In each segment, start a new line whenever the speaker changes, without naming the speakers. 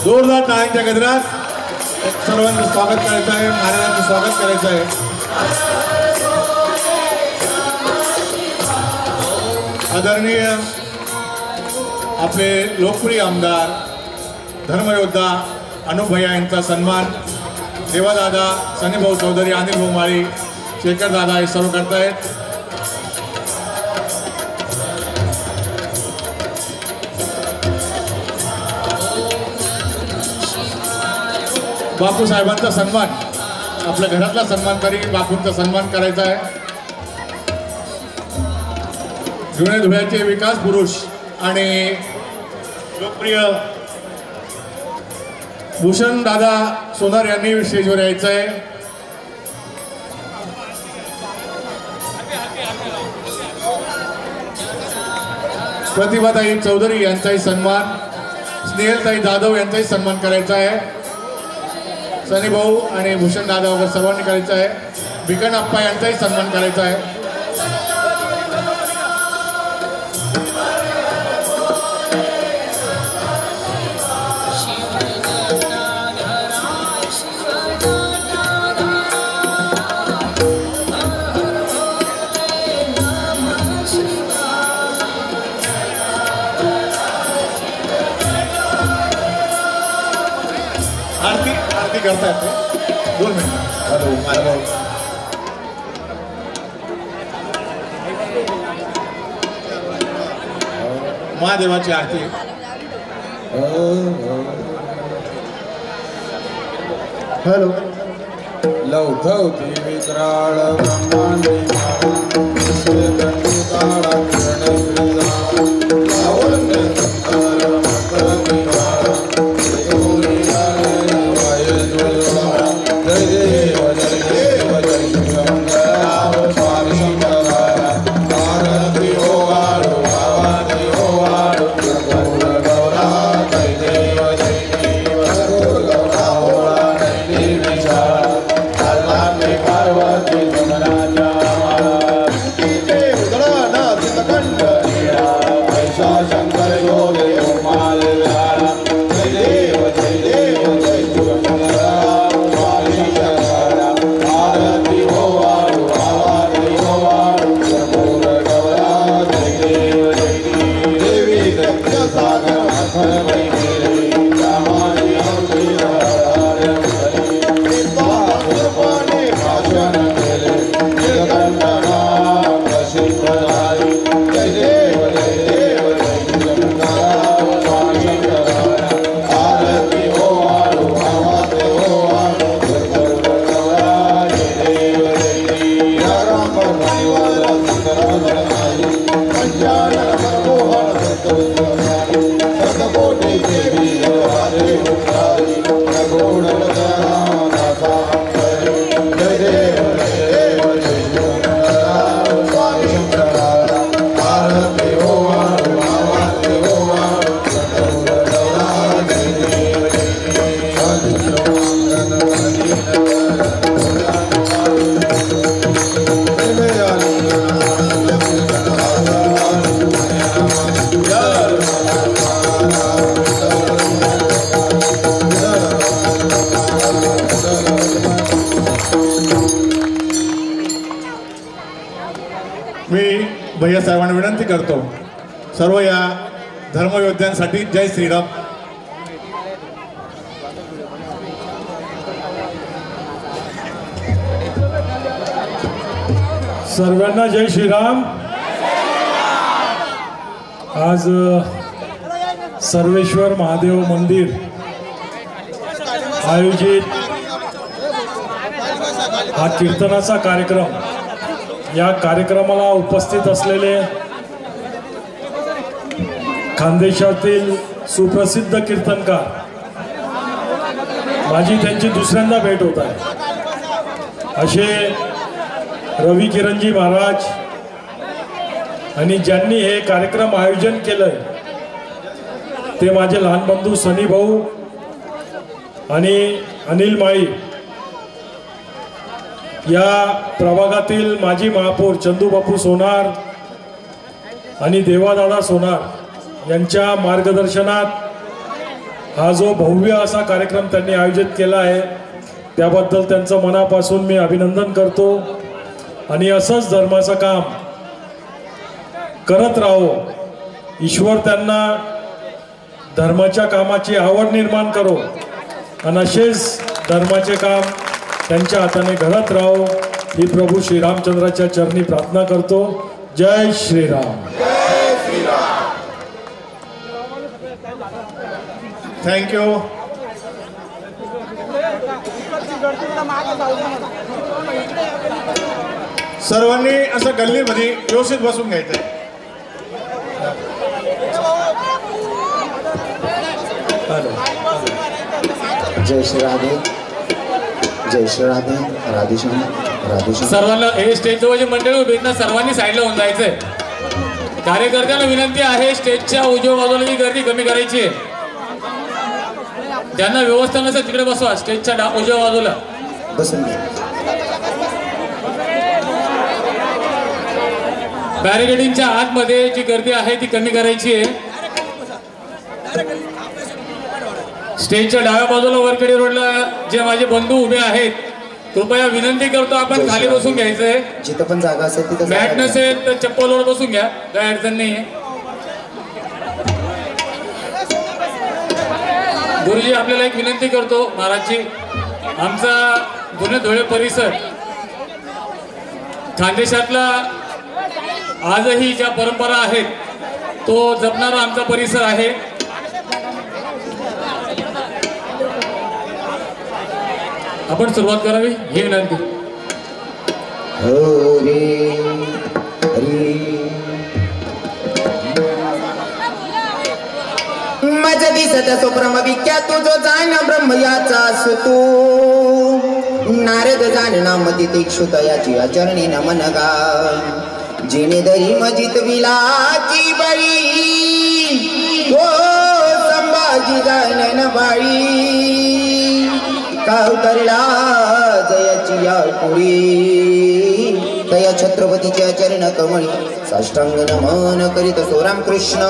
जोरदार टाळ्यांच्या गजरात सर्वांचं स्वागत करायचं आहे, महाराजांचं स्वागत करायचं आहे। आदरणीय आपले लोकप्रिय आमदार धर्मयोद्धा अनुप भैया यांचा सन्मान देवादादा, सनीभाऊ चौधरी, अनिल भाऊ माळी, शेखर दादा हे सर्व करतायत। बापू साहेबांचा सन्मान, आपल्या घरातला सन्मान तरी बापूंचा सन्मान करायचा आहे। जुने धुळ्याचे विकास पुरुष आणि लोकप्रिय भूषण दादा सोनार यांनी स्टेजवर यायचं आहे। प्रतिभाताई चौधरी यांचाही सन्मान, स्नेहलताई जाधव यांचाही सन्मान करायचा आहे। सनी भाऊ आणि भूषण दादा वगैरे सर्वांनी करायचं आहे। भिकन अप्पा यांचाही सन्मान करायचा आहे। आरती करतायत ते 2 मिनिट। हॅलो महाराज, महादेवाची आरती। हॅलो
लौठवती विक्राळ ब्रह्मांडी
भैया साहेबांना विनंती करतो, सर्व या धर्मयोद्ध्यांसाठी जय श्रीराम।
सर्वांना जय श्रीराम। आज सर्वेश्वर महादेव मंदिर आयोजित हा कीर्तनाचा कार्यक्रम, या कार्यक्रमाला उपस्थित असलेले खानदेशातील सुप्रसिद्ध कीर्तनकार, माझी त्यांची दुसऱ्यांदा भेट होत आहे असे रवी किरणजी महाराज आणि ज्यांनी हे कार्यक्रम आयोजन केलंय ते माझे लहान बंधू सनी भाऊ आणि अनिल माळी, या प्रभागातील माजी महापौर चंदूबापू सोनार आणि देवादादा सोनार यांच्या मार्गदर्शनात हा जो भव्य असा कार्यक्रम त्यांनी आयोजित केला आहे त्याबद्दल त्यांचं मनापासून मी अभिनंदन करतो आणि असंच धर्माचं काम करत राहो. ईश्वर त्यांना धर्माच्या कामाची आवड निर्माण करो आणि असेच धर्माचे काम त्यांच्या हाताने घडत राहो ही प्रभू श्रीरामचंद्राच्या चरणी प्रार्थना करतो. जय श्रीराम.
थँक्यू. सर्वांनी असं गल्लीमध्ये व्यवस्थित बसून घ्यायचंय.
जय श्री राधे, जय श्री राधे. राधेश्याम राधेश्याम.
सर्वांना हे स्टेजवर जे मंडळी उभे आहेत ना सर्वांनी साईडला होऊन जायचंय. कार्यकर्त्यांना विनंती आहे स्टेजच्या उजव्या बाजूला जी गर्दी कमी करायची आहे. ज्यांना व्यवस्था नसेल तिकडे बसवा स्टेजच्या उजव्या बाजूला
बसून घ्या.
बॅरिकेडिंगच्या आतमध्ये जी गर्दी आहे ती कमी करायची आहे. स्टेजच्या डाव्या बाजूला वरकडे रोडला जे माझे बंधू उभे आहेत कृपया विनंती करतो आपण खाली बसून घ्यायचंय.
जिथं पण जागा असेल तिथं
मॅट नसेल तर चप्पलवर बसून घ्या काही अडचण नाहीये. गुरुजी आपल्याला एक विनंती करतो महाराजची. आमचा जुने धुळे परिसर खानदेशातला आजही ज्या परंपरा आहेत तो जपणारा आमचा परिसर आहे. आपण सुरुवात करावी ही विनंती.
हरे हरे. मज दिसत सुप्रम विख्या तुझो जाण ब्रह्म याचा सुतू. नारद जाणना मती तीक्षुत याची आचरणी नमन गा. जिने दरी मजित विलाची बळी ओ संभाजी जाणन बाळी. कावतरला जयाची या पुढी तया छत्रपतीच्या चरण कमळी साष्टांग नमन करीत सो रामकृष्ण.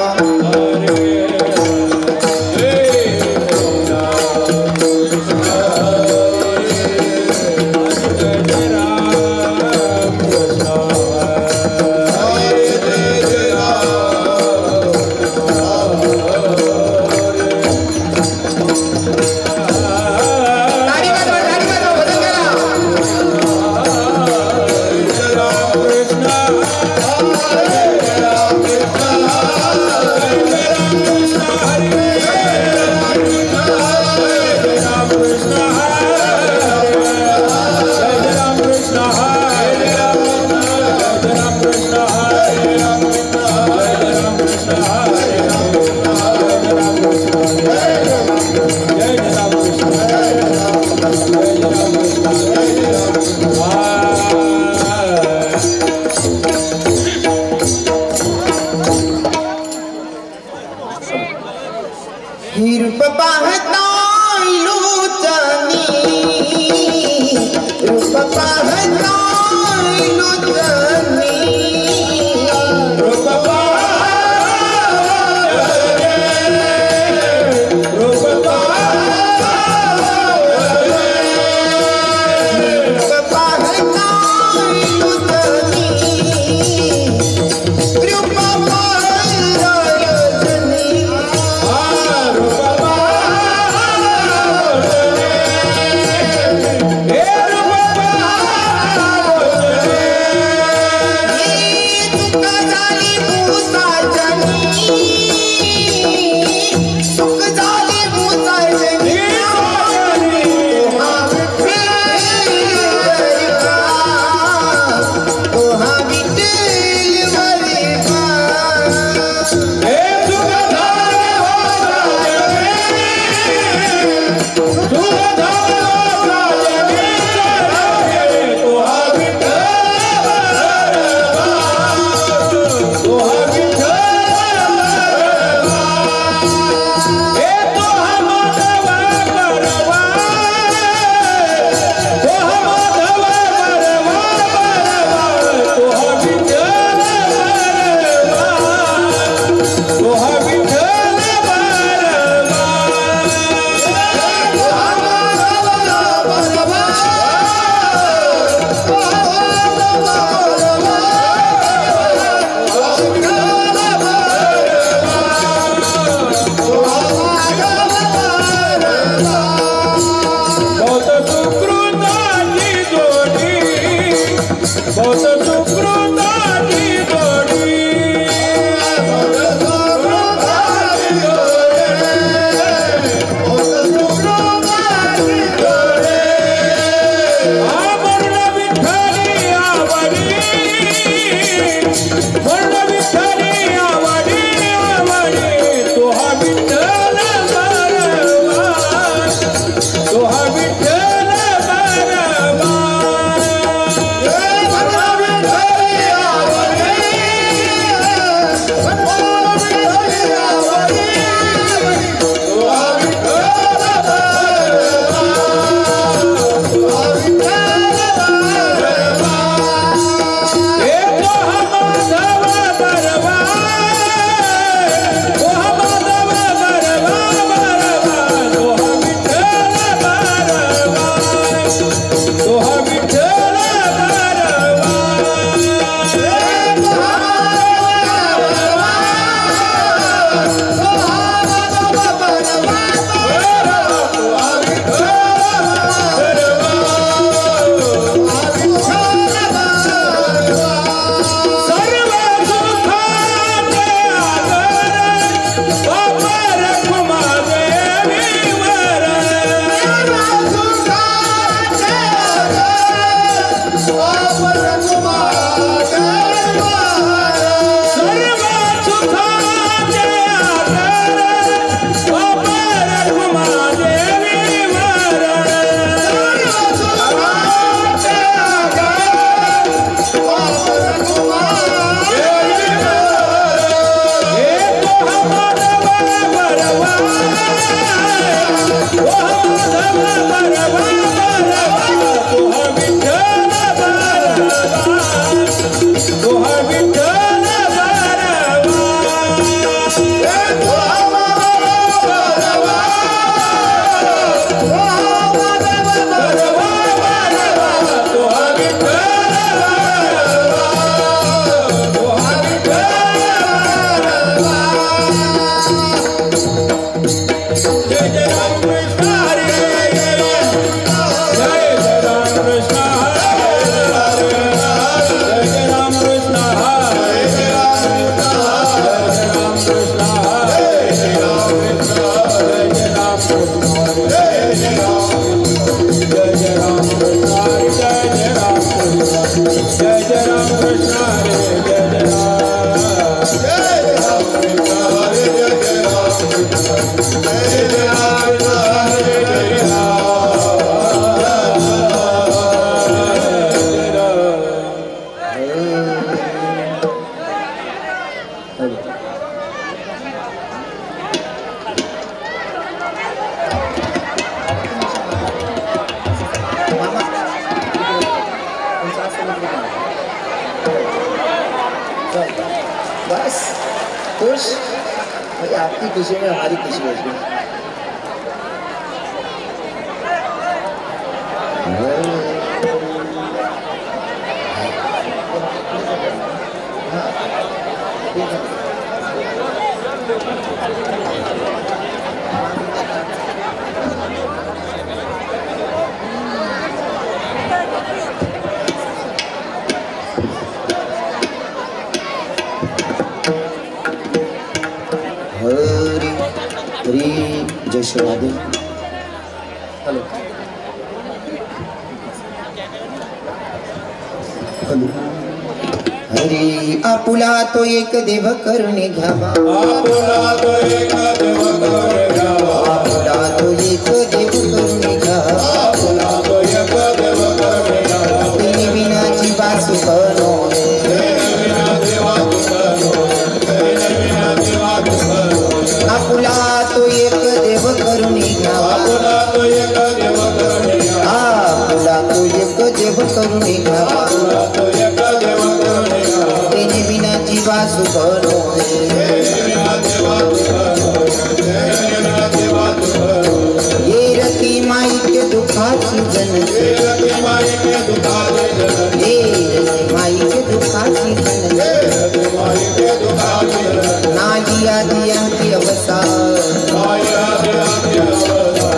रूप पाहता लोचनी, रूप पाहता लोचनी, रूप बस खुश भाई, आपकी खुशी में हमारी खुशी हो गई। हरी हरी जय शिवाजी। हॅलो हरी आपुला तो एक देव करून घ्यावा,
आपुला तो एक देव करून घ्यावा,
आपुला तो एक देव करून घ्यावा,
आपुला तो एक देव करून घ्यावा,
तिने विनाची बासु बनवणे, आपुला तो एक देव करून घ्यावा,
आपुला तो एक देव करून घ्यावा,
आपुला तो एक देव करून घ्यावा,
आपुला तो एक देव करून घ्यावा,
तिने विनाची बासु बनवणे, ये रती माई के दुखाची जनते,
हे रती माई के दुखाचे जनते,
ये रती माई के दुखाची जनते,
हे रती माई के दुखाचे जनते,
नाही आधी अंती अवसान,
माई आदि आदि अवतार,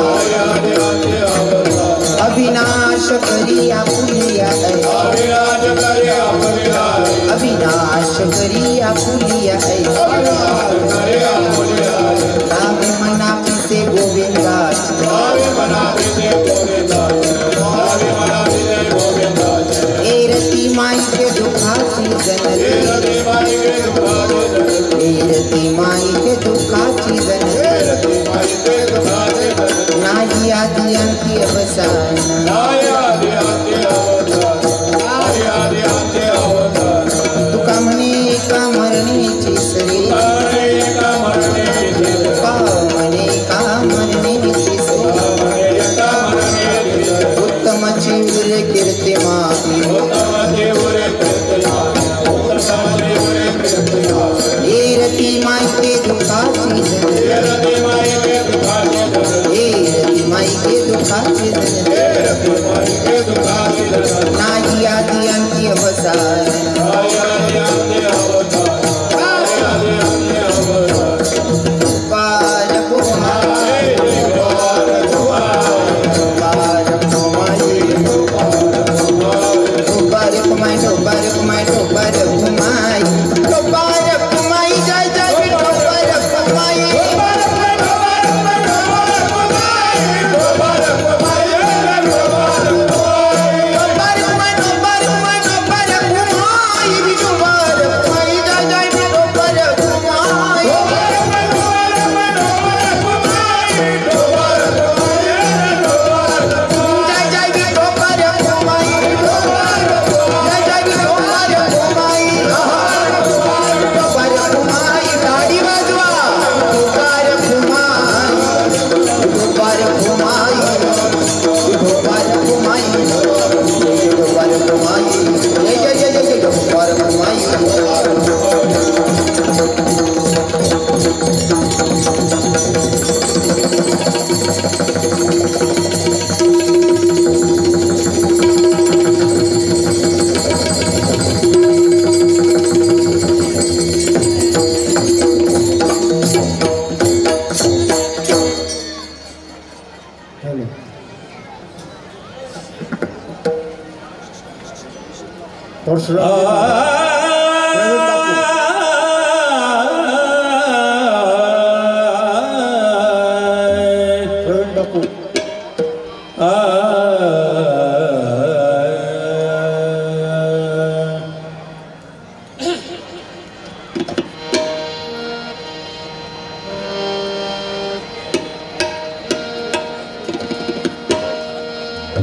माई आदि आदि अवतार,
अविनाश करी आपुलिया है,
अविनाश करे अपुलिया है,
अविनाश करी आपुलिया है,
अविनाश करे अपुलिया है,
नावे मना पिसे गोविंदाची,
भावे मना विजय गोविंदाचे, भावे मना विजय गोविंदाचे,
ए रती माई के दुखाची
हे
जनते,
रती माई के दुखाचे जनते,
ए रती माई के दुखाची
हे
जनते,
रती माई के दुखाचे जनते,
नाही आधी अंती अवसान,
माई आदि आदि अवतार, माई आदि आदि अवतार,
तुका म्हणे का मरणीची सरी,
मरणे का मरणे विजय,
का म्हणे का मरणीची सरी,
मरणे का मरणे विजय,
उत्तमाची उरे कीर्ती माही,
उत्तम देवरे कीर्तनाय, उत्तम देवरे कीर्तनाय,
हे रती माई के दुखाची जनते,
हे रती माई के दुखाचे जनते,
हे रती माई के दुखाची जनते,
हे रती माई के दुखाचे जनते,
नाही आधी अंती अवसान,
माई आदि आदि अवतार, माई आदि आदि अवतार,
बालक
हे गोपाल कुमार,
बालक माई, बालक माई, बालक माई, बालक माई, बालक माई, जय जय बालक माई,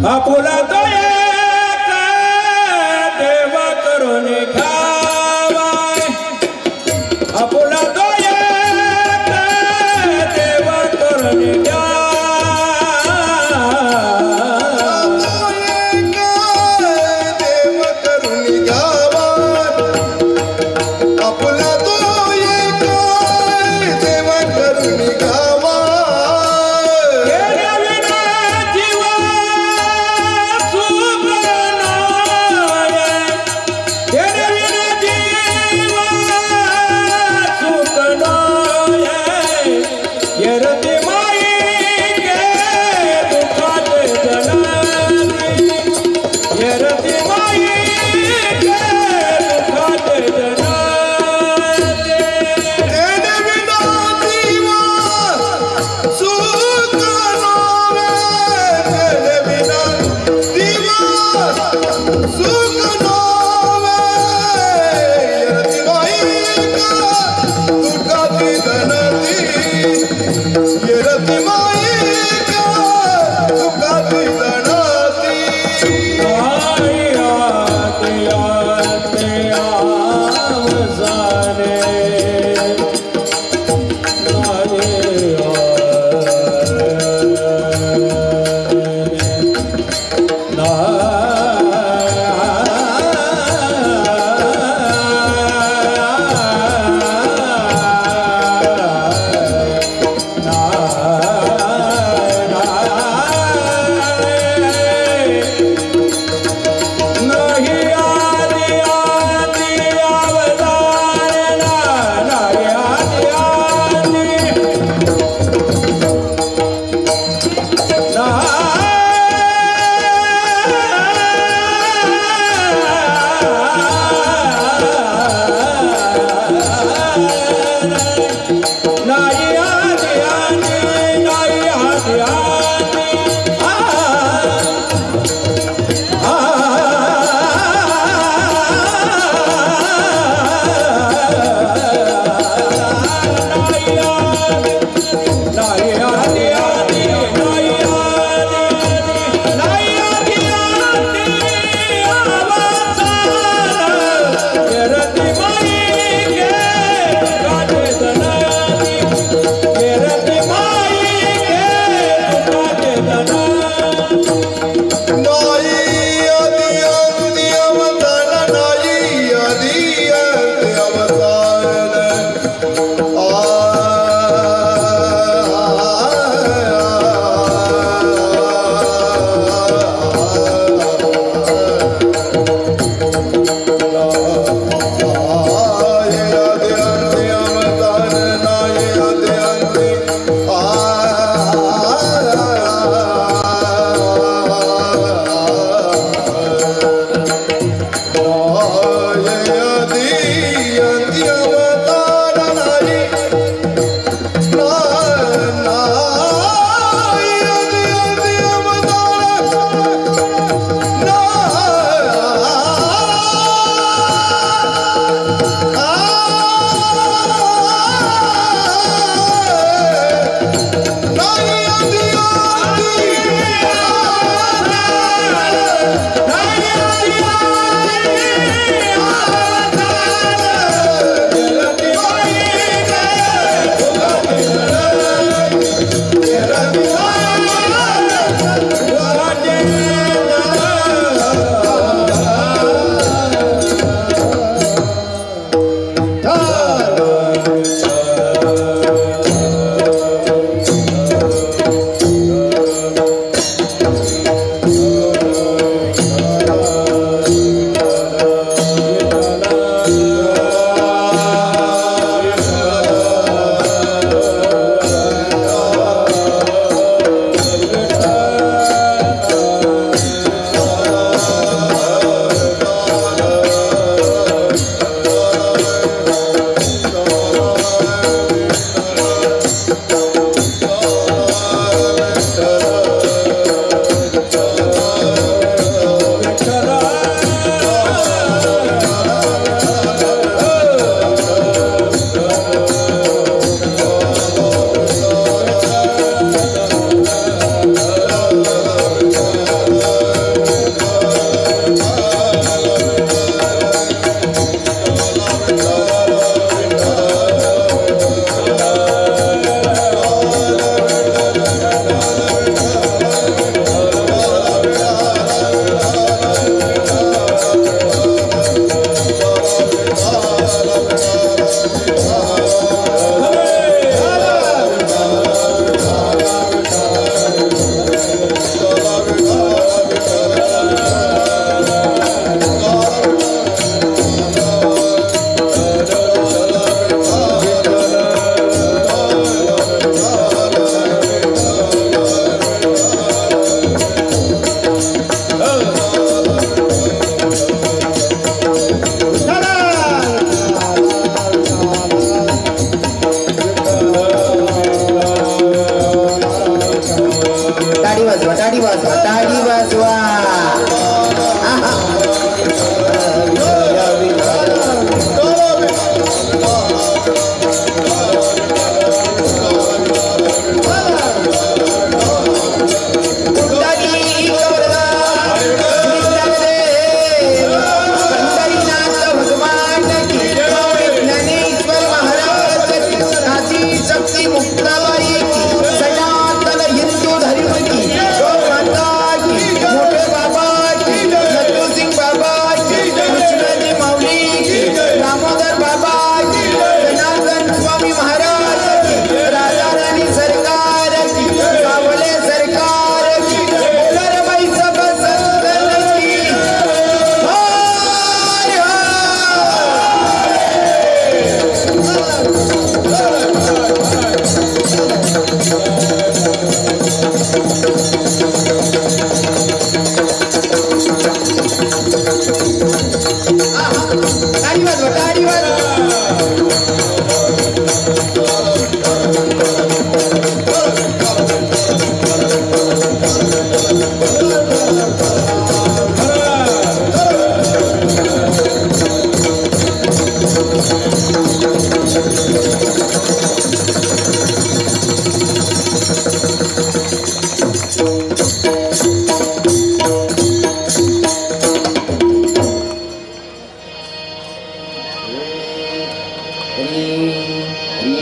आपुला तो एक देव करून घ्यावा, आपुला तो एक देव करून देव करून घ्यावा, तुकाची धनती येरती माईका तुकाची धनती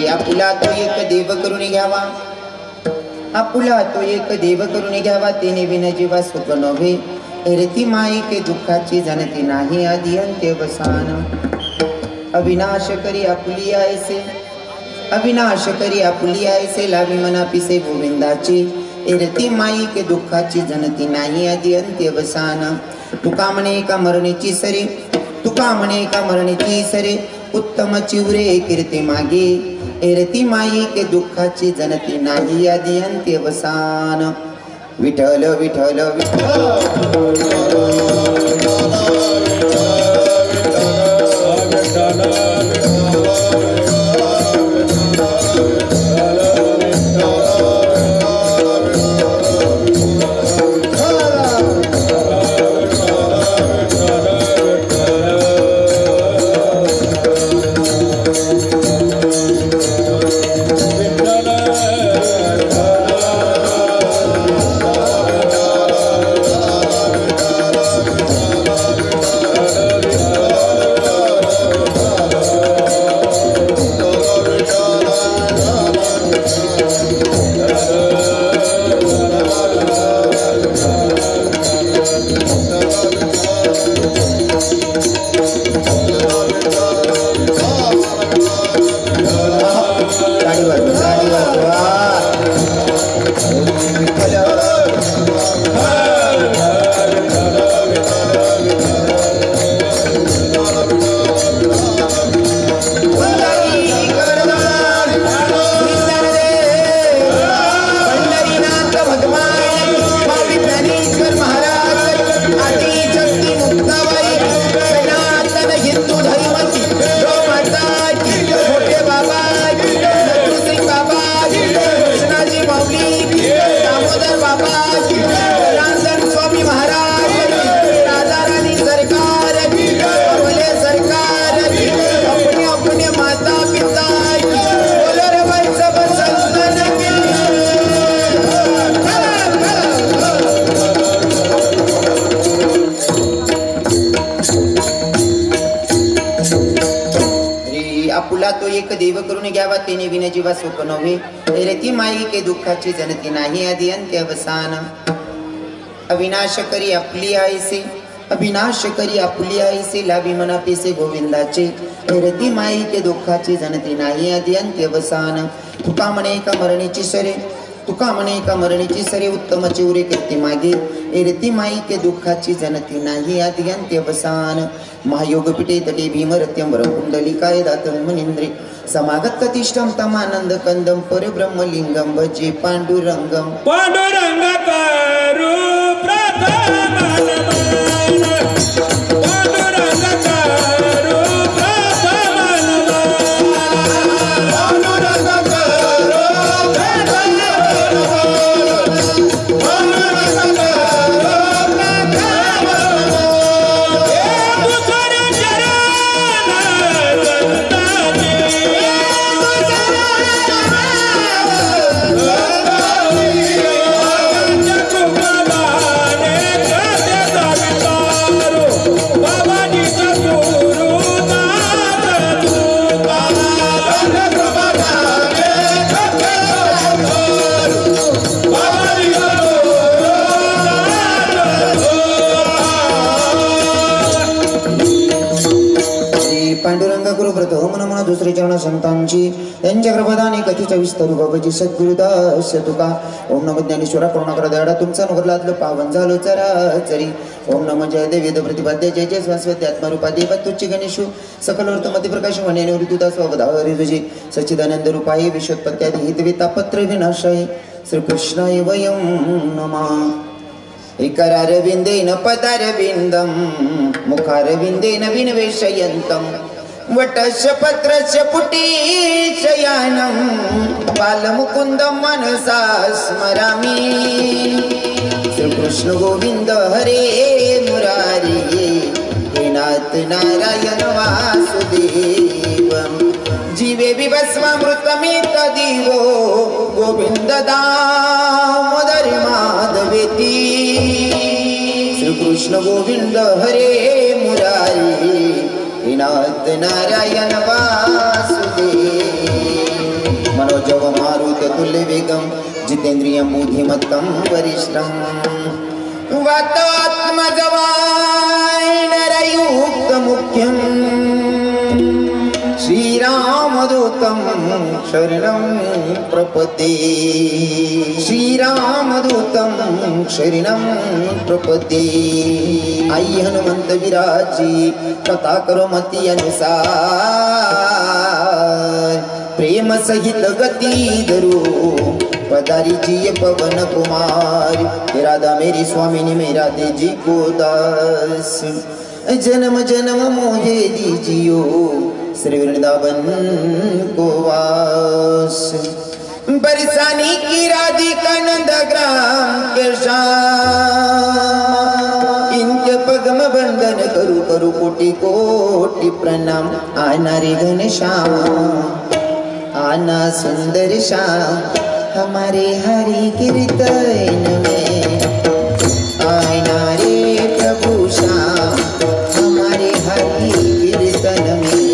आपुला तो एक देव करून घ्यावा, आपुला तो एक देव करून घ्यावा, तेने विन जीवा सुख नव्हे. रती माई के दुःखाची जाणती नाही आधी अंत्यवसान. अविनाश करी आपुली ऐसे, अविनाश करी आपुली ऐसे, लावी मना पिसे गोविंदाची. रती माई के दुःखाची जाणती नाही आधी अंत्यवसान. तुका म्हणे का मरणेची सरे, तुका म्हणे का मरणेची सरे, उत्तम चिवरे कीर्ती मागे. रती माई के दुःखाची जनती नाही आधी अंत्यवसान. विठ्ठल विठ्ठल देव करून घ्यावा, तेने विन जीवा सुख नव्हे. रती माई के दुःखाची जनती नाही आधी अंत्यवसान. अविनाश करी आपली आईसे, अविनाश करी आपली आईसे, लाभी मना पिसे गोविंदाचे. रती माई के दुःखाची जनती नाही आधी अंत्यवसान. तुका म्हणे का मरणेची सरे, तुका म्हणे का मरणेची सरे, उत्तम चिवरे कीर्ती मागे. रती माई के दुःखाची जनती नाही आधी अंत्यवसान. महायोग पिठे तटे भीमरत्यम कुंडलिकाय दातं मुनींद्रे. समागत कतिष्ठम तमानंद कंदम परब्रह्मलिंगम भजे पांडुरंगम.
पांडुरंग करू प्रथम दुसरे चरण संतांची त्यांच्या कृपदाने कथीच्या विस्तरू बाबाजी सद्गुरुदास तुका. ओम नमो ज्ञानेश्वरा करुणाकर दयाळा तुमचा नगरलातलं पावन झालो चराचरी. ओम नमो जय देव वेद प्रतिपाद्य जय जय स्वास्वती आत्मरूपा देव तुच्छ गणेशु सकल अर्थ मध्ये प्रकाश म्हणे निवृत्तीता स्वभावधारी रुजी सच्चिदानंद रूपाये विश्वोत्पत्त्यादि हितवे तापत्र विनाशाय श्रीकृष्णाय वयं नमः. इकरारविंदेन पदारविंदम मुखारविंदेन विनवेशयन्तम वटस्य पत्रस्य पुटी शयानं बालमुकुन्दं मनसा स्मरामि. श्रीकृष्ण गोविंद हरे मुरारी हे नाथ नारायण वासुदेव
देवी भस्मामृतमित दिवो गोविंद दामोदर माधवेती श्रीकृष्ण गोविंद हरे मुरारी नाथ नारायण वासुदेव मनोजव मारुत तुल्य वेगम जितेन्द्रियं बुद्धिमत्तं वरिष्ठं वातात्मजवानरयुक्त मुख्यं श्रीरामदूतं शरणं प्रपद्ये श्रीरामदूतं शरणं प्रपद्ये आई हनुमंत विराजी कथा करो मती अनुसार प्रेम सहित गति धरू पधारी जी पवन कुमार राधा मेरी स्वामिनी मेरा तेजी को दास जन्म जन्म मोहे दीजियो श्री वृंदावन को वास बरसानी की राधिका नंद ग्राम के श्याम इनके पगम बंधन करू करू कोटि कोटि प्रणाम आना रे घनश्याम आना सुंदर श्याम हमारे हरि कीर्तन में आना रे प्रभु श्याम हमारे हरि कीर्तन में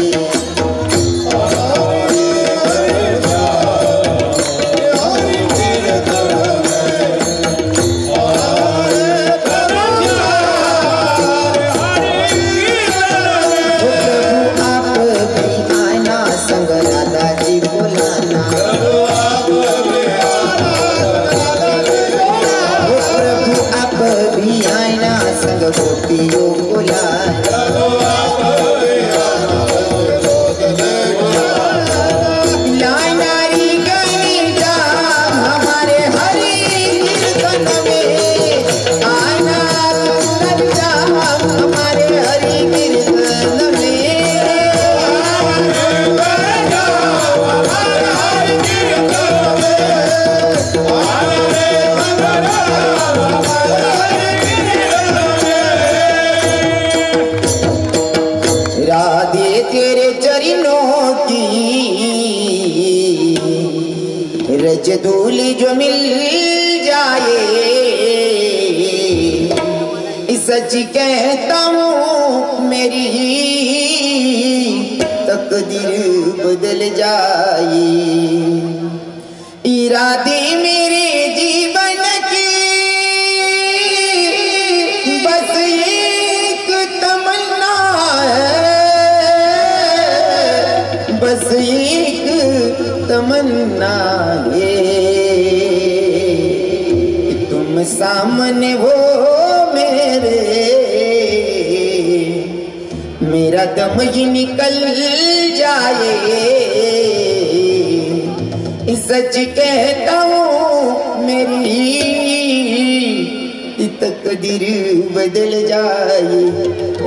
धूली जो मिल जाए सच कहता हूँ मेरी तकदीर बदल जाए इरादे मेरे जीवन की बस एक तमन्ना है बस एक तमन्ना है तुम सामने हो मेरे मेरा दम ही निकल जाए सच कहता हूँ मेरी तकदीर बदल जाए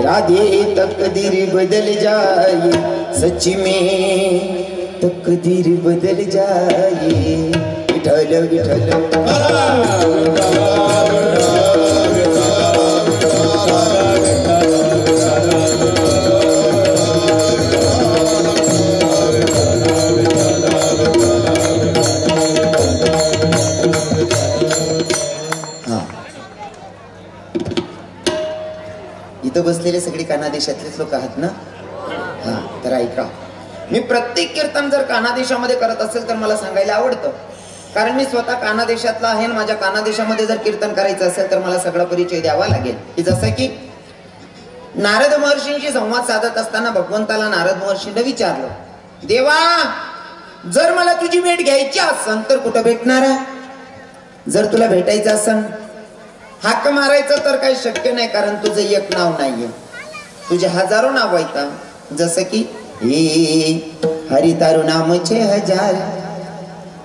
राधे तकदीर बदल जाए सच में तकदीर बदल जाए विठल विठल इथं बसलेले सगळे कानादेशातलेच लोक आहात ना हा तर ऐका मी प्रत्येक कीर्तन जर कानादेशामध्ये करत असेल तर मला सांगायला आवडतं कारण मी स्वतः कानादेशातला आहे माझ्या कानादेशामध्ये जर कीर्तन करायचं असेल तर मला सगळा परिचय द्यावा लागेल की जसं की नारद महर्षींशी संवाद साधत असताना भगवंताला नारद महर्षींनी विचारलं देवा जर मला तुझी भेट घ्यायची असेल तर कुठं भेटणार आहे जर तुला भेटायचं असेल हाक मारायचं तर काही शक्य नाही कारण तुझं एक नाव नाहीये तुझे हजारो नाव आहेत जसं की हरि तारू नामचे हजार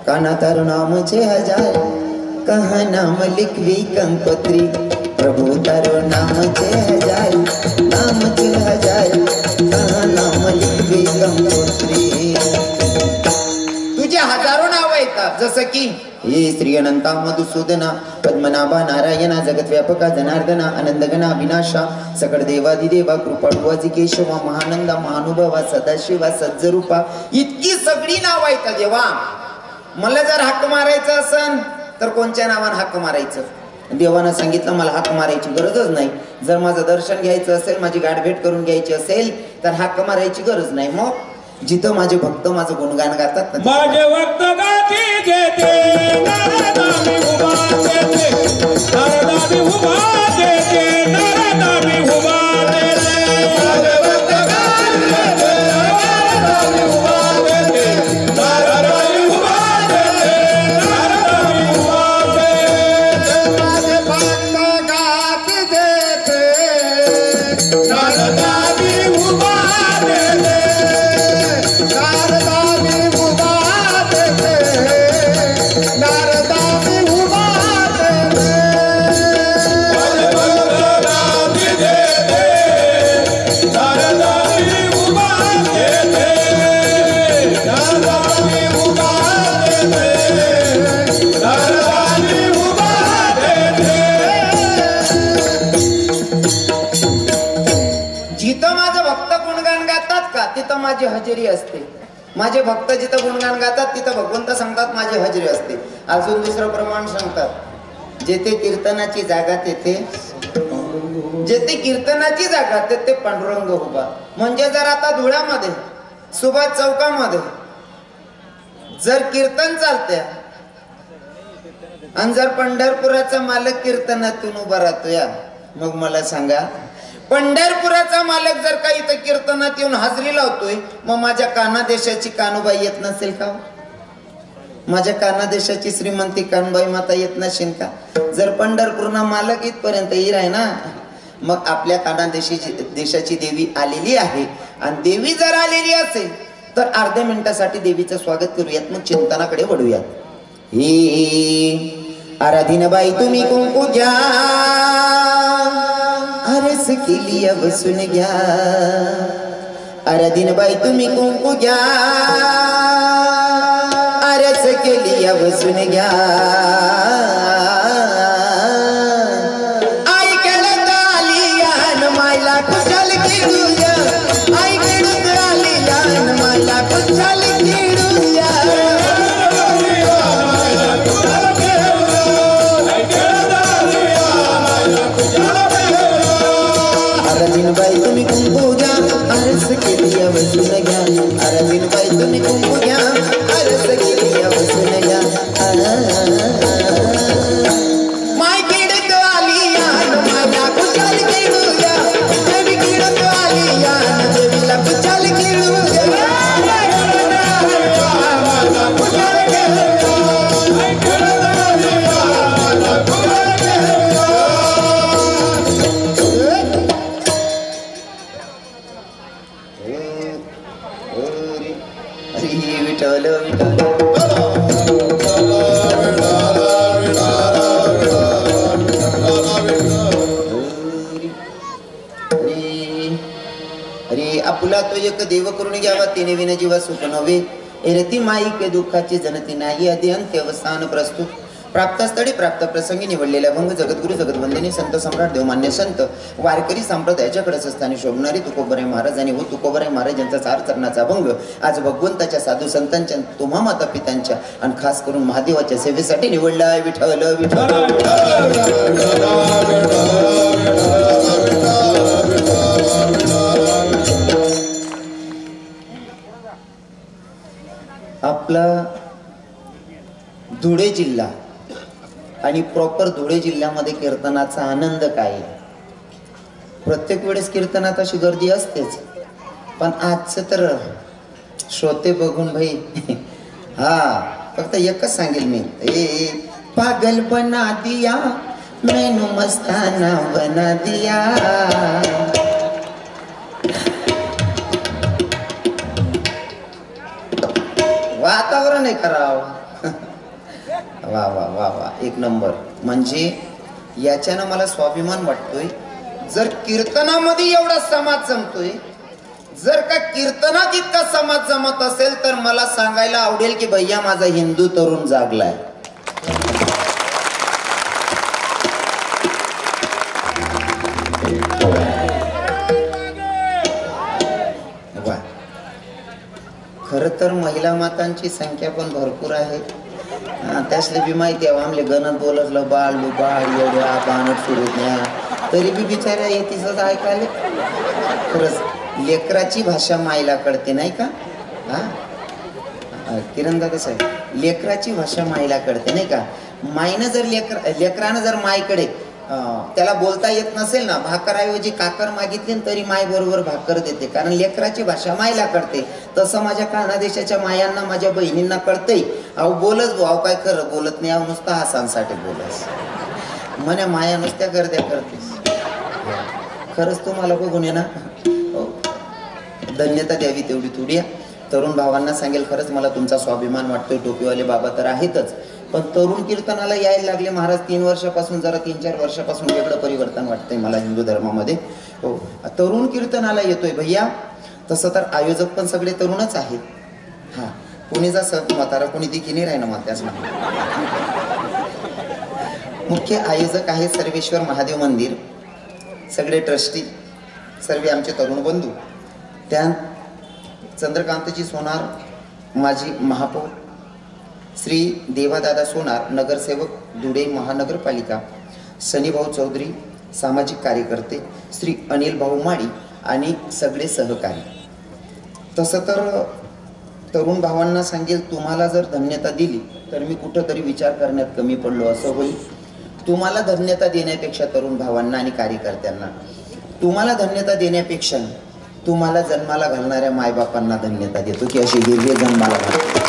काना तारू नामचे हजार कहा नाम लिखवी कंकोत्री प्रभु तारू नामचे हजार कहा नाम लिखवी कंकोत्री तुझे हजारो नाव आहेत येतात जसं की हे श्री अनंता मधुसूदना पद्मनाभा नारायणा जगद्व्यापका जनार्दना आनंदगणा विनाशा सकळ देवादिदेवा कृपाळुवाजी केशवा महानंदा महानुभवा सदाशिवा सज्जरूपा इतकी सगळी नाव आहेत देवा. मला जर हाक मारायचं असन तर कोणत्या नावानं हाक मारायचं? देवानं सांगितलं मला हाक मारायची गरजच नाही. जर माझं दर्शन घ्यायचं असेल माझी गाठभेट करून घ्यायची असेल तर हाक मारायची गरज नाही. मग जिथं माझे भक्त माझं गुणगान गातात
माझे भक्त गाती घेते नारदामी उभा देते नारदामी उभा देते नारदामी उभा देते माझे भक्त गाती घेते नारदामी उभा देते नारदामी उभा देते नारदामी उभा देते माझे भक्त गाती घेते नारदामी उभा देते नारदामी उभा देते नारदामी उभा देते माझे भक्त गाती घेते नारदामी उभा देते नारदामी उभा देते नारदामी उभा देते.
जिथं माझं भक्त गुणगान गातात का तिथं माझी हजेरी असते. माझे भक्त जिथं गुणगान गातात तिथं भगवंत सांगतात माझी हजेरी असते. अजून दुसरं प्रमाण सांगतात जेथे कीर्तनाची जागा तेथे जेथे कीर्तनाची जागा तेथे पांडुरंग उभा. म्हणजे जर आता धुळ्यामध्ये सुभाष चौकामध्ये जर कीर्तन चालते आणि जर पंढरपुराचा मालक कीर्तनातून उभा राहतोय मग मला सांगा पंढरपुराचा मालक जर का इथं कीर्तनात येऊन हाजरी लावतोय मग माझ्या कानादेशाची कानुबाई येत नसेल का? माझ्या कानादेशाची श्रीमंती कानुबाई माता येत नसेल का? जर पंढरपूरना मालक इथपर्यंत येईल आहे ना मग आपल्या देशाची देवी आलेली आहे. आणि देवी जर आलेली असेल तर अर्ध्या मिनिटासाठी देवीचं स्वागत करूयात. मग चिंतनाकडे वळूयात. ही आराधीनबाई तुम्ही कुंकू घ्या आरस केली बसून घ्या. आराधीनबाई तुम्ही कुंकू घ्या आरस केली बसून घ्या. ऐकलं आली यान मायला कुशाल खेळूया ऐकलं आली यान मायला कुशाल खेळूया. आराधीनबाई तुम्ही कुंकू घ्या आरस केली बसून घ्या. आराधीनबाई तुम्ही कुंकू घ्या आरस केली बसून घ्या. माय किडत आली यान मायला कुशाल खेळूया देवी किडत आली यान देवीला कुशाल खेळूया. विठ्ठल विठ्ठल अरे आपुला तो एक देव करून घ्यावा तिने विना जीवा सुख नव्हे. एरती माई के दुःखाची जनती नाही आधी अंत्यवस्थान प्रस्तुत. प्राप्तस्थळी प्राप्त प्रसंगी निवडलेल्या भंग जगद्गुरु जगदवंदनी संत सम्राट देवमान्य संत वारकरी संप्रदायाच्या कडस्थानी शोभणारी तुकोबराय महाराज आणि हो तुकोबराय महाराज यांचा 4 चरणाचा भंग आज भगवंताच्या साधू संतांच्या तुम्हा माता पितांच्या आणि खास करून महादेवाच्या सेवेसाठी निवडलाय. विठ्ठल विठ्ठल आपला धुळे जिल्हा आणि प्रॉपर धुळे जिल्ह्यामध्ये कीर्तनाचा आनंद काय. प्रत्येक वेळेस कीर्तनात अशी गर्दी असतेच पण आजचं तर श्रोते बघून भाई हा फक्त एकच सांगेल मी ए पागल बना दिया मैनू मस्ताना बना दिया. वातावरण आहे करावं. वा वा वा वा एक नंबर. म्हणजे याच्यानं मला स्वाभिमान वाटतोय जर कीर्तनामध्ये एवढा समाज जमतोय जर का कीर्तनात इतका समाज जमत असेल तर मला सांगायला आवडेल की भैया माझा हिंदू तरुण जागलाय. खर तर महिला मातांची संख्या पण भरपूर आहे. त्यासले बी माहिती आहे आमले गणत बोलतलं बाळ बाळ येड्या बाणट सुरज्ञा तरी बी बिचाऱ्या येतीच ऐकायला. खरंच लेकराची भाषा मायला कळते नाही का? हा किरण दादा साहेब, लेकराची भाषा मायला कळते नाही का? मायनं जर लेकरानं जर मायकडे त्याला बोलता येत नसेल ना, भाकरऐवजी काकर मागितली तरी माय बरोबर भाकर देते, कारण लेकराची भाषा मायला कळते. तसं माझ्या कानादेशाच्या मायांना माझ्या बहिणींना कळतंय. अहो बोलच भाऊ काय खरं बोलत नाही, अहो नुसता हसांसाठी बोलस म्हणे माया नुसत्या गर्द्या करतेस. खरंच तुम्हाला बघून आहे ना धन्यता द्यावी तेवढी थोडी. तरुण भावांना सांगेल खरंच मला तुमचा स्वाभिमान वाटतोय. टोपीवाले बाबा तर आहेतच, पण तरुण कीर्तनाला यायला लागले महाराज 3 वर्षापासून, जरा 3-4 वर्षापासून वेगळं परिवर्तन वाटतंय मला हिंदू धर्मामध्ये. हो तरुण कीर्तनाला येतोय भैया. तसं तर आयोजक पण सगळे तरुणच आहेत. हा कोणीचा म्हातारा कोणी दिकी नाही राहिना मग त्याच. मुख्य आयोजक आहे सर्वेश्वर महादेव मंदिर, सगळे ट्रस्टी सर्व आमचे तरुण बंधू. त्या चंद्रकांतजी सोनार माजी महापौर, श्री देवादादा सोनार नगरसेवक धुळे महानगरपालिका, सनीभाऊ चौधरी सामाजिक कार्यकर्ते, श्री अनिल भाऊ माडी आणि सगळे सहकारी. तसं तर तरुण भावांना सांगेल तुम्हाला जर धन्यता दिली तर मी कुठंतरी विचार करण्यात कमी पडलो असं होईल. तुम्हाला धन्यता देण्यापेक्षा तरुण भावांना आणि कार्यकर्त्यांना तुम्हाला धन्यता देण्यापेक्षा तुम्हाला जन्माला घालणाऱ्या मायबापांना धन्यता देतो की असे हिरवे जन्माला घालतो.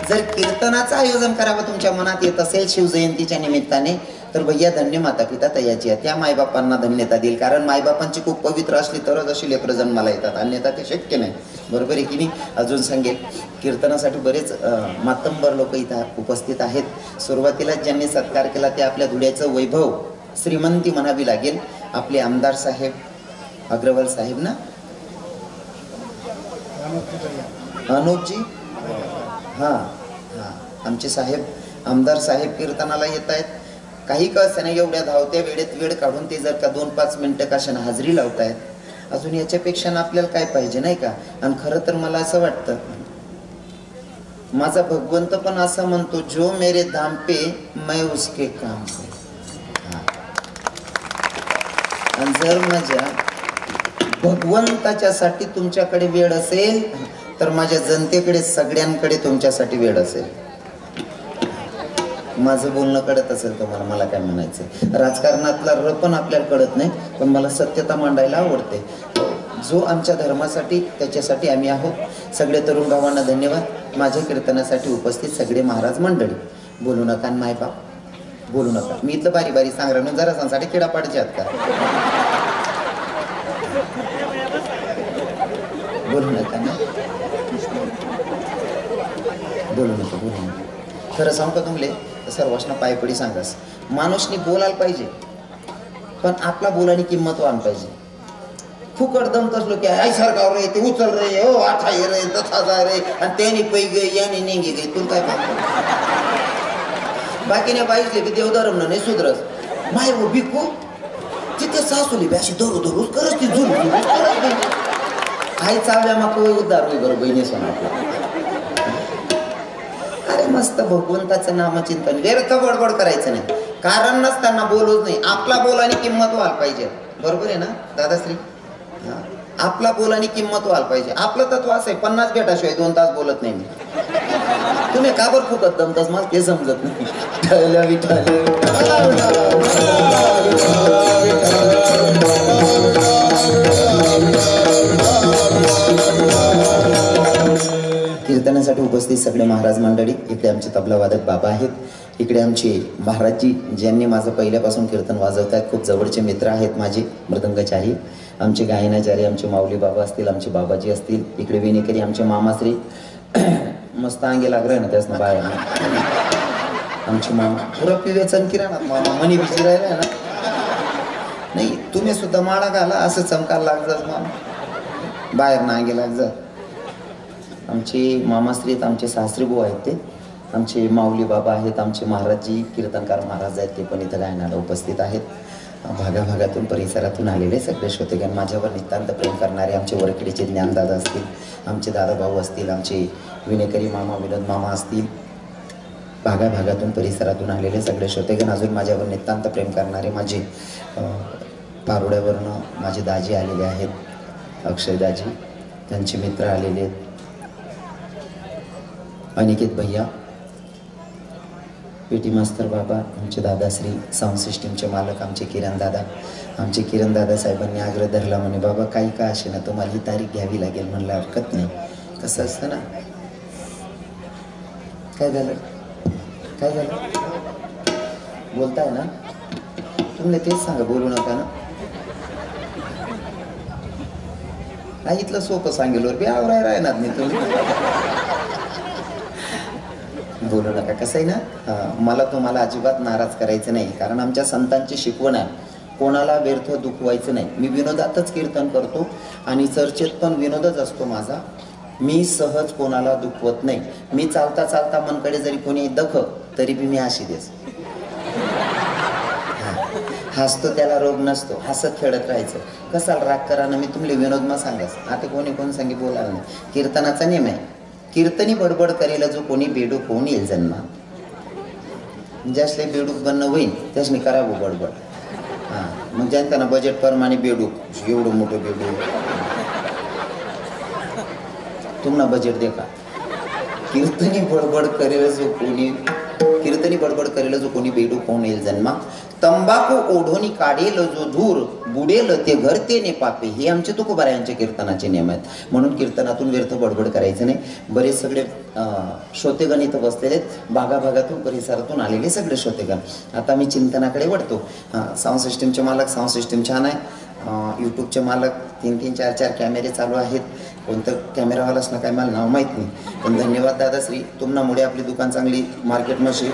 जर कीर्तनाचं आयोजन करावं तुमच्या मनात येत असेल शिवजयंतीच्या निमित्ताने तर भैया धन्य माता पिता तयाची आहे. त्या मायबापांना धन्यता देईल, कारण मायबापांची खूप पवित्र असली तरच अशी लेकरं जन्माला येतात, अन्यथा ते शक्य नाही. बरोबर आहे की नाही? अजून सांगेल कीर्तनासाठी बरेच मातंबर लोक इथं उपस्थित आहेत. सुरुवातीला ज्यांनी सत्कार केला ते आपल्या धुळ्याचं वैभव श्रीमंती म्हणावी लागेल. आपले आमदार साहेब अग्रवाल साहेब ना, अनुपजी, हां हां आमचे साहेब आमदार साहेब कीर्तनाला येत आहेत. काही कसं नाही एवढ्या धावत्या वेळेत वेळ काढून ते जर का 2-5 मिनटं कशाने हाजरी लावतायत, अजून याच्यापेक्षा आपल्याला काय पाहिजे नाही का? आणि खरं तर मला असं वाटतं माझा भगवंत पण असं म्हणतो जो मेरे धाम पे मैं उसके काम पे. आणि जर माझ्या भगवंताच्यासाठी तुमच्याकडे वेळ असेल तर माझ्या जनतेकडे सगळ्यांकडे तुमच्यासाठी वेळ असेल. माझं बोलणं कळत असेल तुम्हाला, मला काय म्हणायचं. राजकारणातला र पण आपल्याला कळत नाही, पण मला सत्यता मांडायला आवडते. जो आमच्या धर्मासाठी त्याच्यासाठी आम्ही आहोत. सगळे तरुण भावांना धन्यवाद. माझ्या कीर्तनासाठी उपस्थित सगळे महाराज मंडळी. बोलू नका मायबाप बोलू नका. मी इथलं बारी बारी सांगणार जरा सांगसाठी किडा पाडचे आहात का? बोलू नका ना, बोलू नका बोलू नका. खरं सांगू का तुमले सर्वांना पायपडी सांगास माणूसनी बोलायला पाहिजे, पण आपला बोलानी किंमत वाढ पाहिजे. फुकट दम कसलो की आई सरकार रे ते उचल रे हो आठा ये रे दथा जा रे आणि त्याने पै गई याने निघी गई तुला काय पाहिजे. बाकीने पाहिजे की देवधर्म नाही सुधरस माय वो बिकू तिथे सासूली बी अशी धरू धरू करच ती झुल आई चावल्या मग उद्धार होई बरं बहिणी सोना. अरे मस्त भगवंताचं नामचिंतन व्यर्थ बडबड करायचं नाही, कारण नसताना बोलूच नाही. आपला बोलानी किंमत व्हायला पाहिजे. बरोबर आहे ना दादाश्री? आपला बोलानी किंमत व्हायला पाहिजे. आपलं तत्व असं आहे 50 भेटाशिवाय 2 तास बोलत नाही मी. तुम्ही का बरं फुकत दमतास मला ते समजत नाही. कीर्तनासाठी उपस्थित सगळे महाराज मंडळी. इकडे आमचे तबला वादक बाबा आहेत, इकडे आमचे महाराजजी ज्यांनी माझं पहिल्यापासून कीर्तन वाजवत आहेत. खूप जवळचे मित्र आहेत माझे मृदंगाचारी, आमचे गायनाचारी, आमचे माऊली बाबा असतील, आमचे बाबाजी असतील. इकडे विनेकरी आमचे मामाश्री मस्त अंगे लागलं ना त्याच ना बाय आमचे मामा पुरा पिव्याचं किराणा मामा मनी बिची राहिला ना नाही. तुम्ही सुद्धा माळा घाला, असं चमकायला लागतात मामा, बाहेर नांगे लागतात. आमचे मामाश्री आहेत, आमचे सासरीबू आहेत, ते आमचे माऊली बाबा आहेत, आमचे महाराजजी कीर्तनकार महाराज आहेत, ते पण इथं गायनाला उपस्थित आहेत. भागाभागातून परिसरातून आलेले सगळे श्रोतेगण, माझ्यावर नितांत प्रेम करणारे आमचे वरखेडीचे ज्ञानदादा असतील, आमचे दादाभाऊ असतील, आमचे विनेकरी मामा विनोद मामा असतील, भागाभागातून परिसरातून आलेले सगळे श्रोतेगण, अजून माझ्यावर नितांत प्रेम करणारे माझे पारोड्यावरनं माझे दाजी आलेले आहेत, अक्षय दाजी, त्यांचे मित्र आलेले आहेत, अनिकेत भैया, पेटी मास्तर बाबा, आमचे दादाश्री, साऊंड सिस्टीमचे मालक आमचे किरण दादा साहेबांनी आग्रह धरला, म्हणे बाबा काही का असे ना तुम्हाला ही तारीख घ्यावी लागेल. म्हणलं हरकत नाही, कसं असतं ना. काय झालं बोलताय ना तुम्ही, तेच सांगा, बोलू नका ना. इथलं सोपं सांगेल बी आवराय राहणार नाही तुम्ही, बोलू नका. कसं आहे ना, मला तुम्हाला अजिबात नाराज करायचं नाही, कारण आमच्या संतांची शिकवण आहे, कोणाला व्यर्थ दुखवायचं नाही. मी विनोदातच कीर्तन करतो आणि चर्चेत पण विनोदच असतो माझा. मी सहज कोणाला दुखवत नाही. मी चालता चालता मनकडे जरी कोणी दख तरी बी मी अशी देस, हसतो, त्याला रोग नसतो, हसत खेळत राहायचं. कसाल राग करा ना, मी तुम्हाला विनोद मग सांगास. आता कोणी सांगे बोलायला नाही. कीर्तनाचा नियम आहे, कीर्तनी बडबड करेल जो कोणी बेडूक होऊन येईल जन्मा. ज्यासले बेडूक बनणं होईल त्यासने करावं बडबड. मग त्यांना बजेट प्रमाणे बेडूक, एवढं मोठं बेडूक तुम्हाला बजेट दे का. कीर्तनी बडबड करेल जो कोणी बेडूक होऊन येईल जन्मा. तंबाखू ओढोनी काढेल जो धूर, बुडेल ते घर ते पापे. हे आमचे तुकोबारायांचे कीर्तनाचे नियम आहेत. म्हणून कीर्तनातून व्यर्थ बडबड करायचं नाही. बरेच सगळे श्रोतेगण इथं बसलेले आहेत, भागाभागातून परिसरातून आलेले सगळे श्रोतेगण. आता मी चिंतनाकडे वळतो. साऊंड सिस्टीमचे मालक, साऊंड सिस्टीम छान आहे. यूट्यूबचे मालक 3-3, 4-4 कॅमेरे चालू आहेत. कोणतं कॅमेरावालाच ना काय मला नाव माहीत नाही, पण धन्यवाद दादाश्री, तुमनामुळे आपली दुकान चांगली मार्केटमध्ये.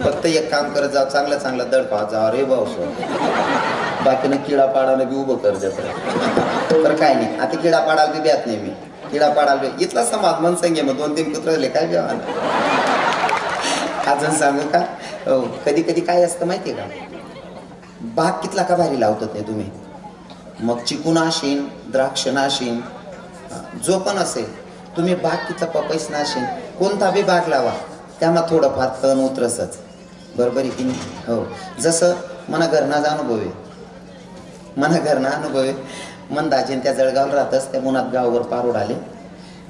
फक्त एक काम करत जाव, चांगलं दड पाहत जाव रे भाऊ. बाकीनं किडा पाडायला बी उभं कर देत तर काय नाही. आता किडा पाडायला बी द्यात नाही मी, किडा पाडायला इथला समाज मन संगे मग 2-3 कुत्रले काय बी. अजून सांगू का, कधी कधी काय असतं माहिती आहे का, बाग कितला का भारी लावतात नाही तुम्ही. मग चिकू नाशीन, द्राक्ष नाशीन, जो पण असेल तुम्ही बाग कितला पपईस नाशीन, कोणता बी बाग लावा, त्यामध्ये थोडंफार तण उतरसच, बरोबर आहे की नाही. हो, जसं मना घरनाचा अनुभव आहे. मन दाजीन त्या जळगावला राहतच, त्या मुनात गावावर पारोड आले.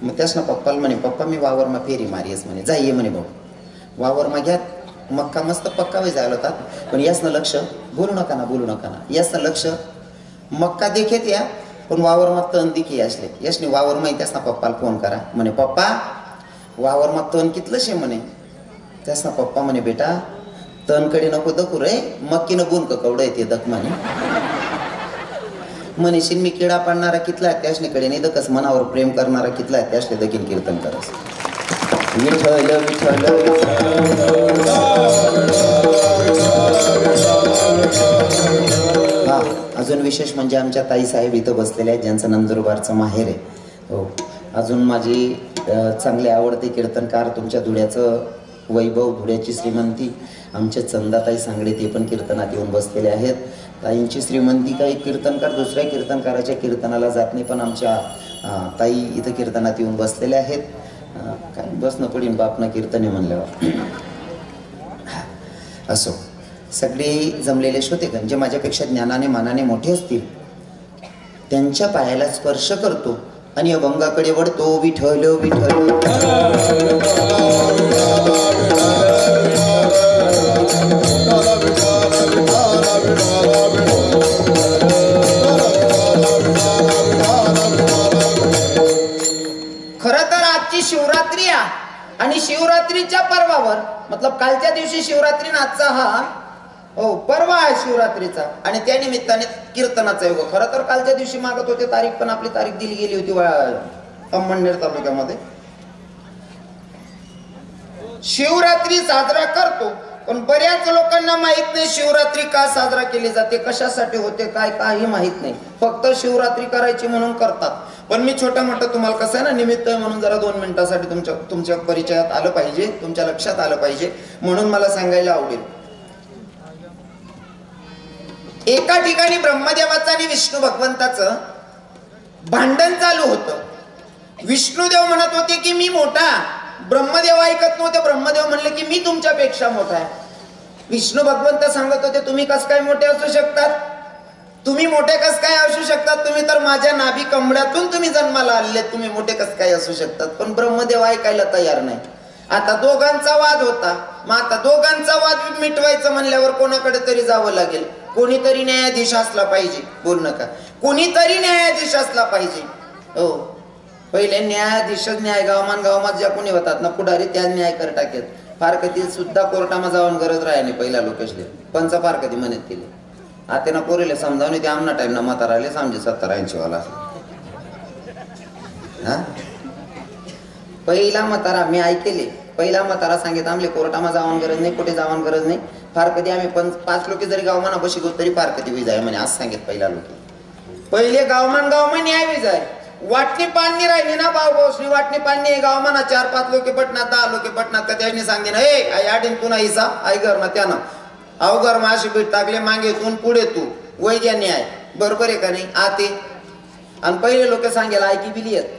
मग त्यासनं पप्पाला म्हणे, पप्पा मी वावरमा फेरी मारीस म्हणे, जाईये म्हणे भाऊ वावरमा घ्या. मक्का मस्त पक्का वे जायला होतात, पण यासनं लक्ष, बोलू नका ना, यासनं लक्ष मक्का देखेत या, पण वावरमा तण दिखे असले. यासने वावरमा त्यासना पप्पाला फोन करा म्हणे, पप्पा वावरमा तण कितलं शे म्हणे. त्यासना पप्पा म्हणे, बेटा तणकडे नको दखू रे, मक्कीनं बुनक कवडं येते दख म्हणे. म्हणेशील मी किडा पाडणारा कितला आहे त्यासनीकडे नाही दकस, मनावर प्रेम करणारा कितला आहे त्यासने दखीन कीर्तन करस. विठ्ठल विठ्ठल हा. अजून विशेष म्हणजे आमच्या ताईसाहेब इथं बसलेले आहेत, ज्यांचं नंदुरबारचं माहेर आहे. हो, अजून माझी चांगले आवडते कीर्तनकार, तुमच्या धुळ्याचं वैभव, धुळ्याची श्रीमंती आमचे चंदाताई सांगडे, ते पण कीर्तनात येऊन बसलेले आहेत. ताईंची श्रीमंती काही कीर्तनकार दुसऱ्या कीर्तनकाराच्या कीर्तनाला जात नाही, पण आमच्या ताई इथं कीर्तनात येऊन बसलेल्या आहेत. काय बसणं पडीन बापनं कीर्तने म्हणल्यावर. असो, सगळे जमलेले श्रोतेगण जे माझ्यापेक्षा ज्ञानाने मानाने मोठे असतील त्यांच्या पायाला स्पर्श करतो आणि अभंगाकडे वळतो. विठ्ठल विठ्ठल शिवरात्री आणि शिवरात्रीच्या पर्वावर, मतलब कालच्या दिवशी शिवरात्री आजचा हा पर्व आहे शिवरात्रीचा, आणि त्या निमित्ताने कीर्तनाचा योग. खरं तर कालच्या दिवशी मागत होते तारीख, पण आपली तारीख दिली गेली होती अंमळनेर तालुक्यामध्ये. शिवरात्री साजरा करतो पण बऱ्याच लोकांना माहित नाही शिवरात्री का साजरा केली जाते, कशासाठी होते, काय काही माहित नाही. फक्त शिवरात्री करायची म्हणून करतात. पण मी छोटा मोठा तुम्हाला कसं आहे ना, निमित्त आहे म्हणून जरा 2 मिनिटासाठी तुमच्या परिचयात आलं पाहिजे, तुमच्या लक्षात आलं पाहिजे म्हणून मला सांगायला आवडेल. एका ठिकाणी ब्रह्मदेवाचं आणि विष्णू भगवंताचं भांडण चालू होतं. विष्णुदेव म्हणत होते की मी मोठा, ब्रह्मदेव ऐकत नव्हते. ब्रह्मदेव म्हणले की मी तुमच्यापेक्षा मोठा आहे. विष्णू भगवंत सांगत होते तुम्ही कस काय मोठे असू शकतात, तुम्ही मोठे कस काय असू शकतात, तुम्ही तर माझ्या नाभी कमळातून तुम्ही जन्माला आलेले, तुम्ही मोठे कस काय असू शकतात. पण ब्रह्मदेव ऐकायला तयार नाही. आता दोघांचा वाद होता. मग आता दोघांचा वाद मिटवायचं म्हणल्यावर कोणाकडे तरी जावं लागेल. कोणीतरी न्यायाधीश असला पाहिजे. बोल नका, कोणीतरी न्यायाधीश असला पाहिजे. हो, पहिले न्यायाधीशच न्याय गावमात ज्या कोणी होतात ना पुढारी त्या न्याय कर टाकेत. फार कधी सुद्धा कोर्टामा जाऊन गरज राहिली पहिल्या लोकेशले पंच फार कधी म्हणत केले. आता ना पोरीले समजावून ते आमना टाइम ना मता राहिले समजे 70-80 वाला. हा, पहिला म्हातारा मी ऐकले, पहिला म्हातारा सांगित आमले कोर्टामा जाऊन गरज नाही, कुठे जाऊन गरज नाही. फार कधी आम्ही 5 लोक जरी गावमाना बशी गो तरी फार कधी विजाय म्हणे असं सांगित पहिला लोक. पहिले गावमान न्याय विजाय. वाटणी पाणी राहिली ना भाऊ वाटणी पाणी गावमाना 4-5 लोक पटणार 10 लोक पटणार का त्याने सांगे ना ए आई आडीन तू ना हिसा आई घर ना त्यानं अवघर माशी बीट टाकले मागे तून पुढे तू वै घ्या न्याय. बरोबर आहे का नाही आते. आणि पहिले लोक सांगेल ऐकी बिली येत,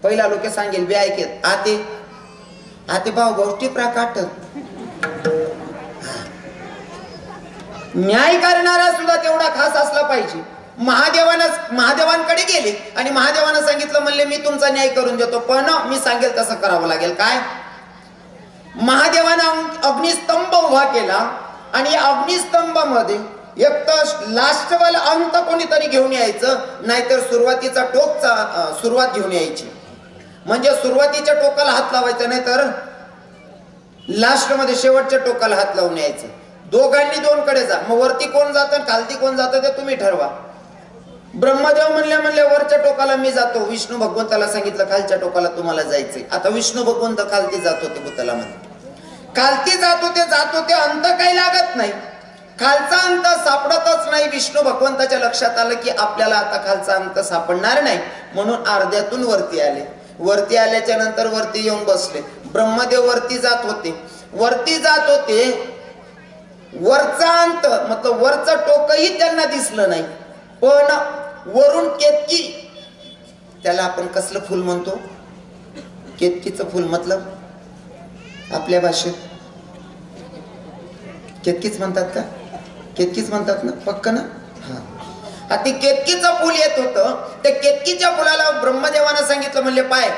पहिला लोक सांगेल बी ऐकेत आते आते भाऊ गोष्टी प्रकाट. न्याय करणारा सुद्धा तेवढा खास असला पाहिजे. महादेवांकडे गेले आणि महादेवानं सांगितलं म्हणले मी तुमचा न्याय करून देतो पण मी सांगेल तसं करावं लागेल. काय, महादेवानं अग्निस्तंभ उभा केला आणि अग्निस्तंभामध्ये एक तर लास्टवाला अंत कोणीतरी घेऊन यायचं, नाहीतर सुरुवातीचा टोकचा सुरुवात घेऊन यायची. म्हणजे सुरुवातीच्या टोकाला हात लावायचा नाही तर लास्ट मध्ये शेवटच्या टोकाला हात लावून यायचं. दोघांनी 2 कडे जा. मग वरती कोण जातं खालती कोण जातं ते तुम्ही ठरवा. ब्रह्मदेव म्हणले वरच्या टोकाला मी जातो. विष्णू भगवंताला सांगितलं खालच्या टोकाला तुम्हाला जायचंय. आता विष्णू भगवंत खालती जात होते भूतलामध्ये, खालती जात होते अंत काही लागत नाही, खालचा अंत सापडतच नाही. विष्णू भगवंताच्या लक्षात आलं की आपल्याला आता खालचा अंत सापडणार नाही म्हणून अर्ध्यातून वरती आले. वरती आल्याच्या नंतर वरती येऊन बसले. ब्रह्मदेव वरती जात होते वरचा अंत मतलब वरचं टोकही त्यांना दिसलं नाही. पण वरून केतकी, त्याला आपण कसलं फुल म्हणतो, केतकीचं फुल मतलब आपल्या भाषेत केतकीच म्हणतात का, केतकीच म्हणतात ना पक्क ना. हा, ते केतकीचं फुल येत होतं. त्या केतकीच्या फुलाला ब्रह्मदेवानं सांगितलं म्हणले पाय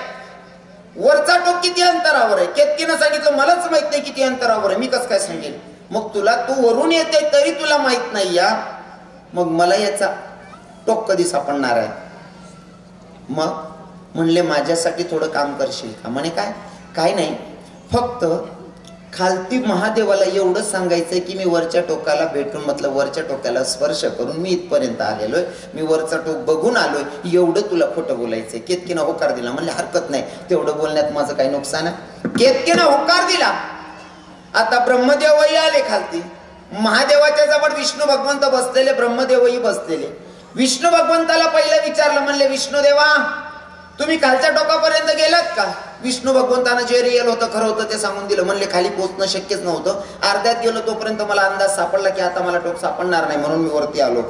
वरचा टोक किती अंतरावर आहे. केतकीनं सांगितलं मलाच माहित नाही किती अंतरावर आहे, मी कसं काय सांगेल. मग तुला तू वरून येते तरी तुला माहित नाही या, मग मला याचा टोक कधी सापडणार आहे. मग म्हणले माझ्यासाठी थोडं काम करशील का. म्हणे काय नाही, फक्त खालती महादेवाला एवढं सांगायचंय की मी वरच्या टोकाला भेटून मतलब वरच्या टोकाला स्पर्श करून मी इथपर्यंत आलेलोय, मी वरचा टोक बघून आलोय, एवढं तुला खोटं बोलायचंय. केतकीनं होकार दिला. म्हणले हरकत नाही, तेवढं बोलण्यात माझं काही नुकसान आहे. केतकीनं होकार दिला. आता ब्रह्मदेवही आले खालती. महादेवाच्या जवळ विष्णू भगवंत बसलेले, ब्रह्मदेवही बसलेले. विष्णू भगवंताला पहिलं विचारलं म्हणले विष्णुदेवा तुम्ही खालच्या टोकापर्यंत गेलात का. विष्णू भगवंतानं जे रिअल होतं खरं होतं ते सांगून दिलं. म्हणले खाली पोहोचणं शक्यच नव्हतं, अर्ध्यात गेलो तोपर्यंत मला अंदाज सापडला की आता मला टोक सापडणार नाही म्हणून मी वरती आलो.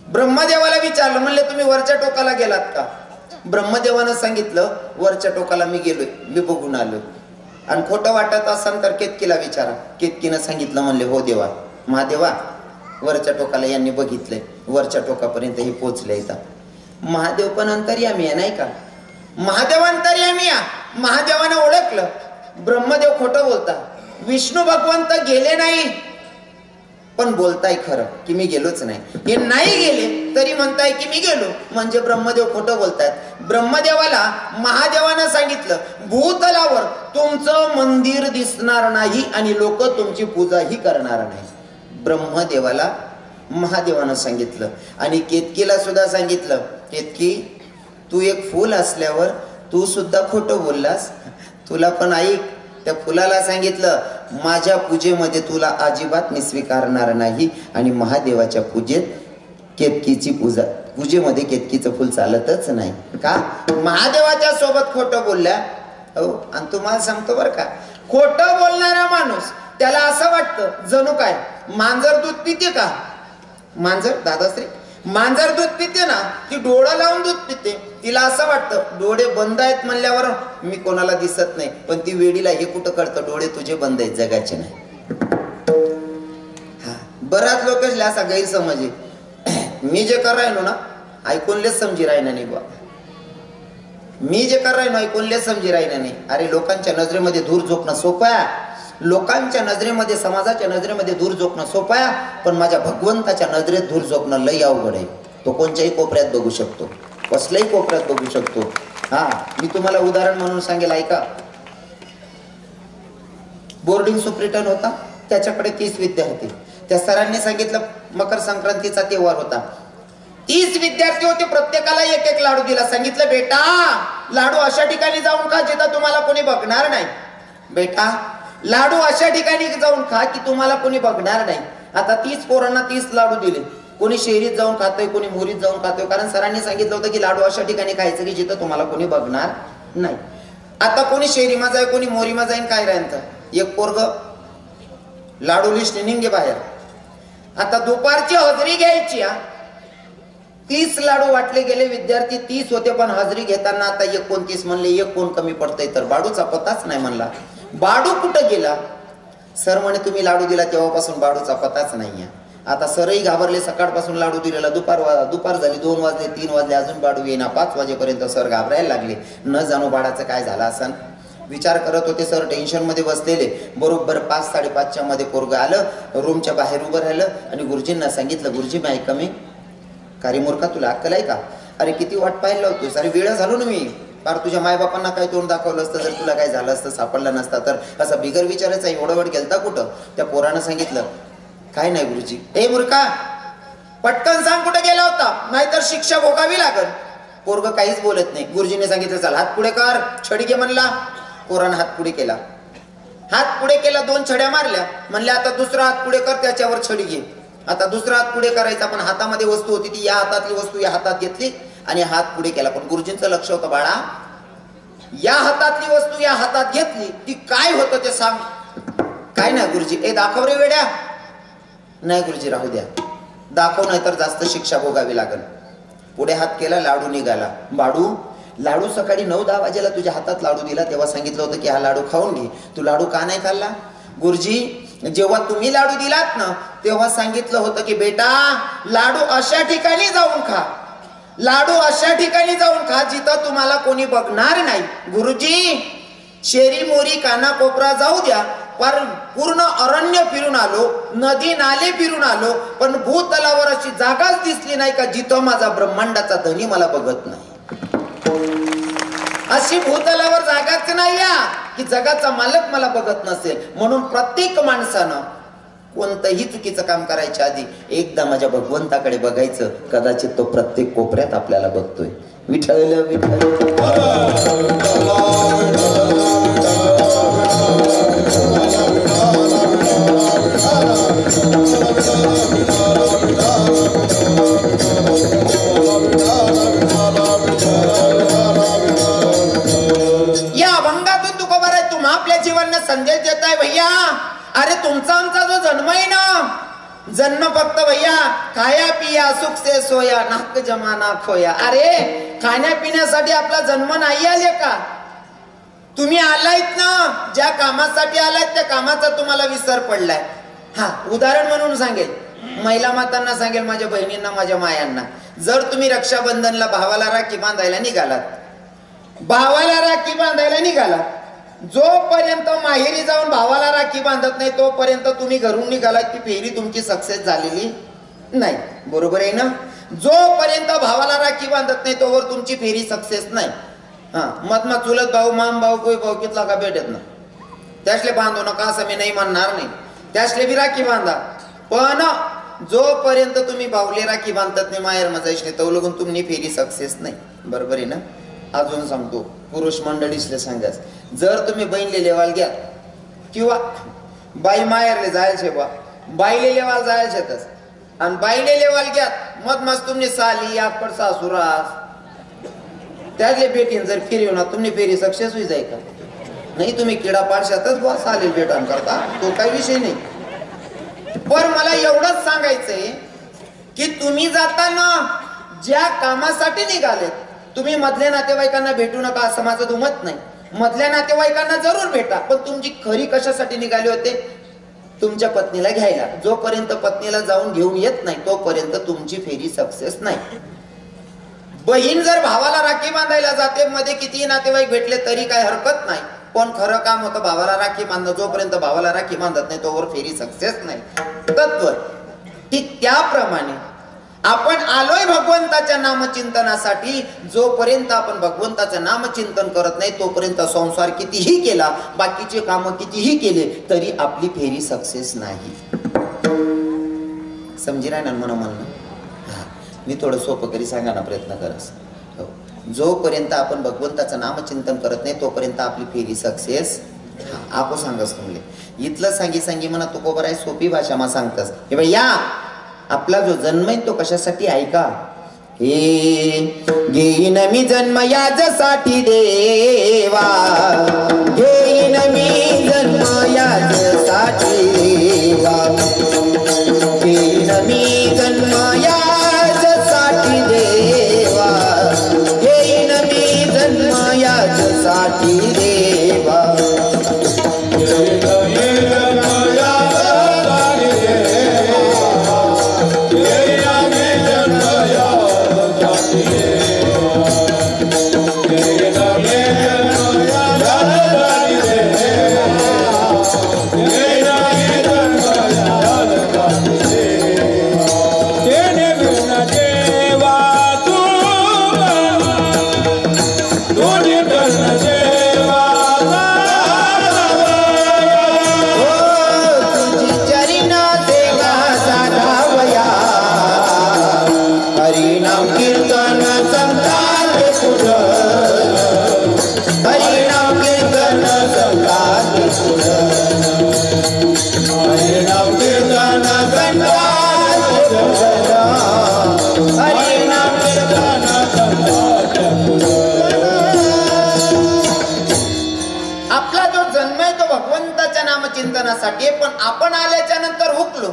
ब्रह्मदेवाला विचारलं म्हणले तुम्ही वरच्या टोकाला गेलात का. ब्रह्मदेवानं सांगितलं वरच्या टोकाला मी गेलोय, मी बघून आलो. आणि खोटं वाटत असेल तर केतकीला विचारा. केतकीनं सांगितलं म्हणले हो देवा, महादेवा वरच्या टोकाला यांनी बघितलंय, वरच्या टोकापर्यंत हे पोहोचले. इथं महादेव पण अंतर्यामी आहे नाही का. महादेव अंतर्यामी आहे. महादेवानं ओळखलं. ब्रह्मदेव खोटं बोलता, विष्णू भगवंत गेले नाही पण बोलताय खरं की मी गेलोच नाही. हे नाही गेले तरी म्हणताय की मी गेलो, म्हणजे ब्रह्मदेव खोटं बोलतायत. ब्रह्मदेवाला महादेवानं सांगितलं भूतलावर तुमचं मंदिर दिसणार नाही आणि लोक तुमची पूजाही करणार नाही. ब्रह्मदेवाला महादेवानं सांगितलं. आणि केतकीला सुद्धा सांगितलं केतकी तू एक फूल असल्यावर तू सुद्धा खोटं बोललास. तुला पण ऐक, त्या फुलाला सांगितलं माझ्या पूजेमध्ये तुला अजिबात मी स्वीकारणार नाही आणि महादेवाच्या पूजेत केतकीची पूजेमध्ये केतकीचं फुल चालतच नाही का? महादेवाच्या सोबत खोटं बोलल्या हो. आणि तुम्हाला सांगतो बरं का, खोटं बोलणारा माणूस त्याला असं वाटतं जणू काय मांजर दूध पिते का? मांजर दादाश्री मांजर दूध पिते ना, ती डोळं लावून दूध पिते. तिला असं वाटतं डोळे बंद आहेत म्हणल्यावर मी कोणाला दिसत नाही, पण ती वेडीला हे कुठं कळतं डोळे तुझे बंद आहेत जगाचे नाही. हा बराच लोक असा गैरसमज आहे. मी जे कर राहिलो ना ऐकूनलेच समजी राहिना नाही बा. मी जे कर राहिलो ऐकूनलेच समजी राहिना नाही. अरे लोकांच्या नजरेमध्ये धूर झोपणं सोपं आहे, लोकांच्या नजरेमध्ये समाजाच्या नजरेमध्ये धूर झोपणं सोपं आहे, पण माझ्या भगवंताच्या नजरेत धूर झोपणं लई अवघड आहे. तो कोणत्याही कोपऱ्यात बघू शकतो, कसल्याही कोपऱ्यात बघू शकतो. हा मी तुम्हाला उदाहरण म्हणून सांगेल ऐका. बोर्डिंग सुप्रिटेंड होता, त्याच्याकडे 30 विद्यार्थी. त्या सरांनी सांगितलं मकर संक्रांतीचा त्योहार होता, 30 विद्यार्थी होते, प्रत्येकाला एक एक लाडू दिला. सांगितलं बेटा लाडू अशा ठिकाणी जाऊन खा जिथं तुम्हाला कोणी बघणार नाही. बेटा लाडू अशा ठिकाणी जाऊन खा की तुम्हाला कोणी बघणार नाही. आता 30 पोरांना 30 लाडू दिले. कोणी शहरीत जाऊन खातोय, कोणी मोरीत जाऊन खातोय, कारण सरांनी सांगितलं होतं की लाडू अशा ठिकाणी खायचं की जिथं तुम्हाला कोणी बघणार नाही. आता कोणी शहरीमा जाय, कोणी मोरीमा जाईन, काय राहतं. एक पोरग लाडू लिस्ट निघे बाहेर. आता दुपारची हजरी घ्यायची. 30 लाडू वाटले गेले, विद्यार्थी 30 होते, पण हजरी घेताना आता 29 म्हणले. एक कोण कमी पडतंय तर बाडूचा पताच नाही म्हणला. बाडू कुठं गेला? सर म्हणे तुम्ही लाडू दिला तेव्हापासून बाडूचा पताच नाहीये. आता सरही घाबरले, सकाळपासून लाडू दिलेला, दुपार झाली, 2 वाजले, 3 वाजले, अजून बाडू येईना. 5 वाजेपर्यंत सर घाबरायला लागले. न जाणू बाळाचं काय झालं असं विचार करत होते. सर टेन्शन मध्ये बसलेले. बरोबर 5-5:30च्या मध्ये पोरगं आलं, रूमच्या बाहेर उभं राहिलं आणि गुरुजींना सांगितलं गुरुजी मी ऐका मी का रे मूर्खा तुला अक्कल आहे का? अरे किती वाट पाहिलं होतोस, अरे वेळ झालो ना मी पार. तुझ्या मायबापांना काय तोंड दाखवलं असतं जर तुला काय झालं असतं, सापडलं नसता तर. असं बिगर विचारायचा एवढा वेळ गेलता कुठं? त्या पोरानं सांगितलं काय नाही गुरुजी. ए मूर्खा पटकन सांग कुठे गेला होता, नाहीतर शिक्षा भोगावी लागल. पोरग काहीच बोलत नाही. गुरुजीने सांगितलं चल हात पुढे कर, छडी घे म्हणला. पोरानं हात पुढे केला. हात पुढे केला, 2 छड्या मारल्या. म्हणल्या आता दुसरा हात पुढे कर, त्याच्यावर छडी घे. आता दुसरा हात पुढे करायचा, पण हातामध्ये वस्तू होती ती या हातातली वस्तू या हातात घेतली आणि हात पुढे केला. पण गुरुजींचं लक्ष होतं बाळा या हातातली वस्तू या हातात घेतली ती काय होतं ते सांग. काय नाही गुरुजी. ए दाखव रे वेड्या. नाही गुरुजी राहू द्या, दाखव नाही तर जास्त शिक्षा भोगावी लागल. पुढे हात केला, लाडू निघाला. बाडू लाडू सकाळी 9-10 वाजेला तुझ्या हातात लाडू दिला तेव्हा सांगितलं होतं की हा लाडू खाऊन घे. तू लाडू का नाही खाल्ला? गुरुजी जेव्हा तुम्ही लाडू दिलात ना तेव्हा सांगितलं होतं की बेटा लाडू अशा ठिकाणी जाऊन खा, लाडू अशा ठिकाणी जाऊन खा जिथं तुम्हाला कोणी बघणार नाही. गुरुजी शेरी मोरी काना कोपरा जाऊ द्या, पर पूर्ण अरण्य फिरून आलो, नदी नाले फिरून आलो, पण भूतलावर अशी जागाच दिसली नाही का जिथं माझा ब्रह्मांडाचा धनी मला बघत नाही. अशी भूतलावर जागाच नाही की जगाचा मालक मला बघत नसेल. म्हणून प्रत्येक माणसानं कोणतंही चुकीचं काम करायच्या आधी एकदा माझ्या भगवंताकडे बघायचं. कदाचित तो प्रत्येक कोपऱ्यात आपल्याला बघतोय. विठ्ठल विठ्ठल या अभंगातून तुकोबार आहे तुम्हा आपल्या जीवनाला संदेश देत आहे भैया. अरे तुमचा आमचा जो जन्म आहे ना, जन्म फक्त भैया खाया पिया सुख से सोया नाक जमाना खोया. अरे खाण्यापिण्यासाठी आपला जन्म नाही आले का? तुम्ही आलायत ना, ज्या कामासाठी आलायत त्या कामाचा तुम्हाला विसर पडलाय. हा उदाहरण म्हणून सांगेल, महिला मातांना सांगेल, माझ्या बहिणींना, माझ्या मायांना, जर तुम्ही रक्षाबंधनला भावाला राखी बांधायला निघालात, भावाला राखी बांधायला निघालात, जोपर्यंत माहेरी जाऊन भावाला राखी बांधत नाही तोपर्यंत तुम्ही घरून निघालात की फेरी तुमची सक्सेस झालेली नाही. बरोबर आहे ना? जोपर्यंत भावाला राखी बांधत नाही तोवर तुमची फेरी सक्सेस नाही. हा मधमा चुलत भाऊ, माम भाऊ, कोई भाऊ कितला का भेटत ना, त्यासले बांधू नका असं मी नाही म्हणणार नाही. त्यासले बी राखी बांधा, पण जोपर्यंत तुम्ही भाऊले राखी बांधत नाही माहेर मजायचे तो लगून तुम्ही फेरी सक्सेस नाही. बरोबर आहे ना? अजून सांगतो पुरुष मंडळीसले सांगायचं, जर तुम्ही बहिणले लेवाल घ्या किंवा बाई माहेरले जायचे बा, बाईले लेवाल जायचे तस, आणि बाईले लेवाल घ्यात मत मस्त तुमने साली आपड सासुरास त्यातले बेटीन जर फेरी होणार तुम्ही फेरी सक्सेस होई जाय का नाही, तुम्ही किडा पारशातच बा चालेल बेटान करता, तो काही विषय नाही. पण मला एवढंच सांगायचंय की तुम्ही जाताना ज्या कामासाठी निघालेत, तुम्ही मधल्या नातेवाईकांना भेटू नका असं माझं दुमत नाही. मधल्या नातेवाईकांना जरूर भेटा, पण तुमची खरी कशासाठी निघाले होते? तुमच्या पत्नीला घ्यायला. जोपर्यंत पत्नीला जाऊन घेऊन येत नाही तोपर्यंत तुमची फेरी सक्सेस नाही. बहीण जर भावाला राखी बांधायला जाते, मध्ये कितीही नातेवाईक भेटले तरी काही हरकत नाही, पण खरं काम होतं भावाला राखी बांधणं. जोपर्यंत भावाला राखी बांधत नाही तोवर फेरी सक्सेस नाही. तत्व ठीक त्याप्रमाणे आपण आलोय भगवंताच्या नामचिंतनासाठी. जोपर्यंत आपण भगवंताचं नामचिंतन करत नाही तोपर्यंत संसार कितीही केला, बाकीचे काम कितीही केले तरी आपली फेरी सक्सेस नाही. समजी राहणार म्हणणं. मी थोडं सोपं करी सांगायला प्रयत्न करस. जोपर्यंत आपण भगवंताचं नामचिंतन करत नाही तोपर्यंत आपली फेरी सक्सेस. आपो सांगस तुमले इथलं सांगी म्हणा तू कोबर आहे, सोपी भाषा मा सांगतस. हे बाई या आपला जो जन्म आहे तो कशासाठी ऐका. हे घेईन मी जन्म याजसाठी देवा, घेईन मी जन्म याजसाठी देवा, घेईन मी जन्म याजसाठी देवा, घेईन मी जन्म याजसाठी देवा. आपला जो जन्म आहे तो भगवंताच्या नामचिंतनासाठी. पण आपण आल्याच्या नंतर हुकलो,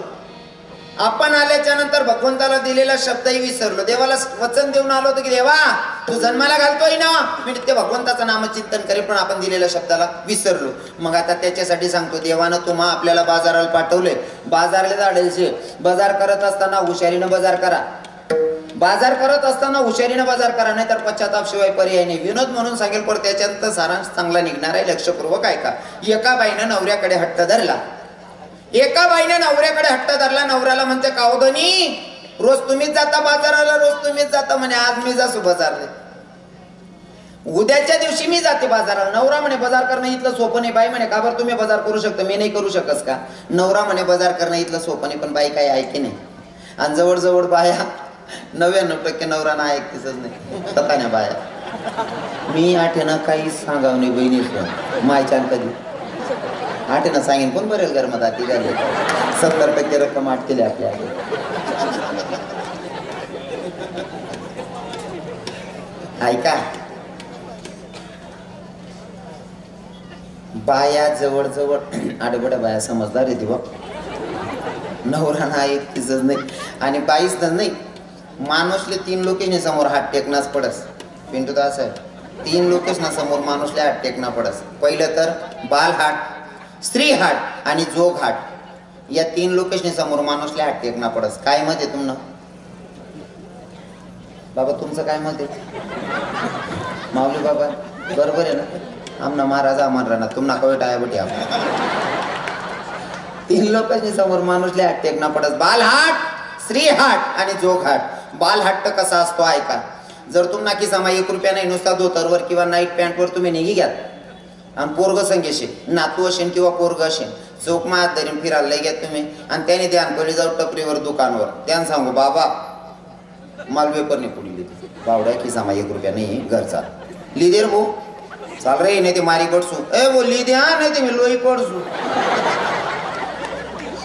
आपण आल्याच्या नंतर भगवंताला दिलेला शब्दही विसरलो. देवाला वचन देऊन आलो होतो की देवा तू जन्माला घालतोय ना, मी ते भगवंताचं नामचिंतन करेल, पण आपण दिलेल्या शब्दाला विसरलो. मग आता त्याच्यासाठी सांगतो देवानं तुम्हा आपल्याला बाजाराला पाठवलंय, बाजारला जायचे. बाजार करत असताना हुशारीनं बाजार करा, बाजार करत असताना हुशारीनं बाजार करा, नाही तर पश्चाताप शिवाय पर्याय नाही. विनोद म्हणून सांगेल पण त्याच्यात सारांश चांगला निघणार आहे, लक्षपूर्वक ऐका. एका बाईनं नवऱ्याकडे हट्ट धरला, एका बाईने नवऱ्याकडे हट्ट धरला. नवऱ्याला म्हणते कावधनी रोज तुम्हीच जाता बाजाराला, रोज तुम्हीच जाता म्हणे. आज मी जासू बाजारले, उद्याच्या दिवशी मी जाते बाजाराला. नवरा म्हणे बाजार करणं इथलं सोपं नाही. बाई म्हणे का बरं तुम्ही बाजार करू शकता, मी नाही करू शकस का? नवरा म्हणे बाजार करणं इथलं सोपं नाही, पण बाई काही ऐके नाही. आणि जवळजवळ बाया 99% नवरा ऐकतेच नाही. ततान्या बाया मी आठेना काही सांगाव नाही बहिणी मायच्या कधी आठेना सांगेन कोण बरेल घरमध्ये आती झाले. 70% रक्कम आठ केली आपल्या. ऐका बाया जवळजवळ आडबड्या बाया समजदार येते बा. नवरा ना ऐकतेच नाही आणि बाईच नाही. माणूसले 3 लोकेशन समोर हात टेकनाच पडस. पिंटू तर असं आहे 3 लोकेशन समोर माणूसले हात टेकना पडस. पहिलं तर बाल हाट, स्त्री हाट आणि जोग हाट. या 3 लोकेशन समोर माणूसले हात टेकना पडस. काय मत आहे तुमनं बाबा? तुमचं काय मत आहे माऊली बाबा? बरोबर आहे ना? आमना महाराज आम्हाला राहणार तुम्हाला कवे टायाबटी. आपण 3 लोकांनी समोर माणूसले हात टेकना पडस. बाल हाट, स्त्री हाट आणि जोग हाट. बाल हट्ट कसा असतो ऐका. जर तुम्हाला की समा 1 रुपया नाही, नुसता धोतरवर किंवा नाईट पॅन्टवर तुम्ही निघी घ्यात आणि पोरग संगेशे नातू असेल किंवा पोरग असेल चौक मात धरून फिरायला घ्यात तुम्ही आणि त्याने ध्यान पडली जाऊ टपरीवर दुकानवर ध्यान सांगू बाबा माल पेपर नाही पुढे लिहिते बावड्या की समा 1 रुपया नाही घरचा लिदेर भो चाल रे नाही ते मारी पडसू ए वो ली द्या नाही ते मी लोई पडसू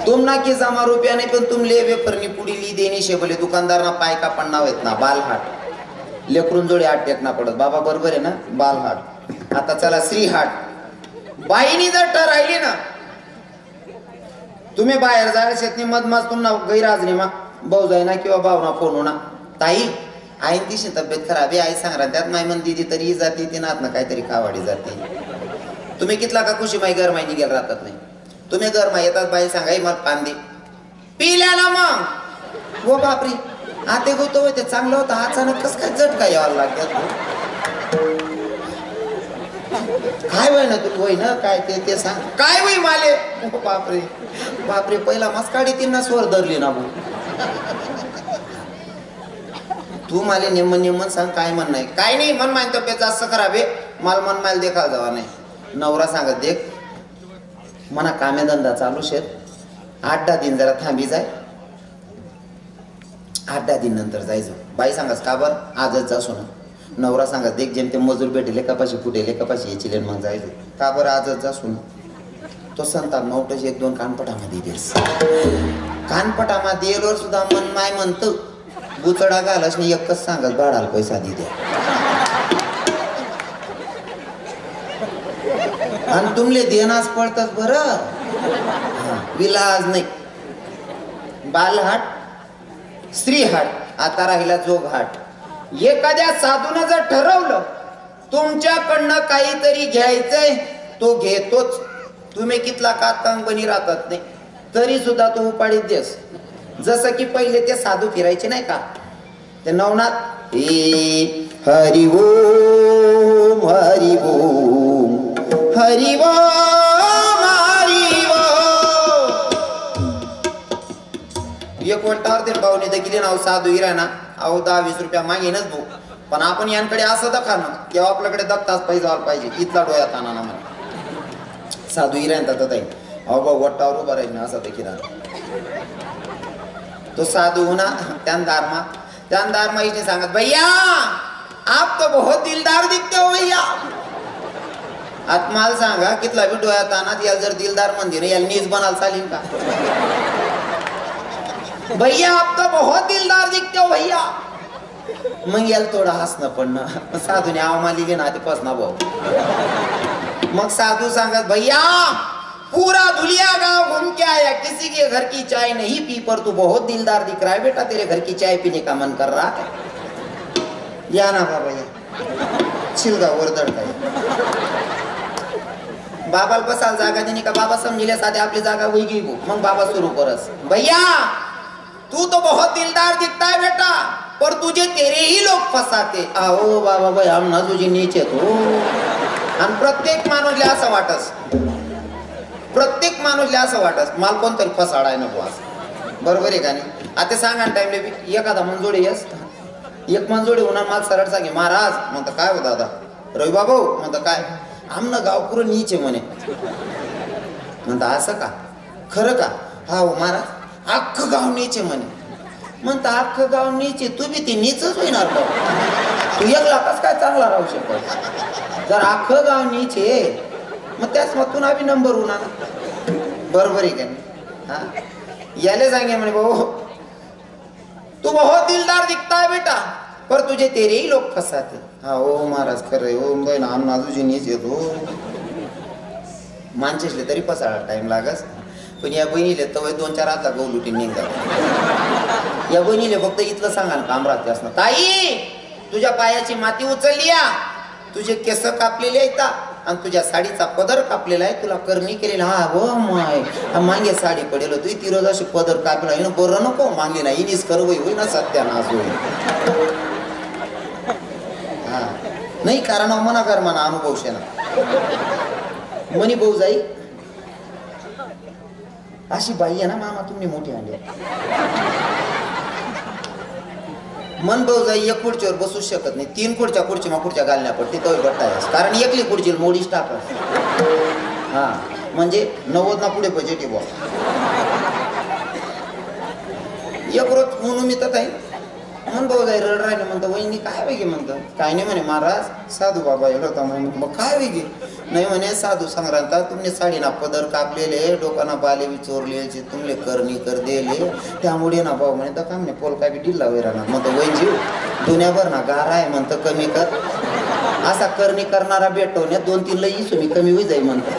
तुम ना की जमा रुपया नाही पण तुम ले वेफरनी पुडी ली देणी शेबले दुकानदार ना पाय का पण नाव आहेत ना बालहाट लेकरून जोडे आठ टेकना पडत बाबा बरोबर आहे ना बालहाट. आता चला श्रीहाट बाईनी जर ठरायली ना तुम्ही बाहेर जायला शेतनी मधमाच तुम्हाला गैराजनी मा भाऊ जाईना किंवा भावना फोन होणार ताई आईन तिशी तब्येत खराब आहे आई सांगणार त्यात माय मन दिदी तरी जाते ती नात ना काहीतरी खावाडी जाते. तुम्ही कितला का खुशी माई गरमाईनी गेला राहतात नाही तुम्ही गरमा येतात बाई सांगाय मग पान दे पिल्या ना मग हो बापरी आते गोतो होते चांगलं होतं अचानक कस काय झटका यावं लागतात काय वय ना तू वय ना काय ते सांग काय वय माले बापरे बापरे पहिला मस्काडी तीन स्वर धरली ना भाऊ तू माले नेमन सांग काय म्हण नाही काय नाही मन मानतो पे जास्त खराब आहे माल मन माल देखाल जावा नाही. नवरा सांगत देख मना कामे धंदा चालू शेत 8-10 दिन जरा थांबी जाय 8-10 दिन नंतर जायचं. बाई सांगास का बर आजच जा सोना. नवरा सांगत देख जेम ते मजूर भेटेले कपाशी फुटेले कपाशी यायची मग जायचं का बरं आजच जा सोना. तो संताप नवटच 1-2 कानपटामध्ये देस कानपटामध्ये येलोर सुद्धा मन माय म्हणतं गुचडा घालस नाही एकच सांगत भाडाला पैसा दे द्या आणि तुमले देनास पडतात बरं विलाज नाही. बालहाट स्त्रीहाट आता राहिला जोगहाट. एखाद्या साधून जर ठरवलं तुमच्याकडनं काहीतरी घ्यायचंय तो घेतोच. तुम्ही कितला कातंगणी राहतात नाही तरी सुद्धा तो उपाडीत देस. जसं की पहिले ते साधू फिरायचे नाही का ते नवनाथ हरि ओम हरि ओम हरि ओम हरि ओम. एक वाटावर ते भाऊने तर गेले नाव साधू हिरा ना अहो 10-20 रुपया मागेनच भाऊ पण आपण यांकडे असं दाखवणं तेव्हा आपल्याकडे दत्ताच पैसा आला पाहिजे इथला डोळ्यात आणा ना मला साधू हिरा तर ताई अहो भाऊ वाटावर उभा राहील ना असं देखील तो साधू ना त्यांदारमा इसने सांगत भैया आप तो बहुत दिलदार दिखते हो भैया. आत्माल सांगा कितला बी डोळ्यात आणत याला जर दिलदार मंदिर याला नीज बनाल चालीन का भैया आप तो बहुत दिलदार दिखते हो भैया. मग याला थोडं हसणं पडणं साधूने आवा लिहिले ना आधीपास ना भाऊ. मग साधू सांगत भैया पूरा दुनिया गांव घूम के आया किसी के घर की चाय नहीं पी पर तू बहुत दिलदार दिख रहा है बेटा तेरे घर की चाय पीने का मन कर रहा है. या ना बाबा या शिलगा वरदड काय बाबाला बसाल जागा देणे का बाबा समजिले साधे आपली जागा वही गई मग बाबा सुरू करस भैया तू तो बहुत दिलदार दिखता है बेटा पर तुझे तेरे ही लोग फसाते. आओ बाबा भाई हम ना तुझे नीचे तो आणि प्रत्येक माणूसला असं वाटस प्रत्येक माणूसला असं वाटत माल कोणतरी फसाडाय नको असं बरोबर आहे का नाही. आता सांगा ना टाइमले एखादा मंजोडे यस एक मंजोडे होणार माल सरळ सांगे महाराज म्हणतं काय हो दादा रवी बाबा म्हणतं काय आमनं गाव पुरं नीचे म्हणे म्हणतं असं का खरं का हा हो महाराज अख्खं गाव नीचे म्हणे म्हणतं अख्खं गाव नीचे तू बी ते नीचच होणार का तू एकला कस काय चांगला राहू शकत जर अख्खं गाव नीचे मग त्याच मग तुला बी नंबर होणार बरोबर आहे का नाही. हा याले सांगे म्हणे भाऊ तू बहुत दिलदार दिखता है बेटा पर तुझे तेरे ही लोग फसाते. हा ओ महाराज खरं हो बहीण आम नाजूची नीच येतो माणसेसले तरी फसायला टाइम लागस पण या बहिणीले तवय 2-4 हातला गहू लुटीन निघतात. या बहिणीले फक्त इथलं सांगा ना काम राहते असणं ताई तुझ्या पायाची माती उचलली या तुझे केस कापलेले आहेत आणि तुझ्या साडीचा पदर कापलेला आहे तुला करणी केलेला हा हो माय मागे साडी पडेल तू ती रोज अशी पदर कापला हिनं बरं नको मागे ना हिनीच करवई होई ना सत्यानाश होईल. हा नाही कारण मना कर म्हणा अनुभव शेना मनी भाऊ जाई अशी बाई आहे ना मामा तुम्ही मोठी आणली मन भाऊ जाई एक खुर्चीवर बसू शकत नाही 3 खुर्च्या घालण्या पडते तो बट्टा कारण एकली खुर्ची मोडीच टाकत हा म्हणजे 90 ना पुढे बजेट आहे एक रोज म्हणून मी तर आहे मन भाऊ जाई रड राहिले म्हणतो वहिनी काय वेगळे म्हणतो काय नाही म्हणे महाराज साधू बाबा येलो होता म्हणे मग काय वेगळे नाही म्हणे साधू संक्रांता तुमने साडीना पदर कापलेले डोकाना बाले बी चोरले तुमले करणी कर दिले त्यामुळे ना भाऊ म्हणे तर का म्हणे पोल काय बी डिल्ला वैराना म्हणतो वहीन जीव दुनियाभर ना गारा आहे म्हणतं कमी कर असा करणी करणारा भेटवण्यात 2-3 लई तुम्ही कमी होई जाई म्हणतो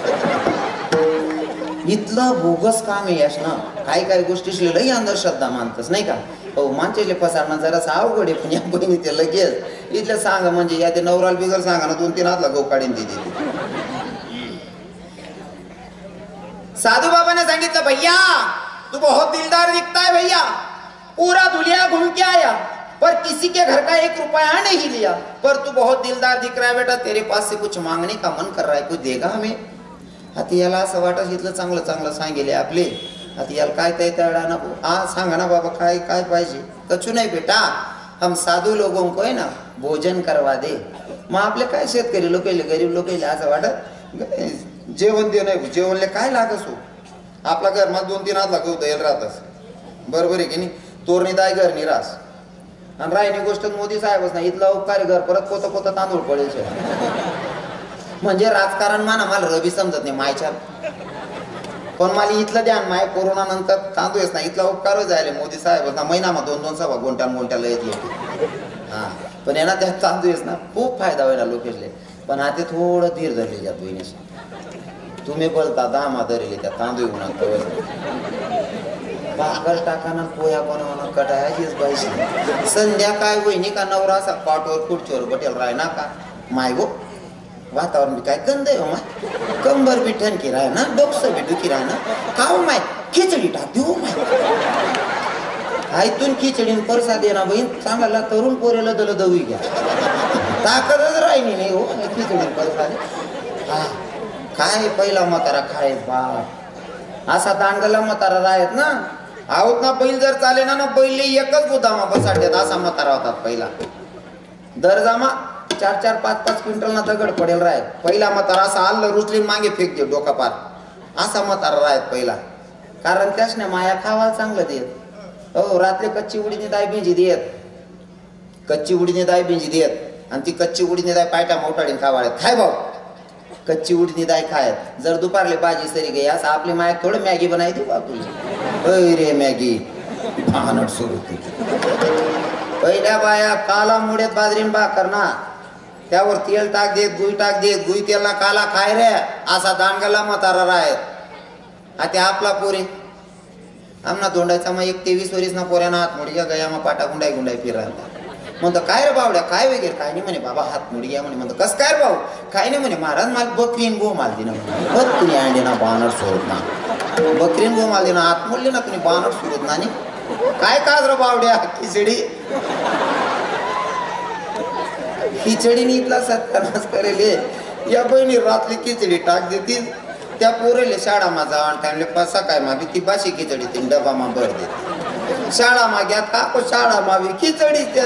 इथलं बोगस काम आहे यश ना काही गोष्टी लई अंधश्रद्धा मानतस नाही का हो माणसाचे फसाडणं जरासं अवघड आहे पण या बहिणी ते लगेच इथलं सांगा म्हणजे या ते नवराल बिगर सांगा ना 2-3 हातला गो काढीन दिली साधू बाबा ने सांगितलं भैया तू बहुत दिलदार दिखता है भैया पूरा दुनिया घूम के आया पर किसी के घर का 1 रुपया नहीं लिया पर तू बहुत दिलदार दिख रहा है बेटा तेरे पास से कुछ मांगने का मन कर रहा है कुछ देगा हमें आता याला असं वाटत इथलं चांगलं सांगेले आपले आता याला काय तळा ना सांगा ना बाबा काय काय पाहिजे कछु नाही बेटा हम साधू लोगों को है ना भोजन करवा दे मग आपले काय शेतकरी लोक गरीब लोक असं वाटत जेवण दे नाही जेवणले काय लागस हो आपला घर मग 2-3 हात लागू द्यायला राहतस बरोबर आहे की नाही तोरणी दाय घर निरास आणि राहिनी गोष्ट मोदी साहेबच नाही इथला उपकारी घर परत कोता तांदूळ पडेल म्हणजे राजकारण माना मला रवी समजत नाही मायच्या पण मला इथलं ध्यान माय कोरोना नंतर तांदूळच नाही इथला उपकार जायला मोदी साहेब ना महिनामा 2-2 सभा गोंट्याला येत लोक हा पण यांना त्या तांदूळच ना खूप फायदा व्हायला लोकेशले पण आता थोडं धीर धरले जात बहिणीस तुम्ही बोलता दामा धरले त्या तांदूळ भाकर टाकाना पोया बनवणं कटायचीच पाहिजे संध्याकाळ वहिनी का नवरा असा पाठवर खुर्चीवर बटेल राय ना का माय गो वातावरण काय गंध आहे माय कंबर बी ठणकी राह ना डोकसं बी दुखी राह ना खाऊ माय खिचडी टाक देऊ माय आयतून खिचडीन परसा दे ना बहीण चांगला तरुण पोरेला दल दवी घ्या ताकदच राहिली नाही हो खिचडी परसा दे हा काय पहिला म्हातारा खाय बाप असा दांडगला म्हातारा राहत ना आहोत ना बैल जर चाले ना बैल एकच गोदामा बसाडतात असा म्हातारा होतात पहिला दरजामा 4-5 क्विंटल ना दगड पडेल राहत पहिला म्हातारा असा आल्ल रुचलीन मागे फेकते डोका पार असा म्हातारा राहत पहिला कारण त्यासने माया खावा चांगलं देत हो रात्री कच्ची उडीने दाय भिंजी देत कच्ची उडीने दाय भिंजी देत आणि ती कच्ची उडीने दाय पायटा मोठाडीन खावाळ्यात खाय भाऊ कच्ची उडीने दाय खायत जर दुपारले भाजी सरी गई असं आपली माया थोडं मॅगी बनाई देऊ बापूजी अय रे मॅगी भानट सुरू पहिल्या बाया काला मुडेत बाजरीन भाकर ना त्यावर तेल टाक देत गुई टाक देत गुई तेलना काला खाय रे असा दांडगाला म्हातारा राहत आता आपला पोरे आमना धोंडायचा मग 23 वर्ष ना पोऱ्याना हात मुडग्या गया मग पाटा गुंडाई फिरायला म्हणतो काय रे बावड्या काय वगैरे काय नाही म्हणे बाबा हात मुडग्या म्हणे म्हणतो कस काय रे भाऊ काय नाही म्हणे महाराज मला बकरीन गो माल दिना बकरी अंडे ना बानर सोडत ना बकरीन गो माल दिना हात मुडले ना तुम्ही बानर सोडत ना काय काज रे बावड्या खिचडीने इथला सत्कारनाश करेले या बहिणी रात्री खिचडी टाक देतील त्या पोरेले शाळा माझा आणि त्यांना पसा काय मावी ती बाशी खिचडी तीन डबा मा भर दे शाळा माग्या काको शाळा मावी खिचडी त्या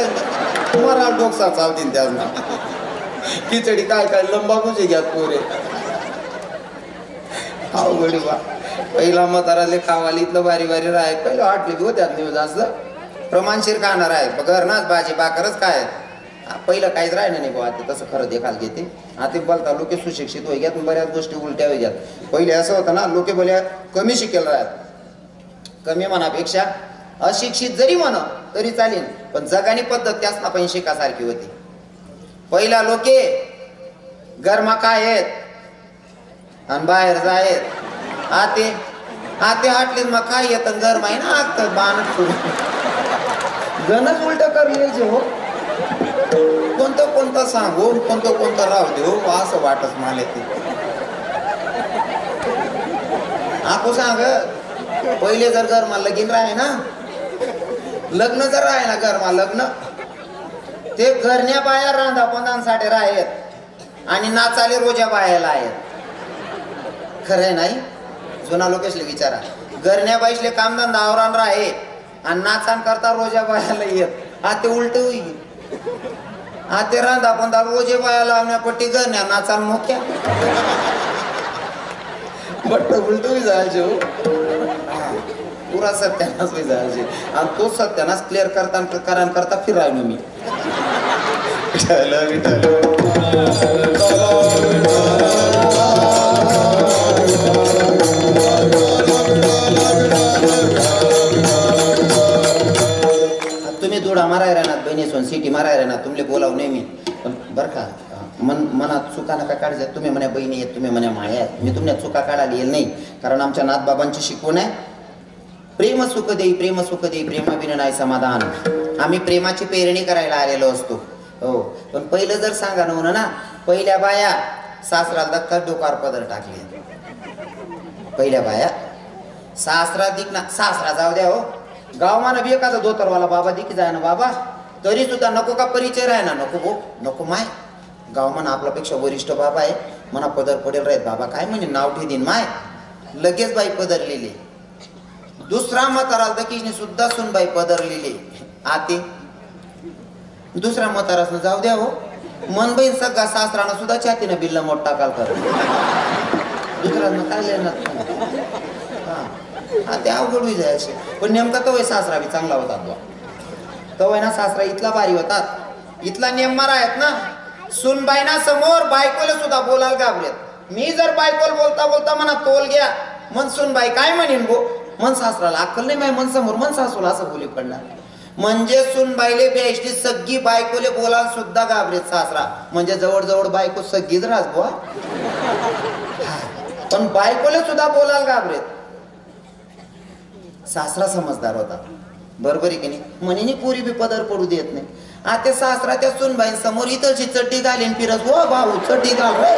मरा डोकसा चालतील त्यांना खिचडी काय लंबा गुजे घ्या पोरे अवघडी बा पहिला म्हाताराले खावाली इथलं बारी राह पहिलं आटले बी होत्यात न्यूज असं प्रमाणशीर खाणार आहे घर नाच भाजी भाकरच काय पहिलं काहीच राहिलं नाही बाबा ते तसं खरं देखाल घेते आता बोलता लोके सुशिक्षित होई घ्यात बऱ्याच गोष्टी उलट्या होई घ्यात पहिले असं होतं ना लोके बोल्या कमी शिकेल राहत कमी मनापेक्षा अशिक्षित जरी म्हणा तरी चालेल पण जगानी पद्धत त्याच ना पण शिकासारखी होती पहिला लोके गरमा काय आहेत आणि बाहेर जायत आते हाटले मग काय येत गरम आहे ना आगत बाण गणच उलट करले हो कोणतं सांगू कोणतं राहू दे हो असं वाटत मला ते आपण सांग पहिले जर गरमा लगीन राहे ना लग्न जर राहे ना गरमा लग्न ते घरण्या बाया रांधा पंधांसाठी राहत आणि नाचाले रोजा बायाला आहेत खरंय नाही जुना लोकेशले विचारा घरण्या बाईसले कामधंदा आवरान राहे आणि नाचान करता रोजा बायाला येत हा ते उलट होईल हा ते रांधा पंधा रोजे बाया लावण्यापट्टी घरण्या नाचान मोक्या बट्ट उलट जायचे हो पुरा सत्यानाश होई जायचे आणि तो सत्यानाश क्लिअर करता फिर राहिलो मी तुम्ही दुडा माराय राहणार बहिणीसून सिटी माराय राहणार तुमले बोलाव नाही मी पण बरं का मनात चुका नका काढायच्या तुम्ही म्हणे बहिणी आहेत तुम्ही म्हणे माया आहेत मी तुमच्या चुका काढायला येईल नाही कारण आमच्या नाथबाबांची शिकवण आहे प्रेम सुख देई प्रेमाबिन नाही समाधान आम्ही प्रेमाची पेरणी करायला आलेलो असतो हो पण पहिलं जर सांगा नव्हतं ना पहिल्या बाया सासराला दत्ता डोकार पदर टाकले पहिल्या बाया सासरा दिकना सासरा जाऊ द्या हो गावमानं बी एखादा धोतरवाला बाबा दिकी जाय ना बाबा तरी सुद्धा नको का परिचय राह ना नको भो नको माय गावमान आपल्यापेक्षा वरिष्ठ बाबा आहे मना पदर पडेल राहत बाबा काय म्हणजे नाव ठेवीन माय लगेच बाई पदरलेली दुसरा म्हातारा दकीने सुद्धा सुनबाई पदरलेली आते दुसऱ्या म्हातारासनं जाऊ द्या हो मनबाईन सगळा सासरानं सुद्धा छातीनं बिल्ल मोठ टाकाल कर दुसऱ्यानं काय लेणार हा ते अवघड जायचे पण नेमका तो सासरा बी चांगला होता तो ना सासरा इथला भारी होतात इथला नेममारा आहेत ना सुनबाईना समोर बायकोला सुद्धा बोलायला घाबरेत मी जर बायकोला बोलता म्हणा तोल घ्या मन सुनबाई काय म्हणेन गो मन सासराला अक्कल नाही माय मन समोर मन सासूला असं बोली पडणार म्हणजे सुनबाईले बेष्टी सगळी बायकोले बोलायला सुद्धा घाबरेत सासरा म्हणजे जवळ बायको सगळीच राज बुवा पण बायकोले सुद्धा बोलायला घाबरेत सासरा समजदार होता बरोबर आहे की नाही म्हणेनी पुरी बी पदर पडू देत नाही आता सासरा त्या सुनबाई समोर इथलची चड्डी घालीन फिरस हो भाऊ चड्डी घाल रे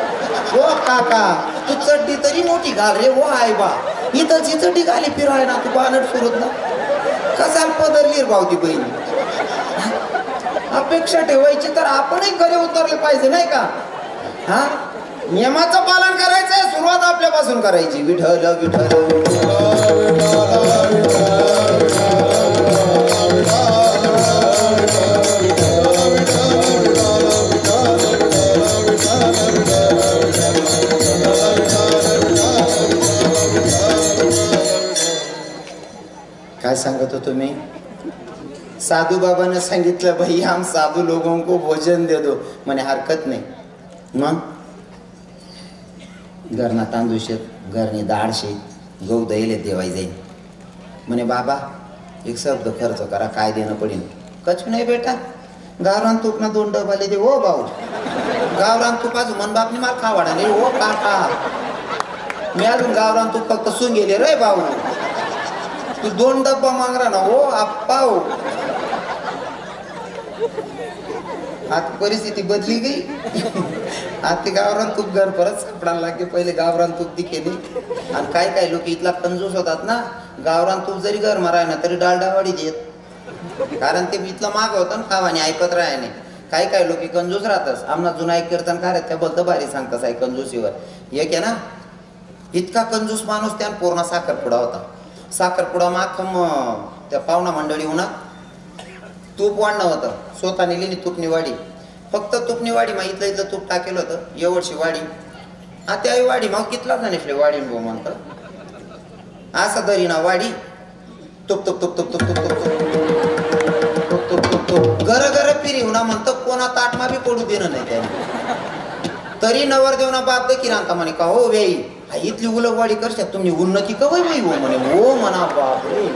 हो काका तू चड्डी तरी मोठी घाल रे हो आई बा इथलची चड्डी घाली फिराय ना तू बालट सुरत ना कसाल पदरली भाऊ ती बहिणी अपेक्षा ठेवायची तर आपणही घरी उतरले पाहिजे नाही का हा नियमाचं पालन करायचंय सुरुवात आपल्यापासून करायची विठ्ठल विठ्ठल काय सांगत हो तुम्ही साधू बाबाने सांगितलं भाई हम साधू लोगों को भोजन दे दो म्हणे हरकत नाही मग घरना तांदूळ शेत घरनी डाळ शेत गहू दहीले देवाई जाईल म्हणे बाबा एक शब्द खर्च करा काय देणं पडेल कछु नाही बेटा गावरान तूप ना 2 डबाले दे ओ भाऊ गावरान तुपाचं मन बापनी माल खावाडा नाही ओ काका मी अजून गावरान तूप फक्त सून गेले रे भाऊ तू 2 डब्बा मागरा ना ओ आप्पा हो आता परिस्थिती बदली गई आता गावरान तूप घर परत सापडायला लागले पहिले गावरान तूप दिकेली आणि काय लोक इथला कंजूस होतात ना गावरान तूप जरी घर माराय ना तरी डालडावाडी देत कारण ते इथलं माग होतं ना खावानी ऐकत राहायने काय लोक कंजूस राहतस आमना जुना एक कीर्तन कार्य त्याबद्दल भारी सांगतास आहे कंजूसीवर एक आहे ना इतका कंजूस माणूस त्या पूर्ण साखरपुडा होता साखरपुडा माखम त्या पाहुणा मंडळी होणार तूप वाढणं होतं स्वतः नेलेली तूपनी वाडी फक्त तूपनी वाडी मग इथलं तूप टाकेलं होतं एवढशी वाडी आता वाडी मग कितला जाणे वाडी भाऊ म्हणतं असं दरी ना वाडी तुप तुप तुप तुप तुप तुप तुप तुप तुप तुप तुप घर फिरी होणार म्हणतं कोणा ताटमा बी पडू देणं नाही त्याने तरी नवर देवना बाप देखील आणता म्हणे का हो वेई इथली उलगवाडी करशात तुम्ही उन्नती कवय बाई हो म्हणे हो म्हणा बाप रे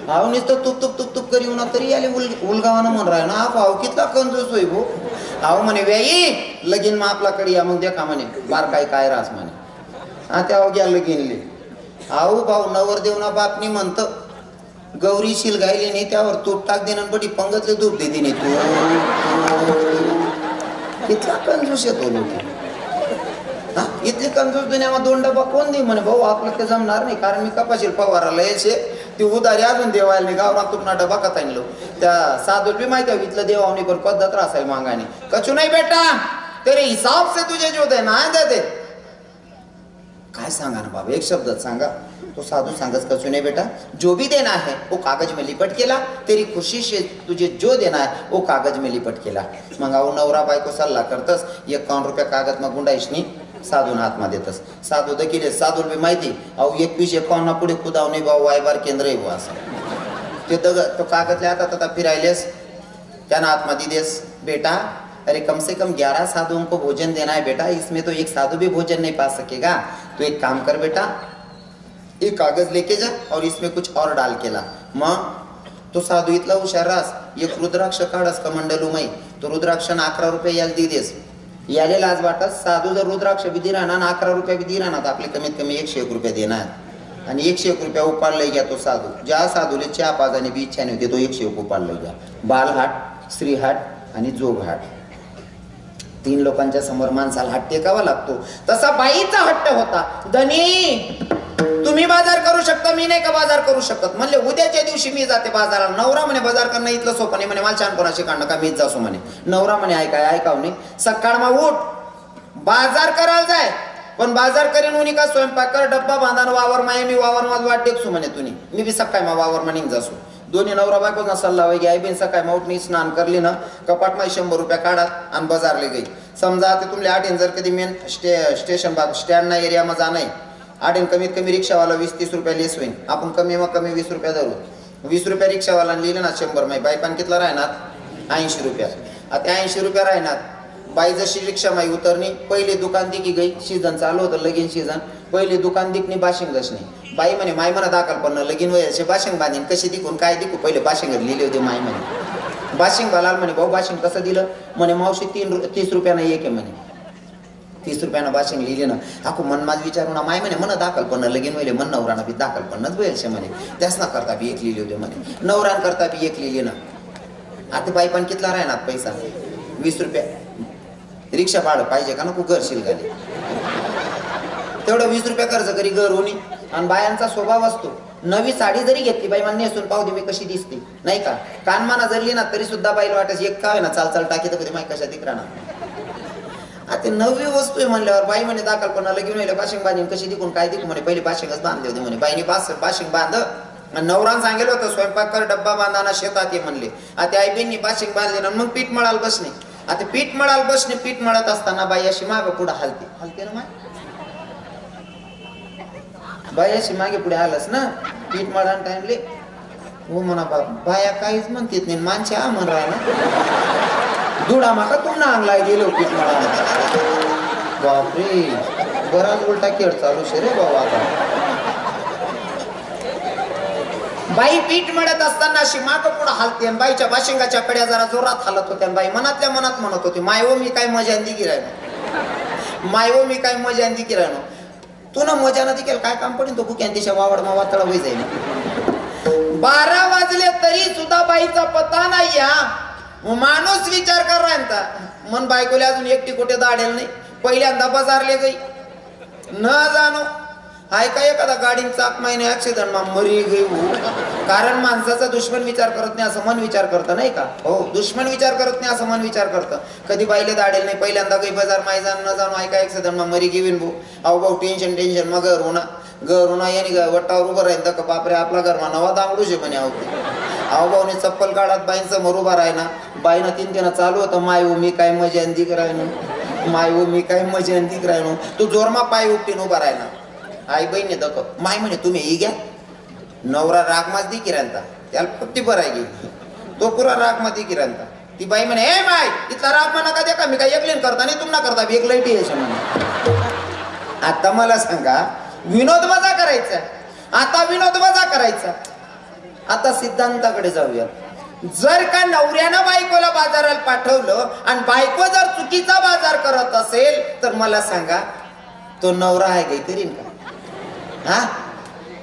हाव नुसतं तुप तुप तुप तुप करी होणार तरी आले उलगावानं म्हण राह ना भाऊ कितला कंजूस होई भो हाव म्हणे वेई लगीन मग आपल्याकडे या मग देखा म्हणे बार काय रास म्हणे हा त्या अवघ्या लगीनले हाऊ भाऊ नवर देवना बापनी म्हणतं गौरी शिल गायली नाही त्यावर तूप टाक देणं पटी पंगतले तूप देते नाही तू इतला कंजूस येतो लोक हा इतली कंजूस दुनियामध्ये 2 डबा कोण दे म्हणे भाऊ आपलं ते जमणार नाही कारण मी कपाशील पवाराला यायचे ती उदारी अजून देवायला नाही गावरान तुपना डबा कथा आणलो त्या साधूला बी माहिती आहे इथलं देवावणी पण पद्धत रासाय मागाने कचू नाही बेटा तेरे हिसाब से तुझे जो दे ना देते काय सांगा ना बाबा एक शब्द सांगा तो साधू सांगत कचू नहीं बेटा जो भी देना है वो कागज में लिपट केला तेरी खुशी से तुझे जो देना है वो कागज में लिपट केला मग आओ नवरा बायको सल्ला करतस 51 रुपया कागज में गुंडाईशनी साधून हातमध्ये देतस साधू दखिले साधू बी माहिती अहो 21-51 पुढे खुदाव नाही भाऊ वायबार केंद्र आहे भाऊ असं ते तो कागदले आता फिरायलेस त्यानं आत्मधी देस बेटा अरे कम से कम 11 साधुओं को भोजन देना है बेटा इसमें तो एक साधु भी भोजन नहीं पा सकेगा तो एक काम कर बेटा एक कागज लेके जा और इसमें कुछ और डाल के ला मग तो साधू इतला हुशार रास एक रुद्राक्ष काढस कमंडलूमय तो रुद्राक्षानं 11 रुपये याला दी देस याले लाज वाटत साधू जर रुद्राक्ष बी दिला ना 11 रुपये बी दिला ना तर आपले कमीत कमी 101 रुपये देणार आणि 101 रुपये उपाडले घ्या तो साधू ज्या साधूले चहा पाजाने बी इच्छा नव्हती तो 101 उपाडले घ्या बालहाट श्रीहाट आणि जोगहाट 3 लोकांच्या समोर माणसाला हात टेकावा लागतो तसा बाईचा हट्ट होता धनी तुम्ही बाजार करू शकता मी नाही का बाजार करू शकत म्हणले उद्याच्या दिवशी मी जाते बाजाराला नवरा म्हणे बाजार करणं इथलं सोपं नाही म्हणे मला छानपणाशी काढणं का मीच जासो म्हणे नवरा म्हणे ऐकाव नाही सकाळ मा उठ बाजार करायला जाय पण बाजार करीन उनी का स्वयंपाक कर डब्बा बांधान वावर माये मी वावर माझ वाट टेकसू म्हणे तुम्ही मी बी सकाळ मा वावर म्हणीन जासो दोन्ही नवरा बायको ना सल्ला वगे आई बिन सकाळ मा उठणी स्नान करली ना कपाट मा 100 रुपये काढात आणि बाजारले गई समजा ते तुमले आठीन जर कधी मेन स्टेशन स्टँड ना एरिया मा जाणं आठीन कमीत कमी रिक्षावाला 20-30 रुपये लेस होईन आपण कमी मग कमी 20 रुपये धरू 20 रुपये रिक्षावाला लिहिलं ना 100 माही बाई पण कितला राहणार 80 रुपया आता 80 रुपये राहणार बाई जशी रिक्षा माई उतरणी पहिले दुकान दिकी गई सीझन चालू होतं लगीन सीझन पहिले दुकान दिकनी बाशिंग दशनी बाई म्हणे माय म्हणा दाखल पण लगीन वयाचे बाशिंग बांधीन कशी दिकून काय दिकू पहिले बाशिंग लिहिले होते माय म्हणे बाशिंग बालाल म्हणे भाऊ बाशिंग कसं दिलं म्हणे मावशी 30 रुपयानं एक आहे म्हणे 30 रुपयानं बाशिंग लिहिले ना आखू मन माझ विचारू ना माय म्हणे म्हणा दाखल पण लगीन वहिले मन नवराना बी दाखल पणच वयलशे म्हणे त्याच ना करता बी एक लिहिले होते म्हणे नवरान करता बी एक लिहिले ना आता बाई पण कितला राहणार पैसा 20 रुपये रिक्षा भाडं पाहिजे का नको घर शिलगाली तेवढं 20 रुपये कर्ज करी घर होणी आणि बायांचा स्वभाव असतो नवी साडी जरी घेतली बाई मला नेसून पाहू दे मी कशी दिसते नाही का कानमाना जरली ना तरी सुद्धा बाईला वाटायची एक काय ना चाल टाकी तर कधी माई कशा दिक राहणार आता नवी वस्तू आहे म्हणल्यावर बाई म्हणे दाखल पण लगीन व्हायला बाशिंग बांधीन कशी दिकून काय दिकू म्हणे पहिले बाशिंगच बांधले होते म्हणे बाईने बाशिंग बांध नवरान सांगेल होतं स्वयंपाक कर डब्बा बांधाना शेतात ये म्हणले आता आईबींनी बाशिंग बांधले ना मग पीठ मळाल बसणे आता पीठ मळाल बसणे पीठ मळत असताना बाई अशी मागे पुढे हलते ना बाई अशी मागे पुढे आलस ना पीठ मळान टाइमले हो म्हणा बाया काहीच म्हणतात नाही माणसे आ म्हण राहिला दुडा माका तुमना अंगला गेलो पीठ मळा बापरे बराच उलटा खेळ चालू शे रे बाबा आता बाई पीठ मळत असताना अशी माग पुढे हलते आणि बाईच्या बाशिंगाच्या कड्या जरा जोरात हलत होत्या बाई मनातल्या मनात म्हणत होती मायवो मी काय मजा अंदी गिरायनो मायवो मी काय मजा अंदी गिरायनो तू ना मजा नदी केलं काय काम पडेल तो भुक्यान तिच्या वावड मा वातळा होई जाईल 12 वाजले तरी सुद्धा बाईचा पत्ता नाही या माणूस विचार कर राहता मन बायकोले अजून एकटी कुठे दाडेल नाही पहिल्यांदा बाजारले गई न जाणो हाय काय एखादा गाडीन चाक माहिने ऍक्सिडेंट मा मरी गई कारण माणसाचा दुश्मन विचार करत नाही असं मन विचार करतं नाही का हो दुश्मन विचार करत नाही असं मन विचार करतं कधी बाईले दाडेल नाही पहिल्यांदा गई बाजार माय जाण न जाणो हाय काय ऍक्सिडेंट मा मरी गेवीन भाऊ अहो भाऊ टेन्शन मग घर होणार याने वट्टावर उभं राहील तर बापरे आपला घर मा नवा दांगडूच आहे म्हणे अहो भाऊने चप्पल काढत बाईंसमोर उभा राहिना बाईनं तीन चालू होतं माय मी काय मजा अंदिक राहिनो माय मी काय मजा अंदिक राहिनो तू जोरमा पाय उपटीन उभा राहिना आई बहिणी दक माय म्हणे तुम्ही ही घ्या नवरा रागमाच दी किरांता त्याला पत्ती बराय गेली तो पुरा रागमा दी किरांता ती बाई म्हणे ए माय इथला राग म्हणा का दे का मी काय एकलीन करता नाही तुम ना करता एक लईटी यायचे म्हणे आता मला सांगा विनोद मजा करायचा आता विनोद मजा करायचा आता सिद्धांताकडे जाऊया जर का नवऱ्यानं बायकोला बाजाराला पाठवलं आणि बायको जर चुकीचा बाजार करत असेल तर मला सांगा तो नवरा आहे काही करीन का हा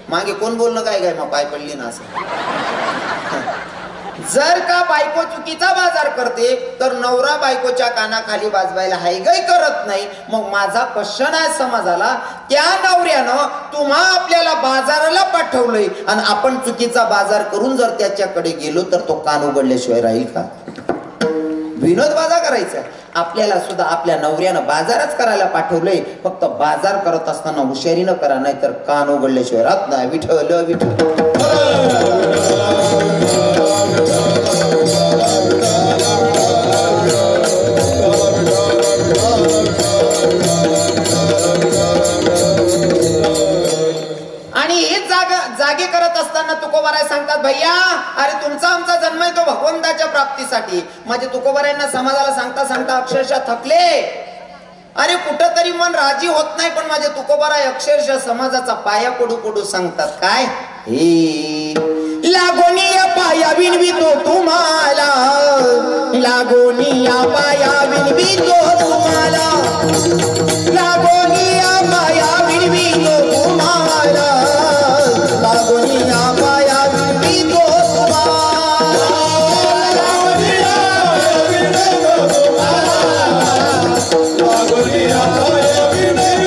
मागे कोण बोलणं काय मग पाय पडली ना असं जर का बायको चुकीचा बाजार करते तर नवरा बायकोच्या कानाखाली वाजवायला हाय गई करत नाही मग माझा क्वेश्चन आहे समाजाला त्या नवऱ्यानं तुम्हा आपल्याला बाजाराला पाठवलंय आणि आपण चुकीचा बाजार करून जर त्याच्याकडे गेलो तर तो कान उघडल्याशिवाय राहील का विनोद बाजार करायचा आपल्याला सुद्धा आपल्या नवऱ्यानं बाजारच करायला पाठवलंय फक्त बाजार करत असताना हुशारीनं करा नाही तर कान उघडल्याशिवाय राहत नाही विठ्ठल विठ्ठल भैया अरे तुमचा आमचा जन्म आहे तो भगवंताच्या प्राप्तीसाठी. माझे तुकोबारायांना समाजाला सांगता सांगता अक्षरशः थकले. अरे कुठंतरी मन राजी होत नाही, पण माझे तुकोबाराय अक्षरशः समाजाचा पाया पडू पडू सांगतात काय, हे लागोनिया पाया विनवितो तुम्हाला, लागोनिया पाया विनवितो तुम्हाला, लागोनिया पाया विनवितो तुम्हाला, लागोनिया पाया विनवितो तुम्हाला,
लागोनिया पाया विनवितो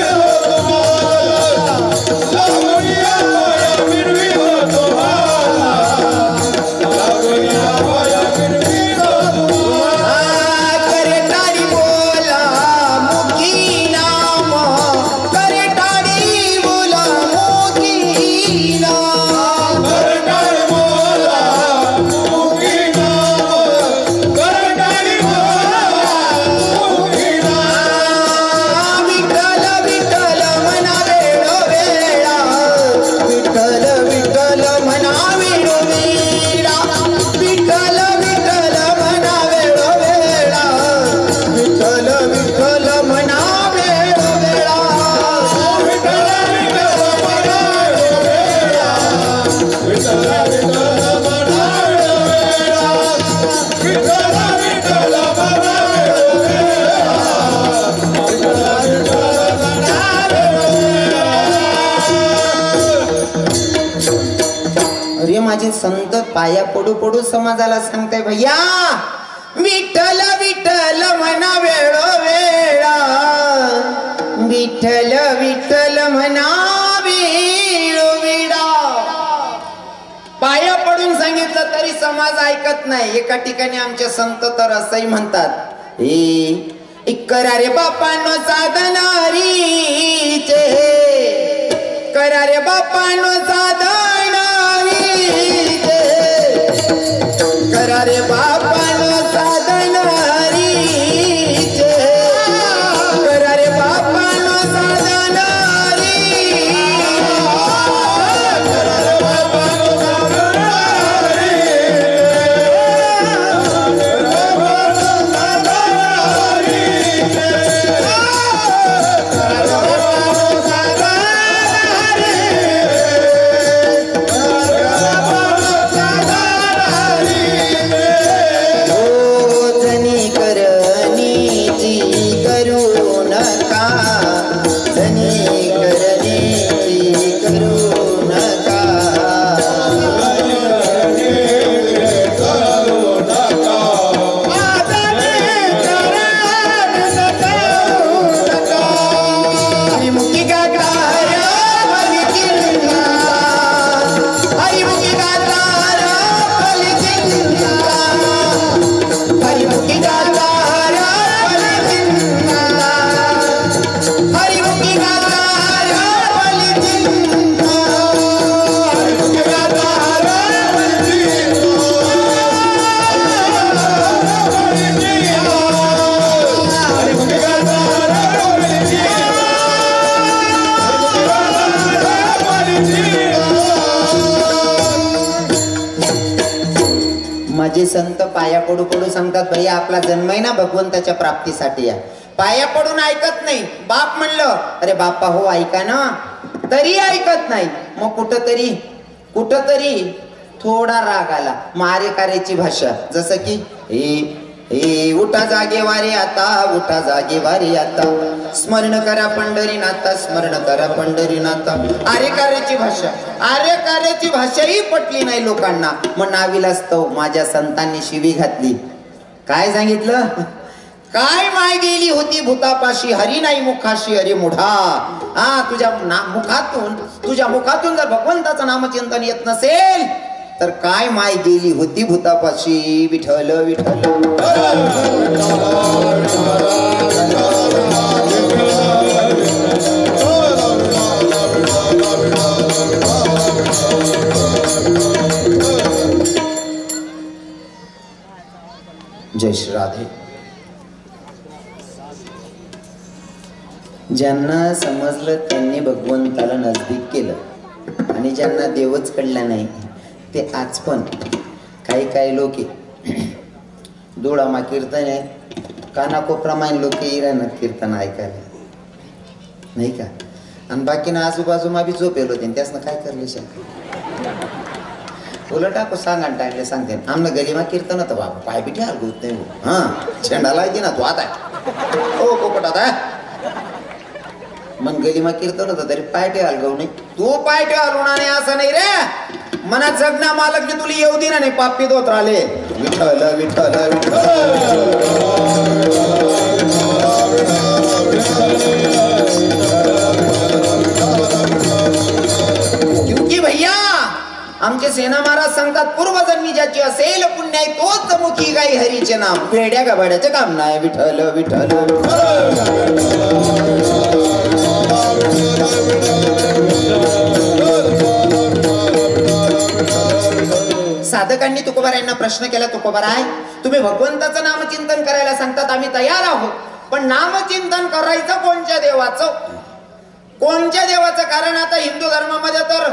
माझे संत पाया पडू पडू समाजाला सांगताय भैया विठ्ठल विठ्ठल म्हणा वेळोवेळा, विठ्ठल विठ्ठल म्हणा वेळोवेळा. पाया पडून सांगितलं तरी समाज ऐकत नाही. एका ठिकाणी आमचे संत तर असंही म्हणतात, ए करा रे बापानो साधनारीचे, करा रे बापानो साधनारीचे, करा रे बापानो साधनारीचे, करा रे बापानो साधनारी, करा रे बापानो साधनारी, माझे संत पाया पडू पडू सांगतात भैया आपला जन्म आहे ना भगवंताच्या प्राप्तीसाठी आहे. पाया पडून ऐकत नाही. बाप म्हणलं अरे बापा हो ऐका ना, तरी ऐकत नाही. मग कुठंतरी थोडा राग आला. मारे कार्याची भाषा जसं की ए उठा जागे वारे आता, उठा जागे वारे आता, स्मरण करा पंढरीनाथा, स्मरण करा पंढरीनाथा. आरे कार्याची भाषा, आर्य कार्याची भाषाही पटली नाही लोकांना. मग नाविलास्तव माझ्या संतांनी शिवी घातली. काय सांगितलं, काय माय गेली होती भूतापाशी, हरी नाही मुखाशी अरे मुढा. तुझ्या मुखातून जर भगवंताचं नामचिंतन येत नसेल तर काय माय गेली होती भूतापाशी. विठ्ठल विठ्ठल जय श्री राधे. ज्यांना समजलं त्यांनी भगवंताला नजदीक केलं आणि ज्यांना देवच कळला नाही ते आज पण काही लोक दोडामा कीर्तन आहे कानाकोपरामाईन लोक इराणात कीर्तन ऐकायला नाही का आणि बाकीनं आजूबाजूमा बी झोपेल होते त्यासनं काय करले उलट आपण सांगा टाइमले सांगते आमनं गलीमा कीर्तन होतं बाबा पाय बिठी हलगवत नाही हां झेंडाला आहे ना तू आता ओ पोपट आता मन गलीमा कीर्तन होतं तरी पायटे हलगव नाही तू पायटे हलवणार नाही असं नाही रे मना जगना मालक तुला येऊ दे ना नाही पापी दोत राहिले विठ्ठल विठ्ठल क्योंकि भैया आमचे सेना महाराज सांगतात पूर्वजन्मी ज्याची असेल पुण्य तोच मुखी गाई हरीचे नाम वेड्या गाभाड्याचे काम नाही विठ्ठल विठ्ठल साधकांनी तुकोबारायांना प्रश्न केला तुकोबाराय तुम्ही भगवंताचं नामचिंतन करायला सांगतात आम्ही तयार आहोत पण नामचिंतन करायचं कोणत्या देवाचं कारण आता हिंदू धर्मामध्ये तर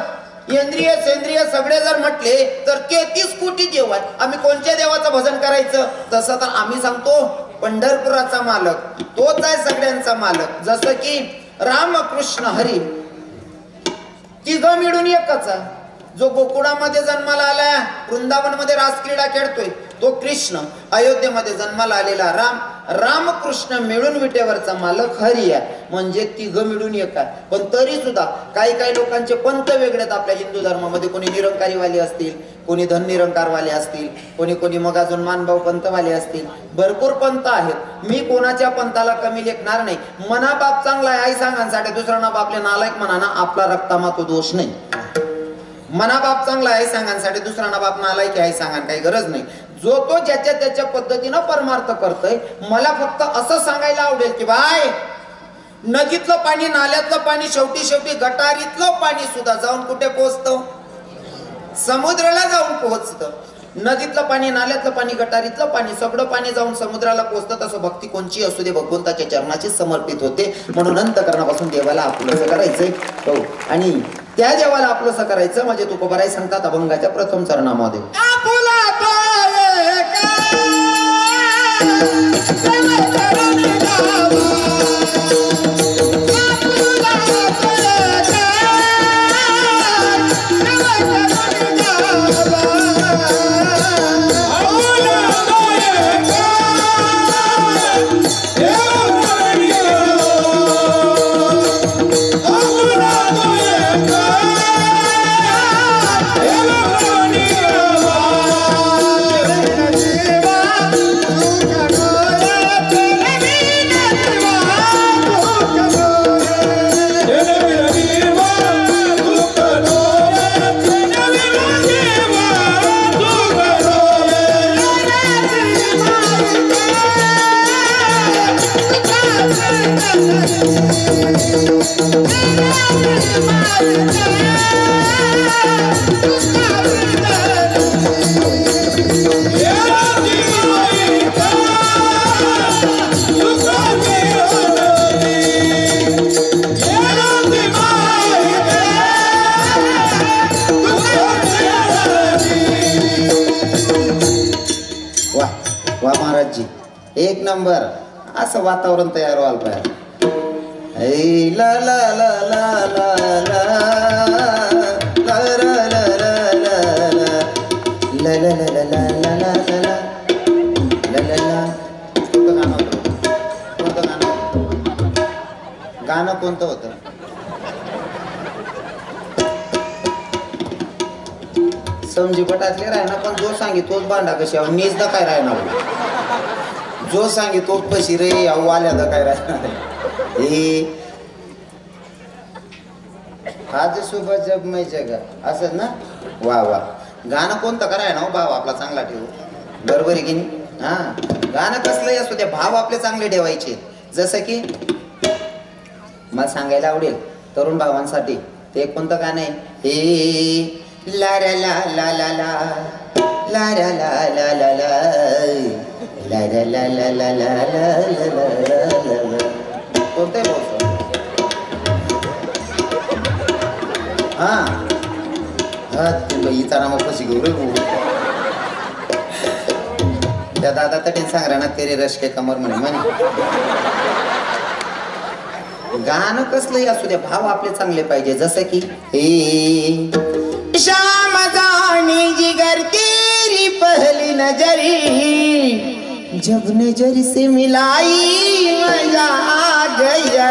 इंद्रिय सेंद्रिय सगळे जर म्हटले तर 33 कोटी देव आहेत आम्ही कोणत्या देवाचं भजन करायचं तसं तर आम्ही सांगतो पंढरपुराचा मालक तोच आहे सगळ्यांचा मालक जसं की राम कृष्ण हरी तिघ मिळून एकच आहे जो गोकुळामध्ये जन्माला आलाय वृंदावन मध्ये रासक्रीडा खेळतोय तो कृष्ण अयोध्येमध्ये जन्माला आलेला राम कृष्ण मिळून विटेवरचा मालक हरी आहे म्हणजे तिघ मिळून एक आहे पण तरी सुद्धा काही लोकांचे पंथ वेगळेत आपल्या हिंदू धर्मामध्ये कोणी निरंकारीवाले असतील कोणी धन निरंकारवाले असतील कोणी मग अजून मानभाव पंथवाले असतील भरपूर पंथ आहेत मी कोणाच्या पंथाला कमी लेखणार नाही मना बाप चांगला आहे आई सांगांसाठी दुसरा ना बापले नालायक म्हणा ना आपला रक्तामा तो दोष नाही मना बाप चांगला आहे सांगांसाठी दुसरा ना बाप नालायक आहे सांगा काही गरज नाही जो तो ज्याच्या त्याच्या पद्धतीनं परमार्थ करतोय मला फक्त असं सांगायला आवडेल की बाय नदीतलं पाणी नाल्यातलं पाणी शेवटी गटारीतलं पाणी सुद्धा जाऊन कुठे पोहोचतं समुद्राला जाऊन पोहोचतं नदीतलं पाणी नाल्यातलं पाणी गटारीतलं पाणी सगळं पाणी जाऊन समुद्राला पोहोचतं तसं भक्ती कोणची असू दे भगवंताच्या चरणाची समर्पित होते म्हणून अंतकरणापासून देवाला आपलंसं करायचंय हो आणि त्या देवाला आपलंसं करायचं म्हणजे तुकोबाराय सांगतात अभंगाच्या प्रथम चरणामध्ये वा महाराजजी एक नंबर असं वातावरण तयार व्हायला पाहिजे ला ला ला ला ला ला ला ला ला गाणं कोणतं होतं समजी पटातले राहणार पण जो सांगी तोच बांधा कशी निजदा काय राहणार जो सांगी तोच पशी रे आल्यादा काय राहणार आज सुबह जब मैं जगा असं ना वा वा गाणं कोणतं कराय ना भाव आपला चांगला ठेवू बरोबर आहे की नाही हा गाणं कसलंही असू द्या भाव आपले चांगले ठेवायचे जसं की मला सांगायला आवडेल तरुण भावांसाठी ते कोणतं गाणं आहे हे ला ला ला ला ला ला ला ला ला ला ला ला ला ला ला ला ला ला कोणतं आहे बोलतो हा हिचा नाम कशी घेऊ रे भाऊ. त्या दादा तरी सांग ना तेरे रश के कमर म्हणे गाणं कसलंही असू द्या भाव आपले चांगले पाहिजे. जसं की हे शाम जाने जिगर तेरी पहली नजरी जब नजर से मिलाई मजा आ गया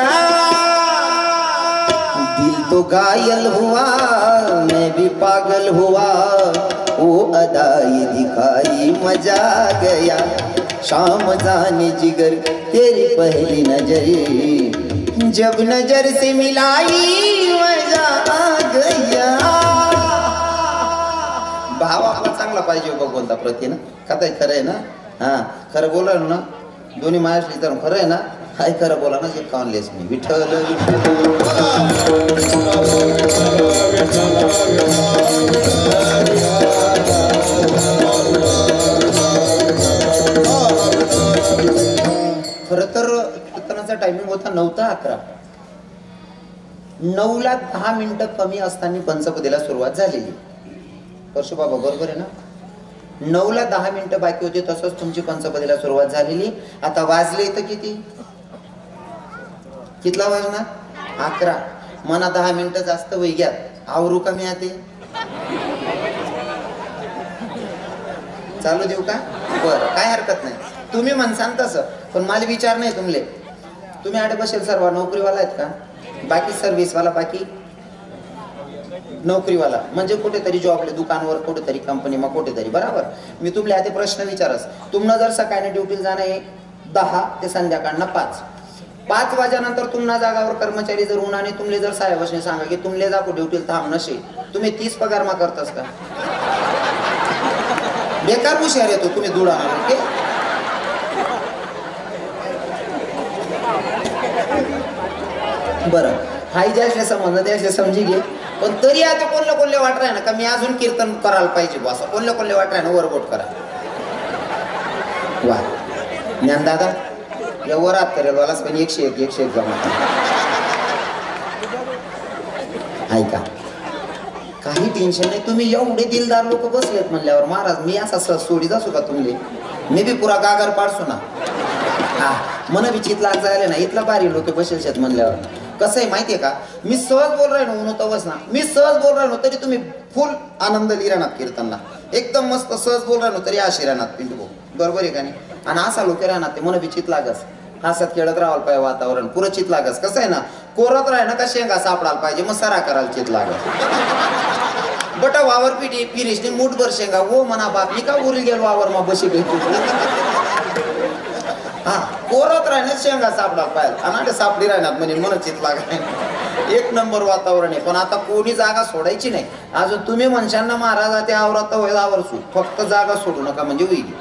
दिल तो घायल हुआ मैं भी पागल हुआ वो अदाई दिखाई मजा आ गया शाम जाने जिगर तेरी पहली नजरी जब नजर से मिलाई मजा आ गया. भाव आपला चांगला पाहिजे भगवंता प्रती ना का ताई खरं आहे ना. हा खरं बोला ना दोन्ही माझ्याशी तर खरं आहे ना. हाय खरं बोला ना जे कानलेस मी विठ्ठल खरं तर कीर्तनाचा टायमिंग होता 9 ते 11. 9ला 10 मिनिटं कमी असताना पंचपदीला सुरुवात झालेली. परशु बाबा बरोबर आहे ना. 9ला 10 मिनिटं बाकी होती तसंच तुमची पंचपदीला सुरुवात झालेली. आता वाजले तर किती कितला वाजणार 11. मना 10 मिनिटं जास्त वय घ्या आवरू कमी आते चालू देऊ का. बरं काय हरकत नाही तुम्ही म्हणसान तसं पण मला विचार नाही तुमले. तुम्ही आडे बसेल सर्व नोकरीवाला आहेत का बाकी सर्व्हिसवाला बाकी नोकरीवाला म्हणजे कुठेतरी जॉबले दुकानवर कुठेतरी कंपनी मग कुठेतरी बरोबर. मी तुमले आधी प्रश्न विचारस तुम्हाला जर सकाळी ड्युटीला जाणं आहे 10 ते संध्याकाळनं 5 वाजेनंतर तुम्हाला जागावर कर्मचारी जर उन्हाने तुमले जर साहेबांनी सांगा की तुमले जाको ड्युटीला थांब नसे तुम्ही 30 पगार मा करतास का बेकार हुशार येतो तुम्ही दुडा ओके. बरं हाय ज्याशले संबंध त्याशले समजी घे पण तरी आता कोणले वाट राही ना का मी अजून कीर्तन करायला पाहिजे बॉस कोणले वाट राही ना वरबोट करा. वा ज्ञान दादा या वरात करेल वालाच पण 101 जमा ऐका काही टेन्शन नाही. तुम्ही एवढे दिलदार लोक बसलेत म्हणल्यावर महाराज मी असा सहज सोडीत असू का तुमले. मी बी पुरा गागर पाडसू ना. हा मन बी चित लाग जायला ना इथला बारी लोक बसेल म्हणल्यावर कसं आहे माहितीये का. मी सहज बोल राहिलो म्हणून तवस ना मी सहज बोल राहिलो तरी तुम्ही फुल आनंद लिरानात कीर्तनला एकदम मस्त सहज बोल राहिलो तरी आशी राहणार पिंटू बरोबर आहे का नाही. आणि असा लोक राहणार ते मन बी चित लागस हसत खेळत राहायला पाहिजे वातावरण पुरं चित लागस. कसं आहे ना कोरत राह ना का शेंगा सापडायला पाहिजे मग सरा करायला चित लागस. बटा वावर पिढी फिनिशने मूठभर शेंगा वो म्हणा बाप मी का उरी गेलो वावर मग बशी भेटू हा कोरत राहण्यात शेंगा सापडायला पाहिजे आणि सापडी राहणार म्हणजे मन चित लागाय 1 नंबर वातावरण आहे. पण आता कोणी जागा सोडायची नाही. अजून तुम्ही म्हणशांना महाराजा ते आवरत होईल आवरसू फक्त जागा सोडू नका म्हणजे होईल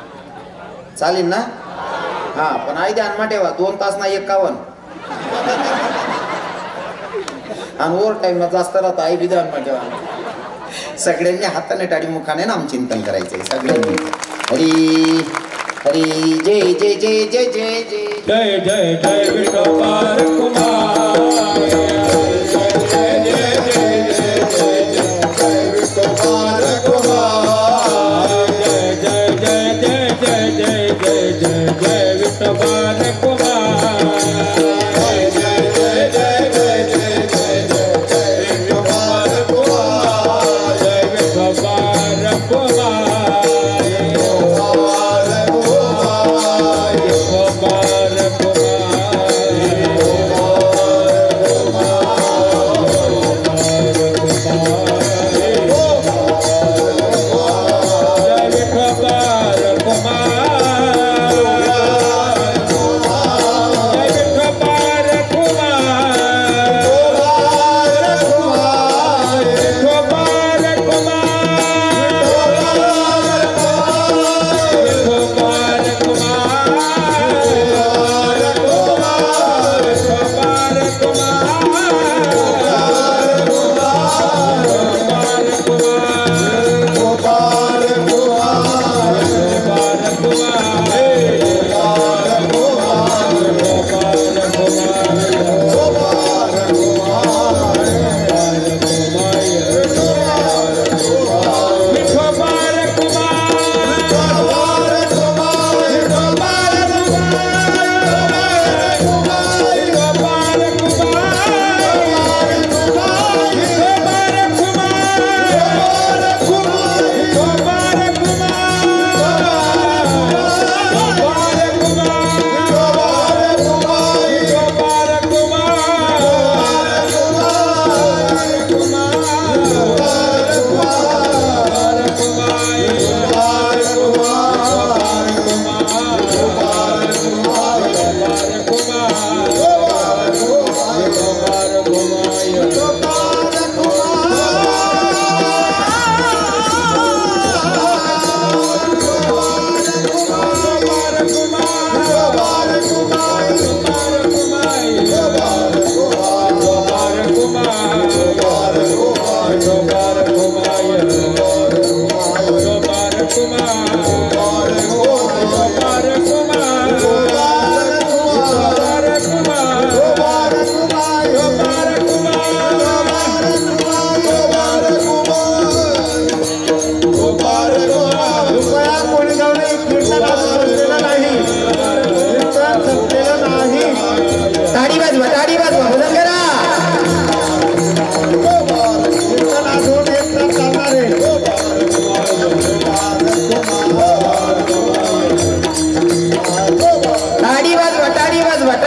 चालेल ना. हा पण आई ध्यानमा ठेवा 2 तास ना 51 आणि ओव्हर टाइम जास्त राहतो आई बी ध्यानमा ठेवा. सगळ्यांनी हाताने टाळी मुखाने नामचिंतन करायचंय सगळ्यांनी. हरी हरी जय जय जय जय जय जय
जय जय जय विठोबा कुमार जय जय जय जय जय जय विठोबा कुमार जय जय जय जय जय जय जय जय जय विठोबा कुमार जय जय जय जय जय जय जय जय जय विठोबा कुमार जय विठोबा कुमार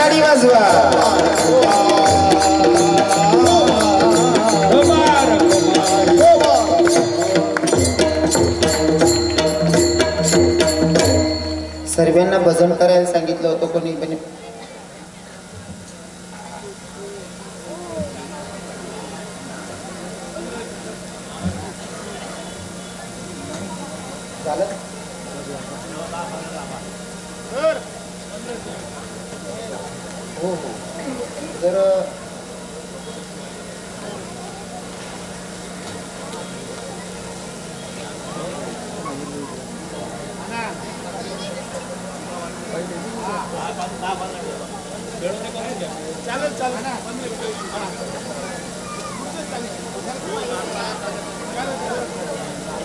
टाळी वाजवा. सर्वांना भजन करायला सांगितलं होतं कोणी पण हो हो जर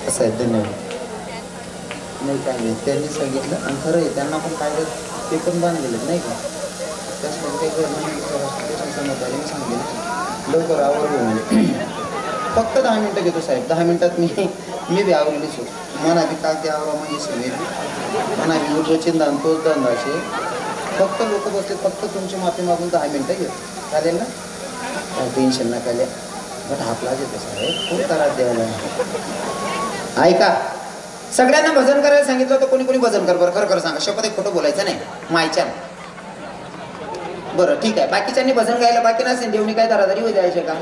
साहेब धन्यवाद. नाही काय नाही त्यांनी सांगितलं आणि खरं आहे त्यांना पण काय ते पण बांधलेलं नाही का त्याच्यामध्ये काही समजदारीने सांगितलं लवकर आवडलं. फक्त 10 मिनटं घेतो साहेब. 10 मिनटात मी बी आवडलीच होतो. मना बी कागदी आवरा म्हणजे सगळे मना बी उद्वचिंदा आणि तोच धंदाचे फक्त लोक बसले. फक्त तुमची माफी मागून 10 मिनटं घेतो चालेल ना. काय टेन्शन नका द्या. बट आपला येतो साहेब खूप त्रास द्यायला. ऐका सगळ्यांना भजन करायला सांगितलं होतं. कोणी कोणी भजन कर बरं. खरं खरं सांगा. शपथ एक खोटं बोलायचं नाही मायच्या. बरं ठीक आहे. बाकीच्यांनी भजन गायला बाकी नसेल देवणी काय दारादारी होई जायचे का.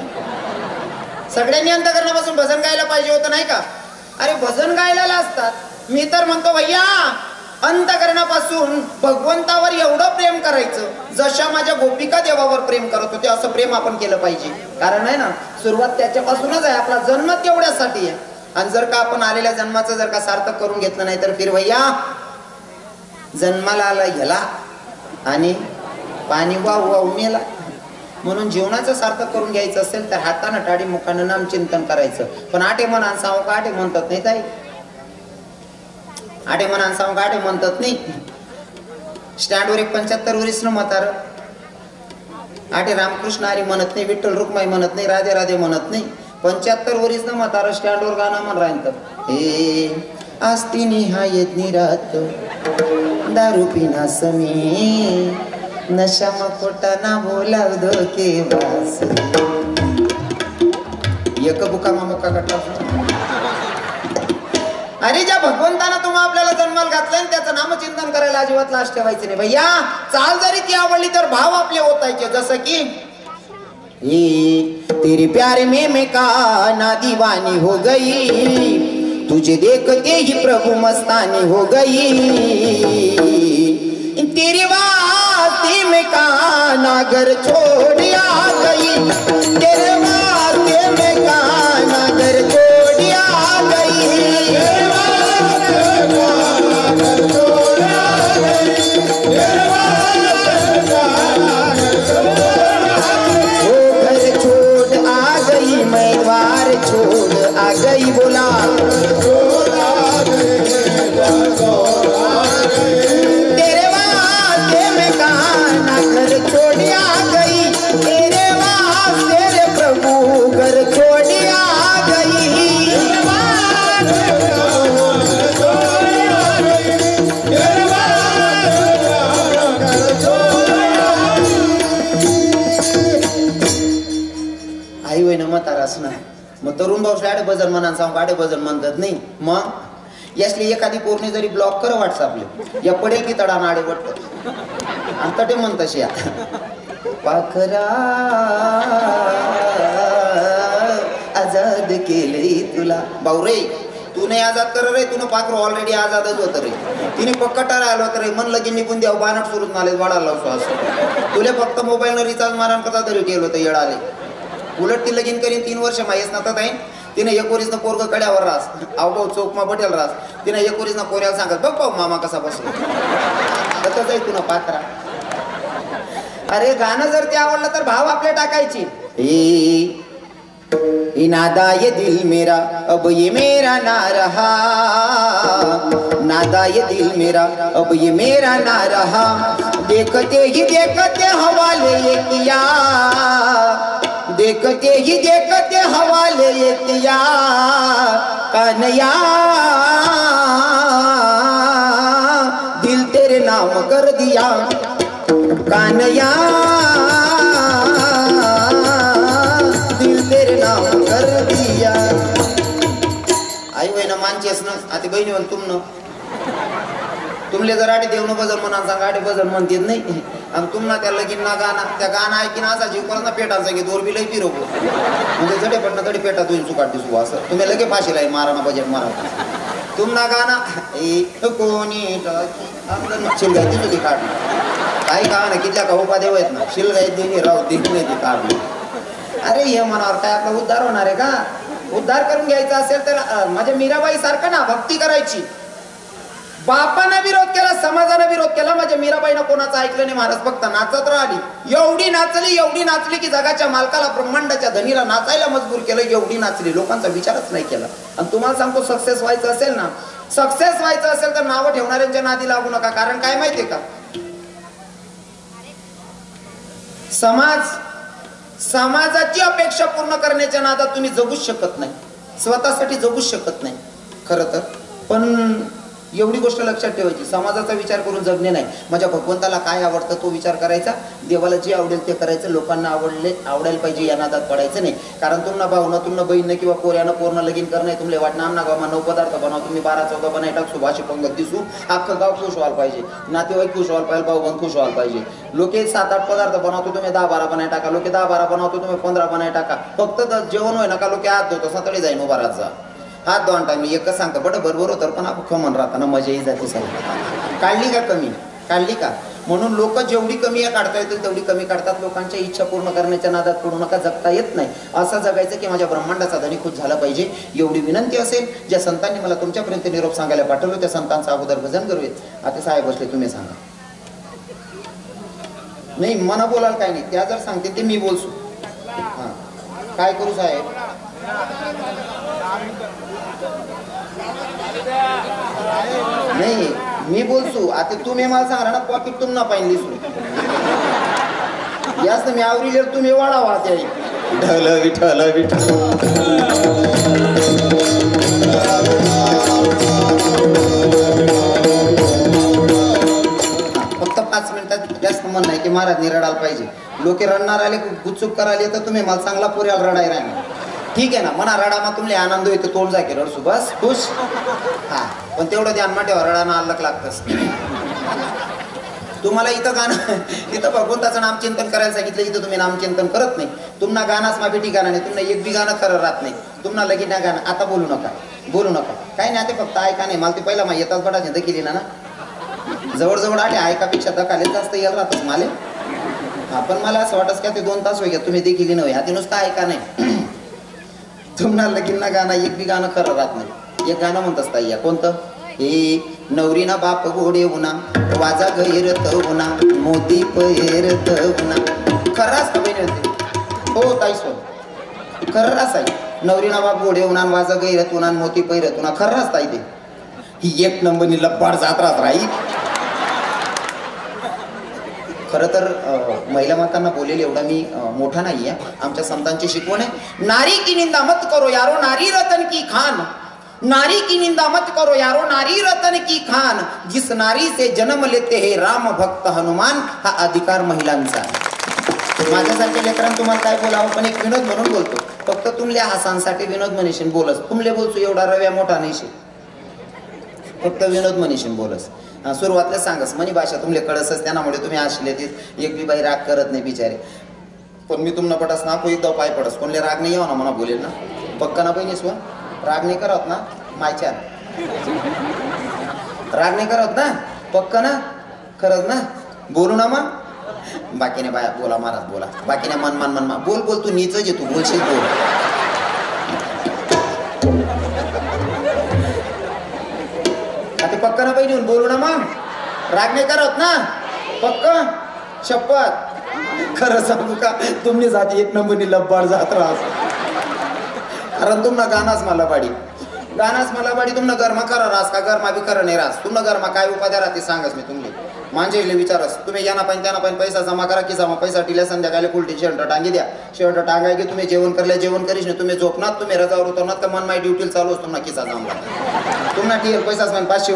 सगळ्यांनी अंतकरणापासून भजन गायला पाहिजे होतं नाही का. अरे भजन गायला असतात. मी तर म्हणतो भैया अंतकरणापासून भगवंतावर एवढं प्रेम करायचं जशा माझ्या गोपिका देवावर प्रेम करत होते असं प्रेम आपण केलं पाहिजे. कारण आहे ना सुरुवात त्याच्यापासूनच आहे. आपला जन्म तेवढ्यासाठी आहे. आणि जर का आपण आलेल्या जन्माचं जर का सार्थक करून घेतलं नाही तर फिर भैया जन्माला आला गेला आणि पाणी वाहू वाहू मेला. म्हणून जीवनाचं सार्थक करून घ्यायचं असेल तर हातानं टाळी मुखानं नामचिंतन करायचं. पण आठे मनान सांगू का आठे म्हणतात नाही ताई. आठे मनान सांगू का आठे म्हणतात नाही. स्टँडवर एक 75 वरीसनं म्हातार आठे रामकृष्ण हरी म्हणत नाही. विठ्ठल रुक्माई म्हणत नाही. राधे राधे म्हणत नाही. 75 वरीसनं म्हातार स्टँडवर गाणं म्हण राहतं. हे आस्ती निहायत निरात दारू पिना समी नशा मखोटा ना बोलाव धोके वास एक बुका मुका कटा. अरे ज्या भगवंतानं तुम्हा आपल्याला जन्माला घातलंय त्याचं नामचिंतन करायला अजिबात लाज ठेवायचं नाही भैया. चाल जरी ती आवडली तर भाव आपले होतायचे. जसं की तेरे प्यार में मैं काना दीवानी हो गई तुझे देखते ही प्रभु मस्तानी हो गई तेरे वास्ते में काना घर छोड़ आ गई तेरे वास्ते में काना घर छोड़ आ गई छोड़ आ गई बोला तेरे वास्ते में काना घर छोड़ आ गई तेरे वास्ते रे प्रभु घर छोड़ आ गई आई होय ना म्हातारा असणार. मग तरुण भाऊ आडे भजन म्हणा सांगू आडे भजन म्हणतात नाही. मग यासली एखादी पोरणी जरी ब्लॉक कर व्हॉट्सअपले या पडेल की तडा नाडे वाटत आणि तटे म्हणतशी पाखरा आजाद केले तुला भाऊ रे. तू नाही आजाद कर रे. तुनं पाखर ऑलरेडी आजादच होत रे. तिने पक्कटा राहिलं होतं रे. म्हणलं की निघून द्यावं बाणट सुरूच नाले वाढायला लावतो असं. तुला फक्त मोबाईलनं रिचार्ज मारण करता तरी केलं होतं येडाले. उलट ती लगीन करीन 3 वर्ष माहीत नव्हतं ताई. तिने 1 वरीसनं पोरग कड्यावर रास अवभाऊ चौकमा बटेल रास. तिने 1 वरीसनं पोऱ्याला सांगत बघ भाऊ मामा कसा बसलो तसं जाई तुला पात्रा. अरे गाणं जर ते आवडलं तर भाव आपले टाकायची. नादा ये दिल मेरा अब ये मेरा ना रहा नादा ये दिल मेरा अब ये मेरा ना रहा देखते ही देखते हवाले ये किया देखते ही देखते हवाले ये किया कन्हैया दिल तेरे नाम कर दिया कानया दिल तेरे नाम कर दिया. आई वय ना मानचेस ना आता बहिणी म्हण तुमले जर आठी देवनं बजल म्हणा सांगा आठी बजल म्हणतेत नाही आणि तुम्हाला त्या लगीन ना गाणं त्या गाणं ऐकीन असा जीव कोणाचा पेटाचा की दोर बी लई पिरोको म्हणजे जडे पडणं तरी पेटा दोन सुकाट दिसू असं तुम्ही लगे फाशीला मारा ना बजेट मारा तुम्हाला गाणं कोणी शिलगाई तिथं ती काढली काही गाणं किती का उपादेव आहेत ना शिलगाई देणे राहू देत नाही ती काढली. अरे हे मनावर काय आपला उद्धार होणार आहे का? उद्धार करून घ्यायचा असेल तर माझ्या मीराबाई सारखं ना भक्ती करायची. बापानं विरोध केला समाजानं विरोध केला माझ्या मीराबाईनं कोणाचं ऐकलं नाही. महाराज फक्त नाचत राहिली एवढी नाचली की जगाच्या मालकाला ब्रह्मांडाच्या धनीला नाचायला मजबूर केलं. एवढी नाचली लोकांचा विचारच नाही केला. आणि तुम्हाला सांगतो सक्सेस व्हायचं असेल ना सक्सेस व्हायचं असेल तर नावं ठेवणाऱ्यांच्या नादी लागू नका. कारण काय माहितीये का समाजाची अपेक्षा पूर्ण करण्याच्या नादात तुम्ही जगूच शकत नाही. स्वतःसाठी जगूच शकत नाही खरं तर. पण एवढी गोष्ट लक्षात ठेवायची समाजाचा विचार करून जगणे नाही. माझ्या भगवंताला काय आवडतं तो विचार करायचा. देवाला जे आवडेल ते करायचं. लोकांना आवडायला पाहिजे या नादात पडायचं नाही. कारण तुम्हाला भावना तुम्हाला बहीण किंवा पोऱ्यानं पूर्ण लगीन करणं तुमले वाटणं आमना गावमा 9 पदार्थ बनवा तुम्ही 12-14 बनाय टाकसू भाषी पंगत दिसू अख्खं गाव खुश व्हायला पाहिजे. नातेवाईक खुश व्हायला पाहिजे. भाऊ बंद खुश व्हायला पाहिजे. लोके 7-8 पदार्थ बनवतो तुम्ही 10-12 बनाय टाका. लोके 10-12 बनवतो तुम्ही 15 बनाय टाका. फक्त जेवण होय नका लोके हात धुतो सतळी जाईन उभा राहायचा हात दोन टाइम एकच सांगतो बट बरोबर होतं पण आपण खमन राहताना मजाही जाते सगळी. काढली का कमी काढली का? म्हणून लोक जेवढी कमी काढता येतील तेवढी कमी काढतात. लोकांच्या इच्छा पूर्ण करण्याच्या नादात पडू नका. जगता येत नाही असं जगायचं की माझ्या ब्रह्मांडाचा धनी खुश झाला पाहिजे एवढी विनंती असेल. ज्या संतांनी मला तुमच्यापर्यंत निरोप सांगायला पाठवलं त्या संतांचं अगोदर भजन करूयात. आता साहेब बसले तुम्ही सांगा. नाही मना बोलाल काय नाही त्या जर सांगते ते मी बोलसू. हां काय करू साहेब? नाही मी बोलसू आता तुम्ही मला सांगा ना पॉकेट तुम ना पाहिजे जास्त मी आवरी तुम्ही वाढावा ते विठ्ठल विठ्ठल विठ्ठल. फक्त 5 मिनिटात जास्त म्हण नाही की महाराज रडायला पाहिजे. लोक रडणार आले गुपचूप करायला तर तुम्ही मला चांगला पोऱ्याला रडायला राहणार ठीक आहे ना. म्हणा रडामा तुमले आनंद होईल तर तोंड जाके रडसू बस खुश. हा पण तेवढं ध्यान मा ठेवा रडाना अलग लागतंच. तुम्हाला इथं गाणं इथं भगवंताचं नामचिंतन करायला सांगितलं इथं तुम्ही नामचिंतन करत नाही. तुम्हाला गाणाच माफी ठिकाणा नाही. तुम्हाला एक बी गाणं खरं राहत नाही. तुम्हाला लगीन गाणं आता बोलू नका काही नाही. ते फक्त ऐका नाही मला ते पहिला मा येताच बडा चिंता केली ना जवळजवळ आले ऐकापेक्षा दकाले जास्त येत राहतच माले. हा पण मला असं वाटत का ते 2 तास होईल तुम्ही देखील नव्हे आता नुसतं ऐका नाही. तुम्हाला लगीन गाणं एक बी गाणं खरं राहत नाही. एक गाणं म्हणत असता या कोणतं हे नवरीना बाप गोडे उन्हा वाजा गैरत उन्हा मोती पैरत उन्हा. खराच बहिणी होते हो ताई सोड खरं रास आहे. नवरीना बाप गोडे उन्हा वाजा गैरत उन्हा मोती पैरत उन्हा खरं रास ताई ते ही एक नंबरनी लब्बाड जात राहत राही. खरं तर महिला मातांना बोलेल एवढा मी मोठा नाही आहे. आमच्या संतांची शिकवण आहे नारी की निंदा मत करो यारो नारी रतन की खान. नारी की निंदा मत करो यारो नारी रतन की खान. जिस नारी से जन्म लेते हे राम भक्त हनुमान हा अधिकार महिलांचा. माझ्यासारख्या लेकरांना तुम्हाला काय बोलावं पण एक विनोद म्हणून बोलतो. फक्त तुमल्या हासांसाठी विनोद म्हणीशीन बोलस. तुमले बोलतो एवढा रव्या मोठा नाही शे फक्त विनोद म्हणीशीन बोलस. सुरुवातला सांगस मनी भाषा तुमले कळसच त्यामुळे तुम्ही आशले ते एक बी बाई राग करत नाही बिचारे. पण मी तुम्हाला पटास ना कोई एकदा पाय पडस कोणले राग नाही यावं ना म्हणा बोलेल ना पक्का ना बहिणीस व राग नाही करत ना मायच्या राग नाही करत ना पक्का ना खरंच ना बोलू ना मग बाकीने बाया बोला महाराज बोला बाकीने मन बोल तू नीच जे तू बोलशील बोल. आता पक्का ना बहिणी बोलू ना मग राग नाही करत ना पक्का शपथ. खरं सांगू का तुम्ही जाती एक नंबरनी लब्बाड जात राहा. कारण तुम्हाला गाणाच मला बाडी तुम्हाला गरमा करा रास का गरमा बी करा नाही रास. तुम्हाला गरमा काय उपाध्या राहते सांगस मी तुम्ही मांजेले विचारस. तुम्ही यांना पण त्यांना पण पैसा जमा करा की जमा पैसा टिल्या संध्याकाळी कुलटी शर्ट टांगी द्या. शर्ट टांगाय की तुम्ही जेवण करल्या जेवण करीश नाही. तुम्ही झोपणार तुम्ही रजावर उतरणार तर मन माय ड्युटीला चालू असतो ना किसा जमला तुम्हाला ठीक पैसाच पण 500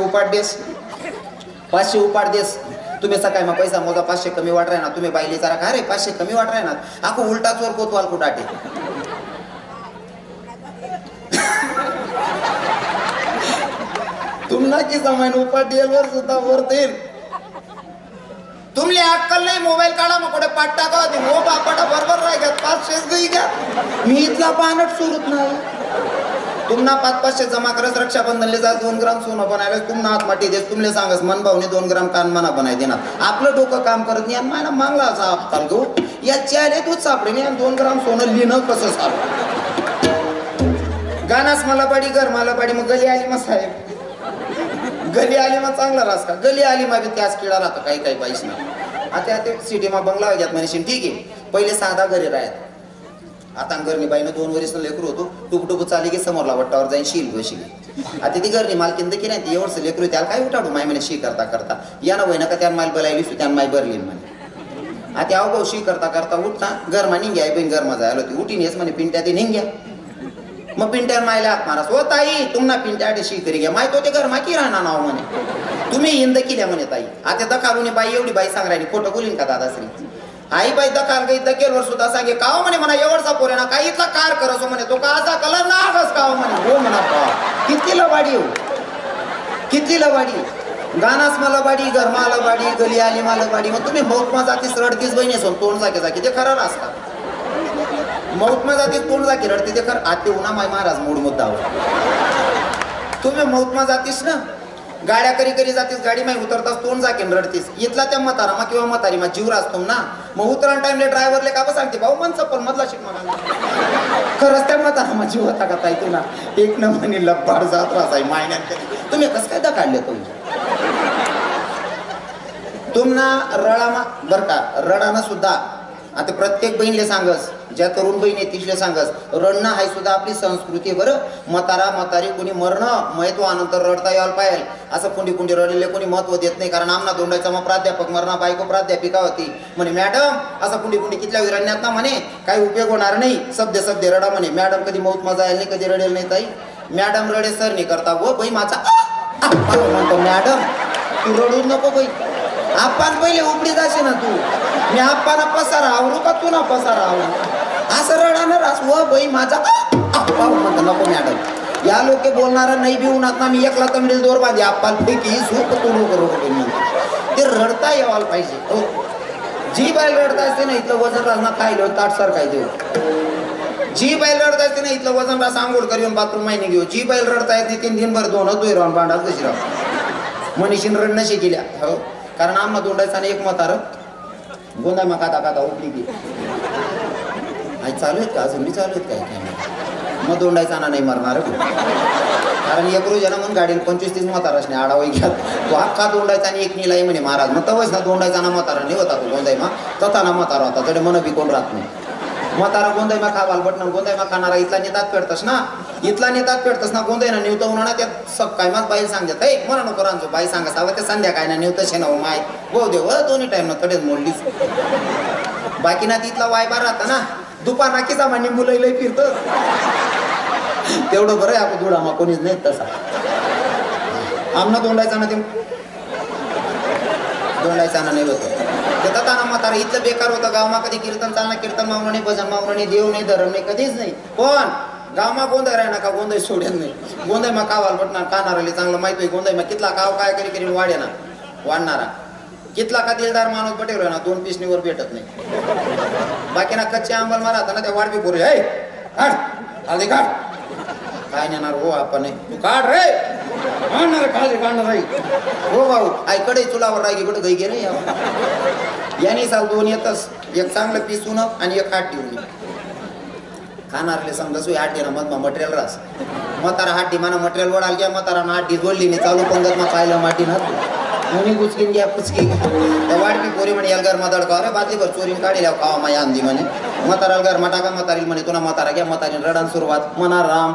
उपाट देस तुम्ही सकाळी मग पैसा मोजा 500 कमी वाट राहणार तुम्ही बाईली जरा काय रे 500 कमी वाट राहणार आखो उलटा चोर कोतवाल कुटाटे तुमना की समय उपाटीवर सुद्धा वरतील तुमले अक्कल नाही मोबाईल काढा मग कुठे पाठ टाका होती हो बापाटा बरोबर राह 500 गई घ्या मी इथला पानट सुरत नाही तुम्हाला 500 जमा करत रक्षाबंधनले जा 2 ग्राम सोनं बनायला तुम्हाला हात माटी देस तुमले सांगस मन भावने 2 ग्राम कान मना बनाय देणार आपलं डोकं काम करत नाही आणि मला मागला असा हप्ताल गो या चाले दूध सापडे नाही आणि 2 ग्राम सोनं लिहिणं कसं सापड गानास मला पाडी घर मला पाडी मग गली आली मग साहेब गली आली मग चांगला रास का गली आली मग त्याच किडा राहतो काही काही पाहिजे ना आता ते सिटीमा बंगला घेत म्हणजे ठीक आहे पहिले साधा घरी राहत आता घरनी बाईनं 2 वर्ष लेकरू होतो टुकटुक चाली की समोरला वट्टावर जाईन शील बशी आता ती घरनी मालकीन की नाही एवढंच लेकरू त्याला काय उठाडू माय म्हणे शी करता करता या ना वय का त्यानं माल बोलायली त्यानं माय भरली म्हणे आता अहो भाऊ शी करता करता उठता घरमा निघ्या बहीण घरमा जायला होती उठीन येस म्हणे पिंट्या ते निघ्या मग पिंट्या मायला हात मारा हो ताई तुम्हाला पिंट्या शी करी घ्या माहित होते घर माकी राहणार नाव म्हणे तुम्ही इंद केल्या म्हणे ताई आता दकालून बाई एवढी बाई सांग राहिली खोटं बोलीन का दादाश्री आई बाई दकाल गई दकेलवर सुद्धा सांगे काव म्हणे म्हणा एवढचा पोरे ना काही इथला कार करसो म्हणे तो काचा कलर ना आगस काव म्हणे हो म्हणा का किती लवाडी हो किती लवाडी गानास मला बाडी घरमाला बाडी गली आली मला बाडी मग तुम्ही मौत जातीस रडतीस बहिणी सोन तोंड जाके जाकी ते खरं असता मौत जातीस तोंड जाकी रडते ते खरं आते उन्हा माय महाराज मूड मुद्दा तुम्ही मौत जातीस ना गाड्या करी करी जातीस गाडी माय उतरतास तोंड जाके रडतीस इथला त्या म्हातारा मा किंवा म्हातारी मा जीव राहतो ना मग उतरण टाइमले ड्रायव्हरले का सांगते भाऊ मन चप्पल मधला शिक मला खरंच त्या म्हातारा मा जीव होता का ताई तुला एक न म्हणे लब्बाड जात राहाय मायन्यात तुम्ही कसं काय काढले तुम्ही तुम्हाला रडामा बर का रडाना सुद्धा आता प्रत्येक बहिणीले सांगस ज्या तरुण बहिणी तिसले सांगस रडणं हाय सुद्धा आपली संस्कृती बरं म्हातारा म्हातारी कोणी मरणं महत्व आनंतर रडता यायला पाहिजे असं कुंडी कुंडी रडलेले कोणी महत्व देत नाही कारण आमना दोंडायचा मग प्राध्यापक मरणा बायको प्राध्यापिका होती म्हणे मॅडम असं कुंडी कुंडी कितल्या रडण्यात ना म्हणे काही उपयोग होणार नाही सभ्य सभ्य रडा म्हणे मॅडम कधी मौत मजा यायला नाही कधी रडेल नाही ताई मॅडम रडे सर नाही करता व बाई माझा म्हणतो मॅडम तू रडू नको बाई आपण पहिले उपडी जाशी ना तू मी आप्पाना पसारा आवरू का तू ना पसारा आवरू असं रडाणार रास व बाई माझा म्हणतो नको मॅडम या लोके बोलणारा नाही बी उन्हात ना मी एकला तमिळ दोर बांधे आप्पाल पैकी झोप तू नको ते रडता यावायला पाहिजे हो जी बाई रडता असते ना इथलं वजन रास ना खायला ताटसार काय देऊ जी बैल रडता येते ना इथलं वजन रास आंघोळ करून बाथरूम महिने घेऊ जी बैल रडता येते 3 दिनभर दोनच दोय राहून भांडाल कशी राहू मनीषीन रडणं शिकिल्या हो कारण आम्हाला दोंडायचा आणि एक म्हातार गोंदा मग खाता खाता उठली की आई चालू आहेत का अजून मी चालू आहेत काय मग दोंडायचा ना नाही मरणार कारण एक रोज ना म्हणून गाडीने 25-30 म्हाताराशने आडावाई घ्या तो अख्खा दोंडायचा आणि एक निलाई म्हणे महाराज मग तवच ना दोंडायचा ना म्हातारा नाही होता तो गोंदाई मा तथा ना म्हातारा होता जडे मन बी कोण राहत नाही म्हातारा गोंदाई मा खावाल बटन गोंदाई मा खाणारा इथला नेतात पेडतस ना इथला नेतात पेडतस ना गोंदाई ना निवत उन्हा त्यात सब काय मग बाई सांगतात हे म्हणा नको रांजो बाई सांगत हवं ते संध्याकाळी ना निवतशे ना माय हो देव दोन्ही टाइम ना कडेच मोडलीच बाकी ना तिथला वायबार राहता ना दुपार नाकीचा मांडी मुलं लय फिरत तेवढं बरं आहे आपण धुडामा कोणीच नाही तसा आमना दोंडायचा ना ते दोंडायचा ना नाही होत ते ताना म्हातारा इथलं बेकार होतं गावमा कधी कीर्तन चालणार कीर्तन मावणी भजन मावणी देव नाही धरण नाही कधीच नाही पण गावमा गोंदाय राहणार का गोंदाय सोडेल नाही गोंदाय मा कावाल बटणार कानाराले चांगलं माहिती आहे गोंदाय मा कितला काव काय करी करी वाढे ना वाढणारा कितला का दिलदार माणूस पटेल ना 2 पिसणीवर भेटत नाही बाकी ना कच्चे आंबल मारा ना त्या वाढबी पोरे हे काढ हळदी काढ काय नेणार हो आपण तू काढ रे काढणार काढे काढणार रे हो भाऊ आईकडे चुलावर राही कुठं गई गे याने साल 2 येतच एक चांगलं पिसून आणि एक हात ठेवून खाणारले समजा सोय हात ना मग मटेरियल रास म्हातारा हाटी माना मटेरियल वडाल घ्या म्हातारा हाटी जोडली मी चालू पंगत मा पाहिलं माटी ना मुनी गुचकीन घ्या पुचकी त्या वाढपी पोरी म्हणे याल घर मदळ का रे बादली भर चोरीन काढी खावा माया अंदी म्हणे म्हाताराला घर टाका म्हातारील म्हणे तुला म्हातारा घ्या म्हातारीन रडान सुरुवात म्हणा राम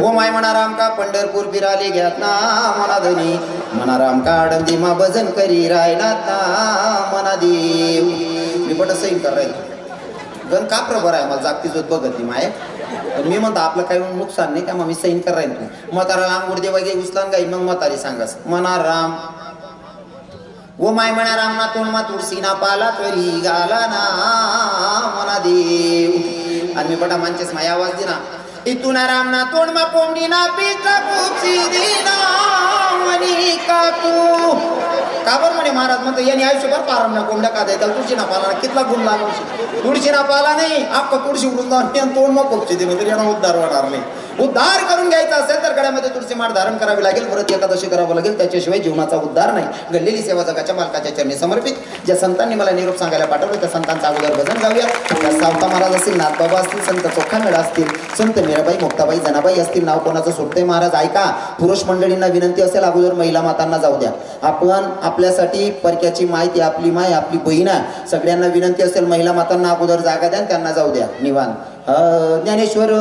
ओ माय म्हणा राम का पंढरपूर फिराले घ्यात ना मना धनी म्हणा राम का आडंदी मा भजन करी राहिलात ना मना देव मी बट सैन कर राहील गण का प्रबर आहे मला जागती जोत बघत माय मी म्हणतो आपलं काही नुकसान नाही का मग मी सैन कर राहील तू म्हाताराला आंघोळ देवा गे उचलान गाई मग म्हातारी सांगास म्हणा राम ओ माय म्हणा रामना तोंडमा तुळशीना पाला तरी गाला ना मना देव आणि मी पटा मांचेस माया आवाज दिना इथून रामना तोंडमा कोंबडीना पिका खूपशी दिना मनी काकू काबर म्हणे महाराज म्हणतो यांनी आयुष्यभर पारमना कोंबड्या का द्यायचा तुळशी ना पाला कितला गुण लागवशी तुळशी ना पाला नाही अख्खा तुळशी वृंदावन तोंडमा कोपची दे म्हणजे यांना उद्धार होणार नाही उद्धार करून घ्यायचा असेल तर गळ्यामध्ये तुळशी माळ धारण करावी लागेल व्रत एकादशी करावं लागेल त्याच्याशिवाय जीवनाचा उद्धार नाही घडलेली सेवा जगाच्या मालकाच्या चरणी समर्पित ज्या संतांनी मला निरोप सांगायला पाठवलं त्या संतांचा अगोदर भजन गाऊया त्या सावता महाराज असतील नाथबाबा असतील संत चोखामेळा असतील संत मीराबाई मुक्ताबाई जनाबाई असतील नाव कोणाचं सुटतंय महाराज ऐका पुरुष मंडळींना विनंती असेल अगोदर महिला मातांना जाऊ द्या आपण आपल्यासाठी परक्याची माय आपली बहीण सगळ्यांना विनंती असेल महिला मातांना अगोदर जागा द्या त्यांना जाऊ द्या निवांत ज्ञानेश्वर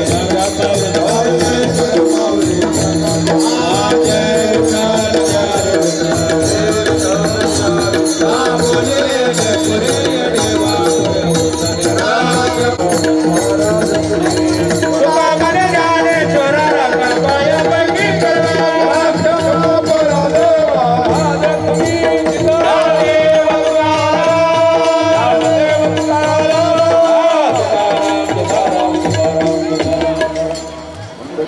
ज्ञानेश्वर